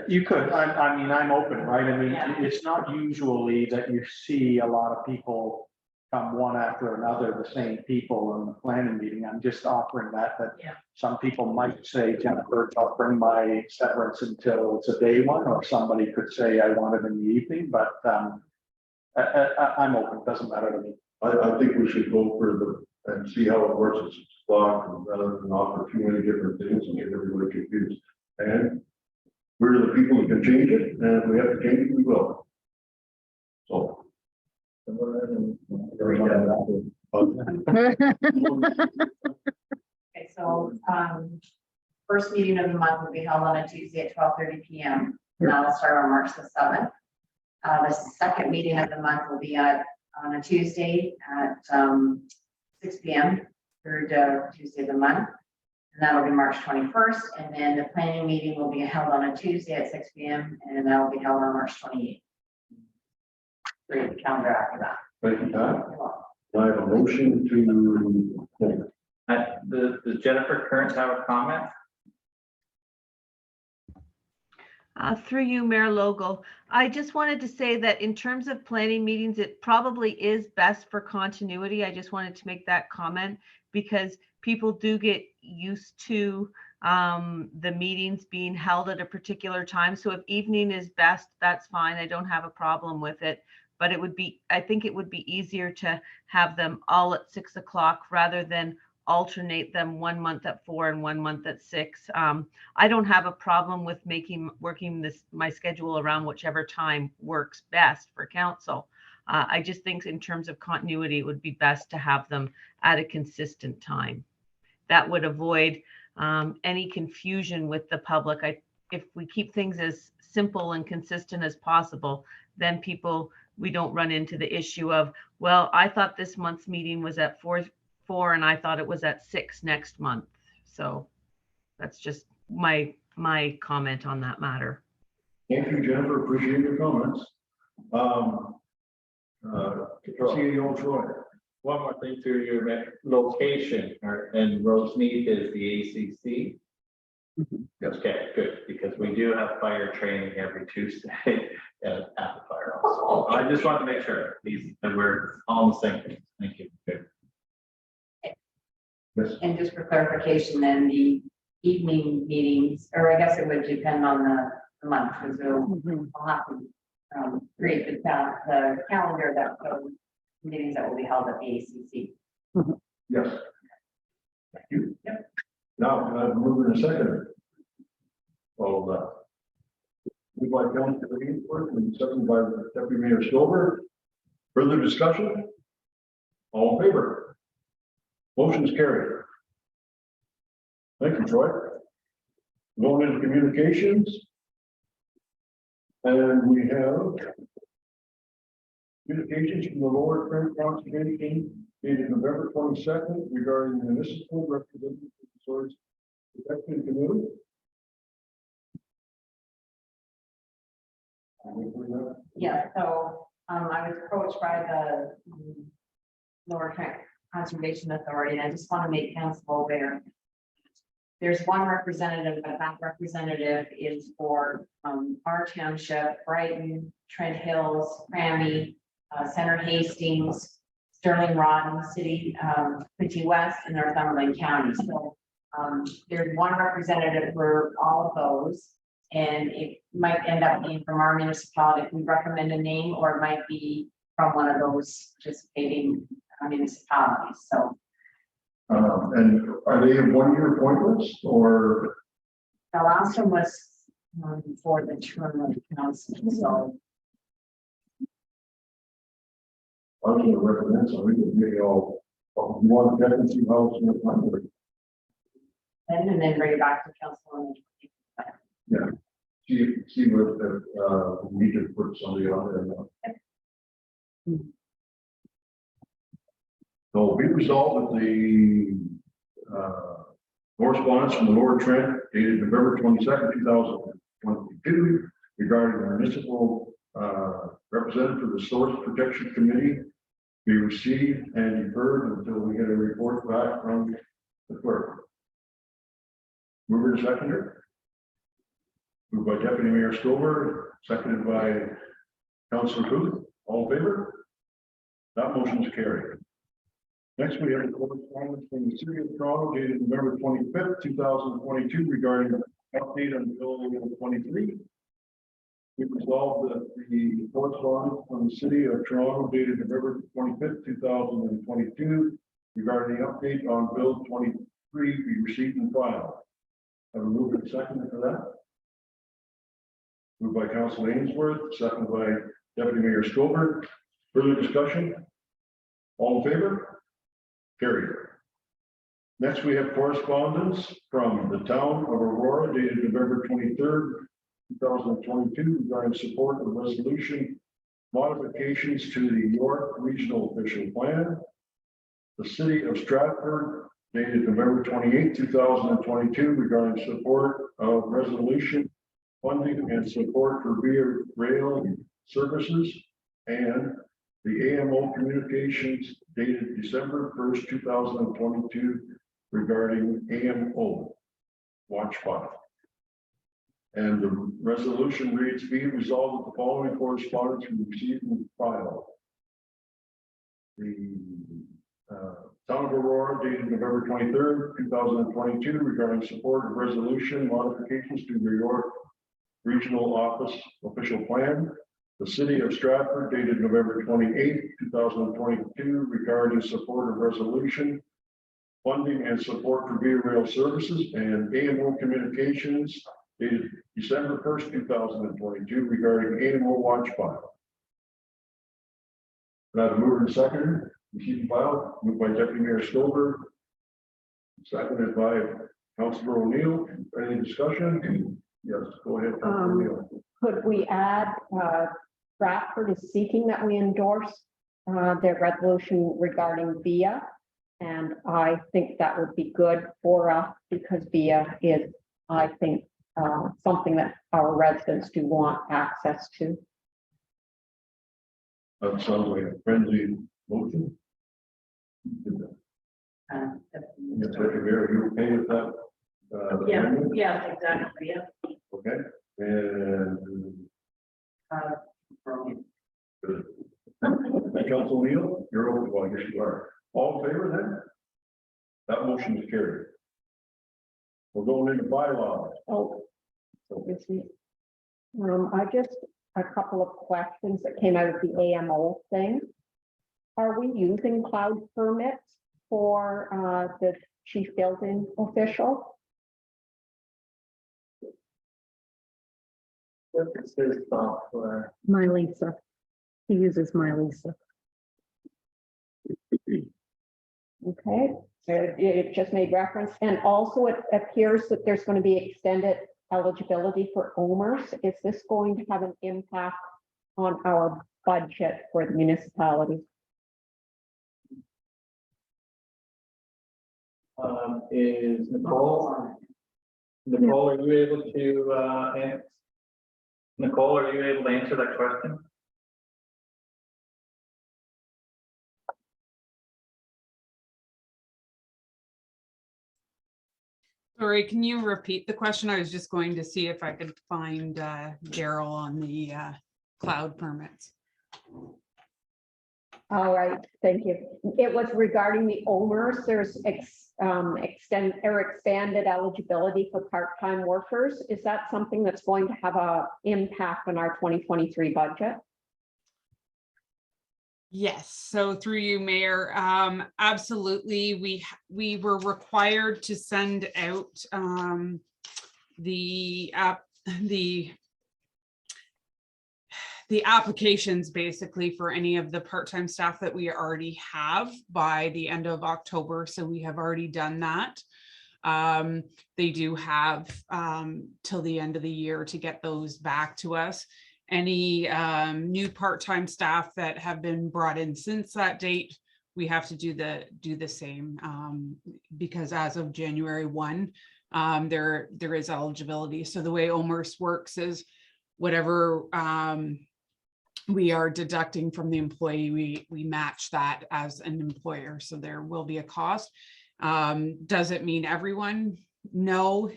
you could, I mean, I'm open, right? I mean, Yeah. it's not usually that you see a lot of people come one after another, the same people in the planning meeting. I'm just offering that Yeah. some people might say, Jennifer, I'll bring my severance until it's a day one, or somebody could say, I want it in the evening, but I'm open, doesn't matter to me. I think we should go for and see how it works at 6 o'clock rather than offer too many different things and get everybody confused. And we're the people who can change it, and if we have to change it, we will. So. Okay, so first meeting of the month will be held on a Tuesday at 12:30 p.m. And that'll start on March the 7th. The second meeting of the month will be on a Tuesday at 6 p.m. third Tuesday of the month. And that'll be March 21st. And then the planning meeting will be held on a Tuesday at 6 p.m. and that'll be held on March 28th. Read the calendar after that. Thank you, Pat. I have a motion to. Does Jennifer Kearns have a comment? Through you, Mayor Logo. I just wanted to say that in terms of planning meetings, it probably is best for continuity. I just wanted to make that comment because people do get used to the meetings being held at a particular time. So if evening is best, that's fine. I don't have a problem with it. But it would be, I think it would be easier to have them all at 6 o'clock rather than alternate them 1 month at 4 and 1 month at 6. I don't have a problem with working my schedule around whichever time works best for council. I just think in terms of continuity, it would be best to have them at a consistent time. that would avoid any confusion with the public. If we keep things as simple and consistent as possible, then we don't run into the issue of, well, I thought this month's meeting was at 4 and I thought it was at 6 next month. So that's just my comment on that matter. Thank you, Jennifer. Appreciate your comments. CEO Troy. One more thing to your location, and Rosemead is the ACC. Yes. Okay, good, because we do have fire training every Tuesday at the firehouse. So I just want to make sure that we're on the same page. Thank you. Good. Yes. And just for clarification, then the evening meetings, or I guess it would depend on the month, because we'll have to create the calendar that those meetings that will be held at the ACC. Yes. Thank you. Yep. Now, can I move in a second? All of that. Moved by Councilor Ainsworth and seconded by Deputy Mayor Stover. Further discussion? All in favor? Motion is carried. Thank you, Troy. Going into communications. And we have communications from the Lower Trent Conservation dated November 22nd regarding municipal representative source protection committee. Yeah, so I was approached by the Lower Trent Conservation Authority, and I just want to make council aware. There's one representative, but that representative is for our township, Brighton, Trent Hills, Crammy, Center Hastings, Sterling Rod, City, Quincy West, and Northumberland County. So there's one representative for all of those, and it might end up being from our municipality if we recommend a name, or it might be from one of those participating municipalities. So. And are they one-year appointments or? The last one was for the term of council, so. I was going to recommend, so we can maybe all, you want to check and see how it's going to work. And then bring it back to council. Yeah. See what, we could put somebody on there. So be resolved that the correspondence from the Lower Trent dated November 22nd, 2022 regarding the municipal representative for the Source Protection Committee be received and deferred until we get a report back from the clerk. Mover and seconder. Moved by Deputy Mayor Stover, seconded by Councilor Booth. All in favor? That motion is carried. Next, we have a correspondence from the City of Toronto dated November 25th, 2022 regarding an update on Bill 23. We resolved that the correspondence from the City of Toronto dated November 25th, 2022 regarding the update on Bill 23 be received and filed. Have a move and second for that. Moved by Councilor Ainsworth, seconded by Deputy Mayor Stover. Further discussion? All in favor? Carried. Next, we have correspondence from the town of Aurora dated November 23rd, 2022 regarding support of resolution modifications to the York Regional Official Plan. The city of Stratford dated November 28th, 2022 regarding support of resolution funding and support for via rail services, and the AMO communications dated December 1st, 2022 regarding AMO watch file. And the resolution reads, be resolved that the following correspondence be received and filed. The town of Aurora dated November 23rd, 2022 regarding support of resolution modifications to the York Regional Office Official Plan. The city of Stratford dated November 28th, 2022 regarding support of resolution funding and support for via rail services, and AMO communications dated December 1st, 2022 regarding AMO watch file. Can I have a mover and seconder? Receive and file. Moved by Deputy Mayor Stover, Seconded by Councillor O'Neill. Any discussion? Yes, go ahead, Councillor O'Neill. Could we add, Bradford is seeking that we endorse their resolution regarding VIA? And I think that would be good for us because VIA is, I think, something that our residents do want access to. That sounds like a friendly motion. Yes, Secretary, are you okay with that? Yeah, amendment? yeah, exactly, yeah. Okay, and good. Council O'Neill, you're over, well, I guess you are. All in favor then? That motion is carried. We're going into bylaws. Oh, so this is, I just, a couple of questions that came out of the AMO thing. Are we using cloud permits for the chief building official? What's this software? My Lisa. He uses My Lisa. Okay, it just made reference, and also it appears that there's going to be extended eligibility for OMERS. Is this going to have an impact on our budget for the municipality? Is Nicole? Nicole, are you able to, Nicole, are you able to answer that question? Sorry, can you repeat the question? I was just going to see if I could find Daryl on the cloud permits. All right, thank you. It was regarding the OMERS. There's expanded eligibility for part-time workers. Is that something that's going to have an impact on our 2023 budget? Yes, so through you, Mayor, absolutely. We were required to send out the applications basically for any of the part-time staff that we already have by the end of October. So we have already done that. They do have till the end of the year to get those back to us. Any new part-time staff that have been brought in since that date, we have to do the same because as of January 1, there is eligibility. So the way OMERS works is whatever we are deducting from the employee, we match that as an employer. So there will be a cost. Does it mean everyone? No,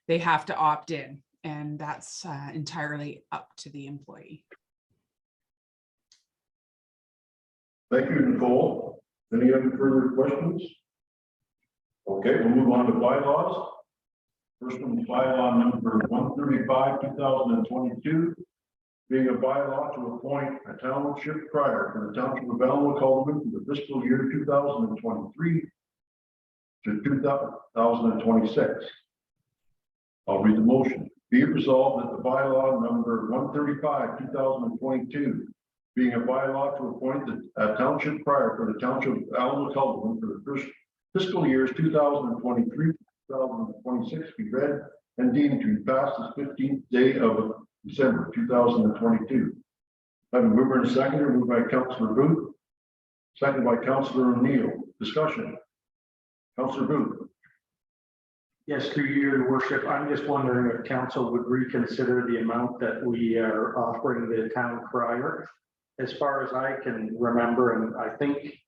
they have to opt in. And that's entirely up to the employee. Thank you, Nicole. Any other further questions? Okay, we'll move on to bylaws. First one, bylaw number 135, 2022, being a bylaw to appoint a township crier for the township of Elmwood, Alderman for the fiscal year 2023 to 2026. I'll read the motion. Be it resolved that the bylaw number 135, 2022, being a bylaw to appoint a township crier for the township of Alma Culverman for the first fiscal years 2023, 2026 be read and deemed to be passed this 15th day of December 2022. I have a mover and a seconder, moved by Councillor Booth, seconded by Councillor O'Neill. Discussion. Councillor Booth. Yes, through your worship, I'm just wondering if council would reconsider the amount that we are offering the town crier. As far as I can remember, and I think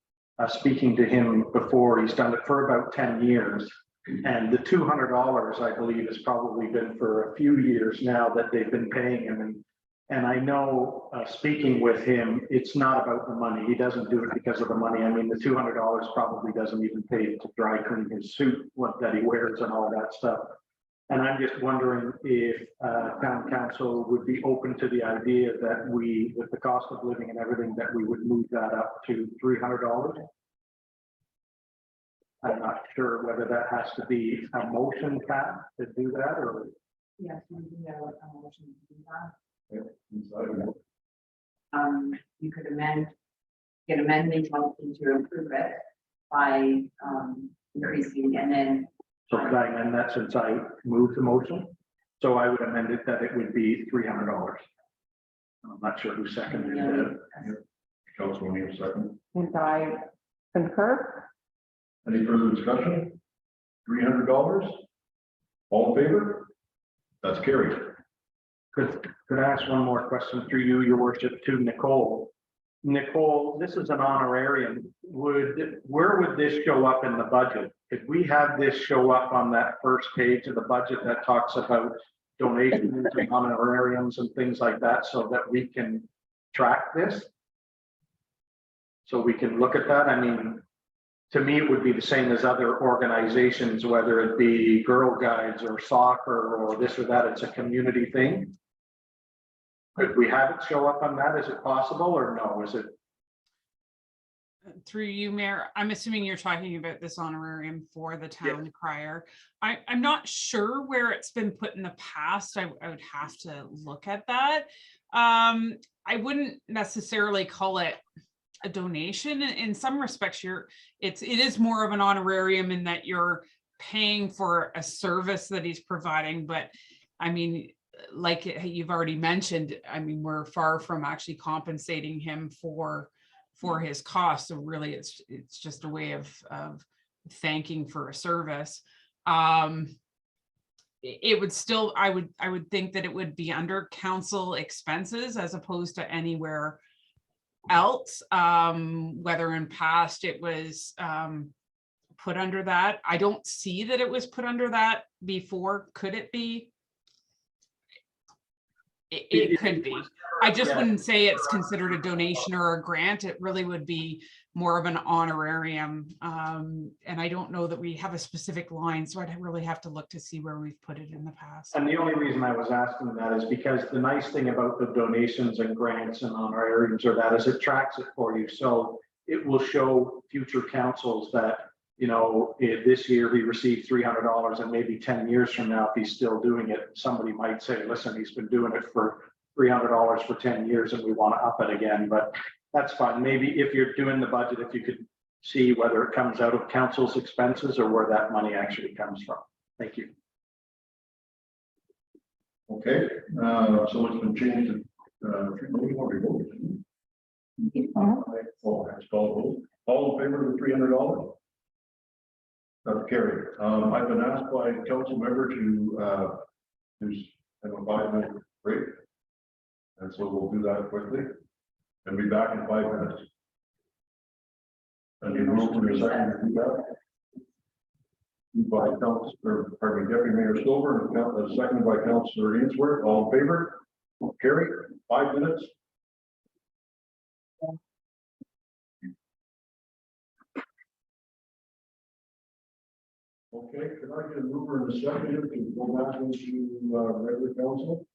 speaking to him before, he's done it for about 10 years. And the $200, I believe, has probably been for a few years now that they've been paying him. And I know, speaking with him, it's not about the money. He doesn't do it because of the money. I mean, the $200 probably doesn't even pay to dry clean his suit that he wears and all that stuff. And I'm just wondering if town council would be open to the idea that we, with the cost of living and everything, that we would move that up to $300. I'm not sure whether that has to be a motion, Pat, to do that, or Yes, we do have a motion to do that. You could get amendment motion to approve it by increasing and then So could I amend that since I moved the motion? So I would amend it that it would be $300. I'm not sure who seconded it. Councilman O'Neill, second. And I concur. Any further discussion? $300? All in favor? That's carried. Could I ask one more question through you, your worship, to Nicole? Nicole, this is an honorarium. Where would this show up in the budget? If we have this show up on that first page of the budget that talks about donations and honorariums and things like that, so that we can track this? So we can look at that. I mean, to me, it would be the same as other organizations, whether it be Girl Guides or soccer or this or that. It's a community thing. Could we have it show up on that? Is it possible or no? Is it? Through you, Mayor, I'm assuming you're talking about this honorarium for the town crier. I'm not sure where it's been put in the past. I would have to look at that. I wouldn't necessarily call it a donation. In some respects, it is more of an honorarium in that you're paying for a service that he's providing. But I mean, like you've already mentioned, I mean, we're far from actually compensating him for his costs. So really, it's just a way of thanking for a service. It would still, I would think that it would be under council expenses as opposed to anywhere else. Whether in past it was put under that. I don't see that it was put under that before. Could it be? It could be. I just wouldn't say it's considered a donation or a grant. It really would be more of an honorarium. And I don't know that we have a specific line, so I'd really have to look to see where we've put it in the past. And the only reason I was asking that is because the nice thing about the donations and grants and honorariums or that is it tracks it for you. So it will show future councils that, you know, if this year he received $300 and maybe 10 years from now, if he's still doing it, somebody might say, listen, he's been doing it for $300 for 10 years and we want to up it again, but that's fine. Maybe if you're doing the budget, if you could see whether it comes out of council's expenses or where that money actually comes from. Thank you. Okay, so it's been changed to, all in favor of the $300? That's carried. I've been asked by a council member to have a 5-minute break. And so we'll do that quickly and be back in 5 minutes. And you move to the second to do that. By Deputy Mayor Stover and seconded by Councillor Ainsworth. All in favor? Carried. 5 minutes. Okay, can I get a mover in a second to go back into regular council?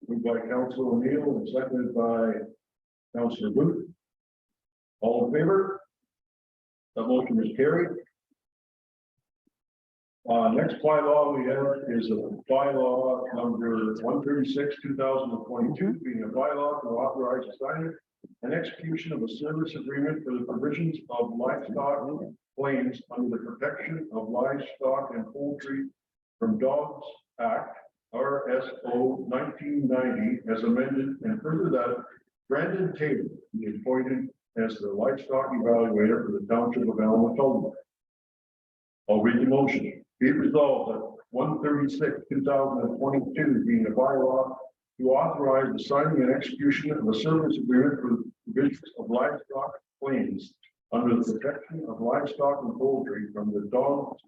Moved by Councilor O'Neill and seconded by Councilor Booth. All in favor? The motion is carried. Next bylaw we have is a bylaw number 136, 2022, being a bylaw to authorize the signing and execution of a service agreement for the provisions of livestock claims under the Protection of Livestock and Poultry from Dogs Act, RSO 1990, as amended, and further that Brandon Taylor be appointed as the livestock evaluator for the Township of Alma. I'll read the motion. Be it resolved that 136, 2022, being a bylaw to authorize the signing and execution of a service agreement for the provisions of livestock claims under the Protection of Livestock and Poultry from the Dogs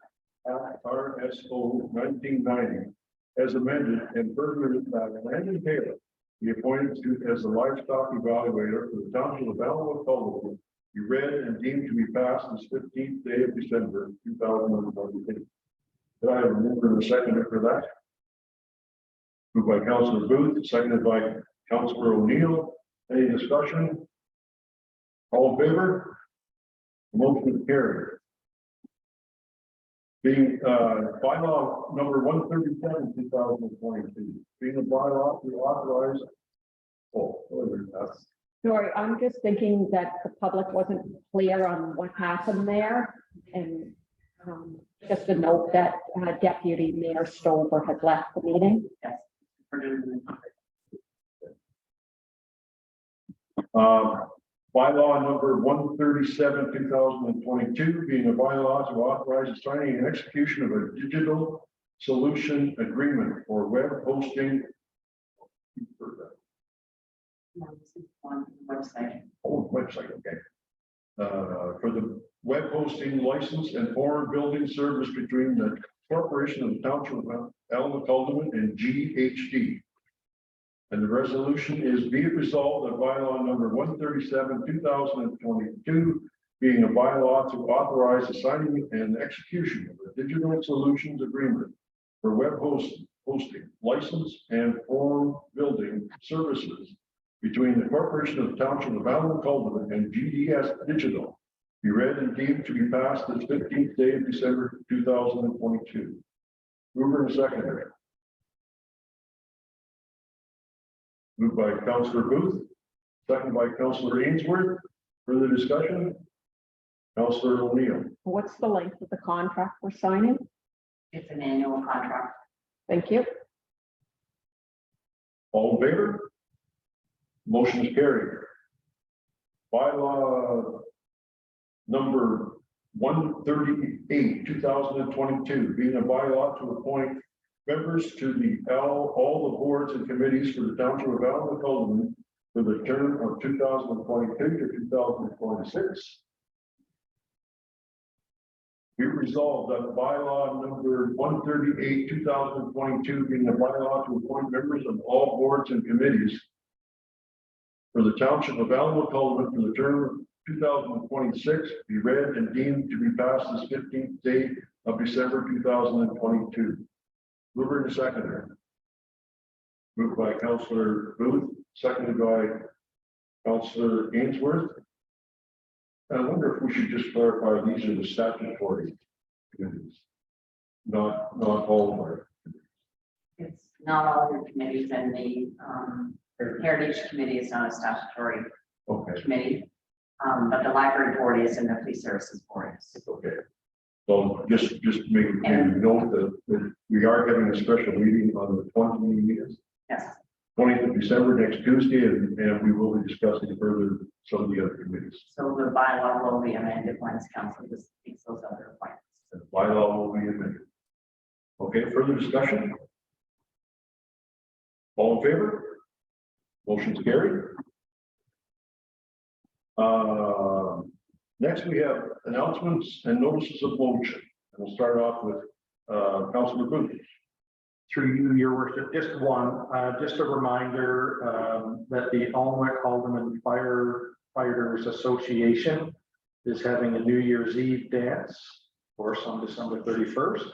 Act, RSO 1990, as amended, and further that Brandon Taylor be appointed as the livestock evaluator for the Township of Alma, be read and deemed to be passed this 15th day of December 2022. Did I have a mover and a seconder for that? Moved by Councilor Booth, seconded by Councilor O'Neill. Any discussion? All in favor? Motion is carried. Being bylaw number 137, 2022, being a bylaw to authorize. Sorry, I'm just thinking that the public wasn't clear on what happened there. And just a note that Deputy Mayor Stover has left the meeting. Bylaw number 137, 2022, being a bylaw to authorize the signing and execution of a digital solution agreement for web hosting. On the website. Oh, website, okay. For the web hosting license and foreign building service between the Corporation of the Township of Alma-Calderman and GHD. And the resolution is be it resolved that bylaw number 137, 2022, being a bylaw to authorize the signing and execution of a digital solutions agreement for web hosting, license and foreign building services between the Corporation of the Township of Alma-Calderman and GDS Digital, be read and deemed to be passed this 15th day of December 2022. Mover and seconder. Moved by Councillor Booth, second by Councillor Ainsworth. Further discussion? Councillor O'Neill. What's the length of the contract we're signing? It's an annual contract. Thank you. All in favor? Motion is carried. Bylaw number 138, 2022, being a bylaw to appoint members to all the boards and committees for the Township of Alma-Calderman for the term of 2022 to 2026. Be resolved that bylaw number 138, 2022, being a bylaw to appoint members of all boards and committees for the Township of Alma-Calderman for the term of 2026, be read and deemed to be passed this 15th day of December 2022. Mover and seconder. Moved by Councillor Booth, seconded by Councillor Ainsworth. I wonder if we should just clarify these are the statutory committees, not all of our. It's not all your committees, and the Heritage Committee is not a statutory Okay, committee. But the Library Board is and the Police Services Board is. okay. So just make a note that we are having a special meeting on the 20th. Yes. 20th of December, next Tuesday, and we will be discussing further some of the other committees. So the bylaw will be amended once council just makes those other appointments. The bylaw will be amended. Okay, further discussion? All in favor? Motion's carried. Next, we have announcements and notices of motion. And we'll start off with Councillor Booth. Through you, your worship, just a reminder that the Alma-Calderman Firefighters Association is having a New Year's Eve dance for on December 31st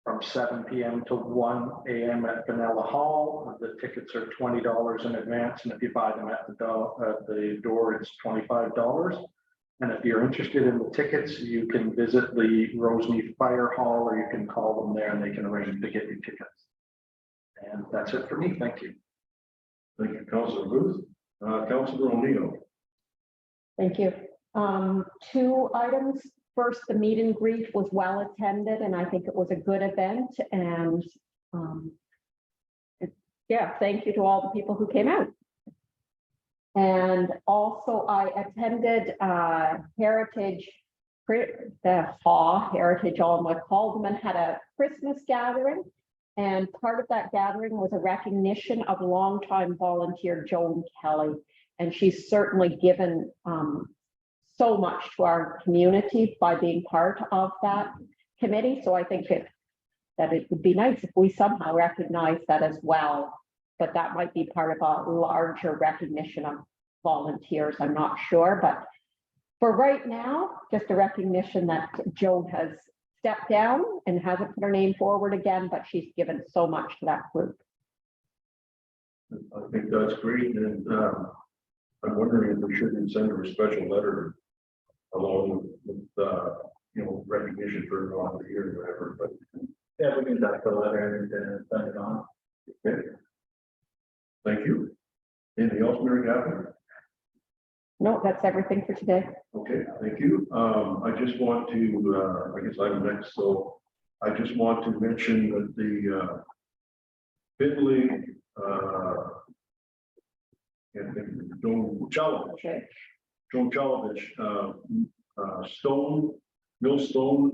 from 7 p.m. to 1 a.m. at Vanilla Hall. The tickets are $20 in advance, and if you buy them at the door, it's $25. And if you're interested in the tickets, you can visit the Roseneath Fire Hall, or you can call them there and they can arrange to get you tickets. And that's it for me. Thank you. Thank you, Councillor Booth. Councillor O'Neill. Thank you. 2 items. First, the meet and greet was well attended, and I think it was a good event. And yeah, thank you to all the people who came out. And also, I attended Heritage, the Heritage Alma-Calderman had a Christmas gathering. And part of that gathering was a recognition of longtime volunteer Joan Kelly. And she's certainly given so much to our community by being part of that committee. So I think that it would be nice if we somehow recognize that as well. But that might be part of a larger recognition of volunteers. I'm not sure, but for right now, just a recognition that Joan has stepped down and hasn't put her name forward again, but she's given so much to that group. I think that's great, and I'm wondering if we shouldn't send her a special letter along with recognition for volunteers or whatever. But Yeah, we can talk the letter and send it on. okay. Thank you. Anything else, Mary Catherine? No, that's everything for today. Okay, thank you. I just want to, I guess I'm next, so I just want to mention that the Finley, and Joan Chalovich, Okay. Joan Chalovich, stone, millstone,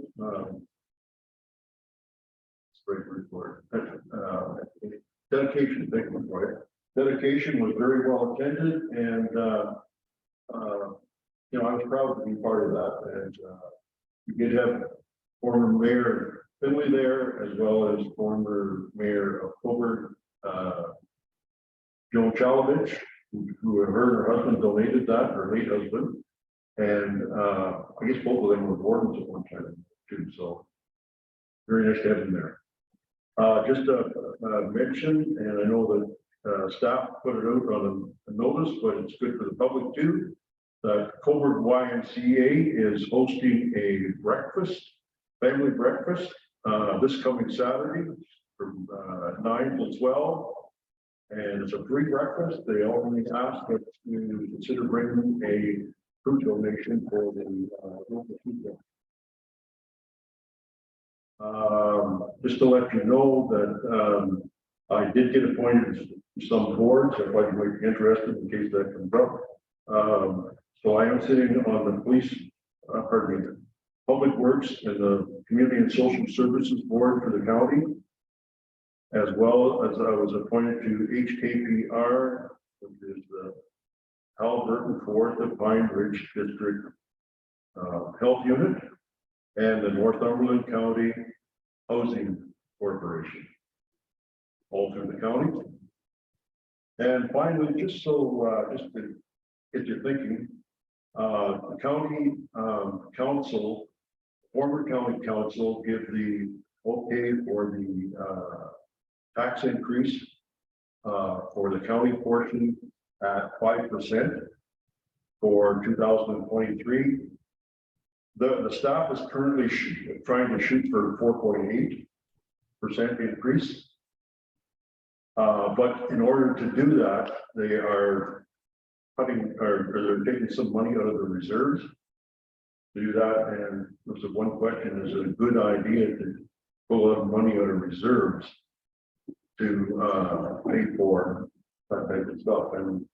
great report. Dedication, thank you for it. Dedication was very well attended, and you know, I was proud to be part of that. And we did have former Mayor Finley there, as well as former Mayor of Coburg, Joan Chalovich, who her and her husband donated that, her late husband. And I guess both of them were wardens at one time too, so very nice to have them there. Just a mention, and I know that staff put it out on a notice, but it's good for the public too. The Coburg YMCA is hosting a breakfast, family breakfast, this coming Saturday from 9 to 12. And it's a free breakfast. They already asked us to consider bringing a food donation for the local food bank. Just to let you know that I did get appointed to some boards. I thought you might be interested in case that comes up. So I am sitting on the police, pardon me, Public Works and the Community and Social Services Board for the county, as well as I was appointed to HKPR, which is the Halliburton Fourth of Pine Ridge District Health Unit, and the Northumberland County Housing Corporation, all through the county. And finally, just so just to get you thinking, the county council, former county council, give the okay for the tax increase for the county portion at 5% for 2023. The staff is currently trying to shoot for 4.8% increase. But in order to do that, they are cutting, or they're taking some money out of the reserves to do that. And there's one question: is it a good idea to pull out money out of reserves to pay for that type of stuff? And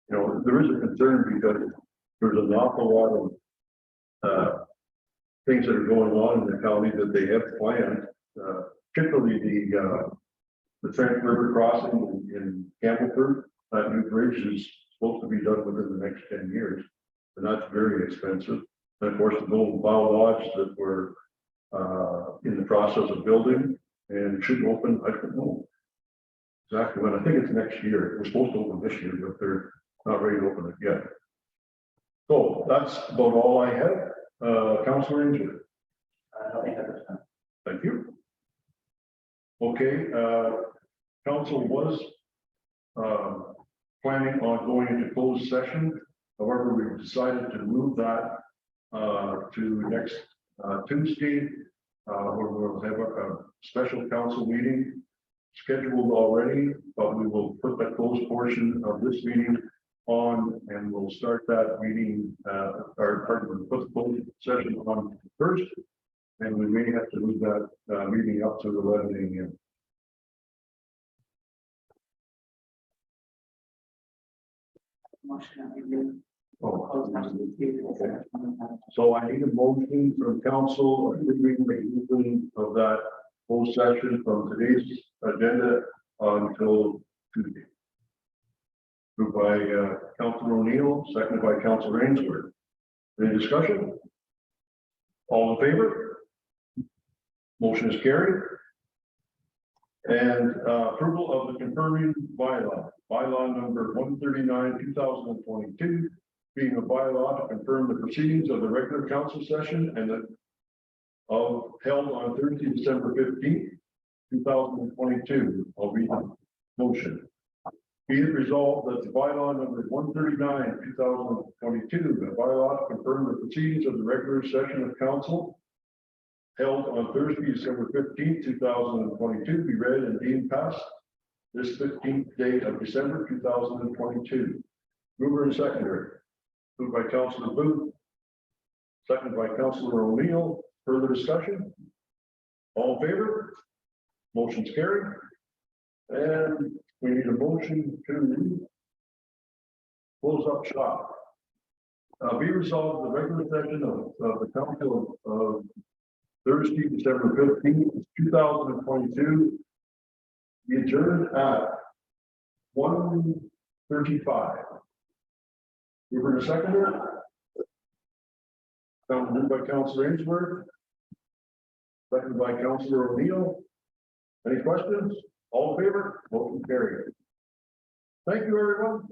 you know, there is a concern because there's an awful lot of things that are going on in the county that they have planned, particularly the Trent River crossing in Campbellford. That new bridge is supposed to be done within the next 10 years, and that's very expensive. And of course, the Golden Bow Lodge that we're in the process of building and should open, I don't know exactly when. I think it's next year. We're supposed to open this year, but they're not ready to open it yet. So that's about all I have. Councilor Ainsworth. Thank you. Okay, council was planning on going into closed session. However, we've decided to move that to next Tuesday, where we'll have a special council meeting scheduled already, but we will put the closed portion of this meeting on, and we'll start that meeting, or pardon me, put the closed session on first, and we may have to move that meeting up to 11 a.m. So I need a motion from council approving the opening of that closed session from today's agenda until Tuesday. Moved by Councilor O'Neill, seconded by Councilor Ainsworth. Any discussion? All in favor? Motion is carried. And approval of the confirming bylaw number 139, 2022, being a bylaw to confirm the proceedings of the regular council session and held on Thursday, December 15th, 2022. I'll read the motion. Be it resolved that the bylaw number 139, 2022, the bylaw to confirm the proceedings of the regular session of council held on Thursday, December 15th, 2022, be read and deemed passed this 15th day of December 2022. Mover and seconder. moved by Councilor Booth. Second by Councilor O'Neill. Further discussion? All in favor? Motion's carried. And we need a motion to close up shop. Be resolved, the regular session of the council of Thursday, December 15th, 2022. Be adjourned at 1:35. Mover to seconder. Moved by Councilor Ainsworth. Seconded by Councilor O'Neill. Any questions? All in favor? Motion carried. Thank you, everyone.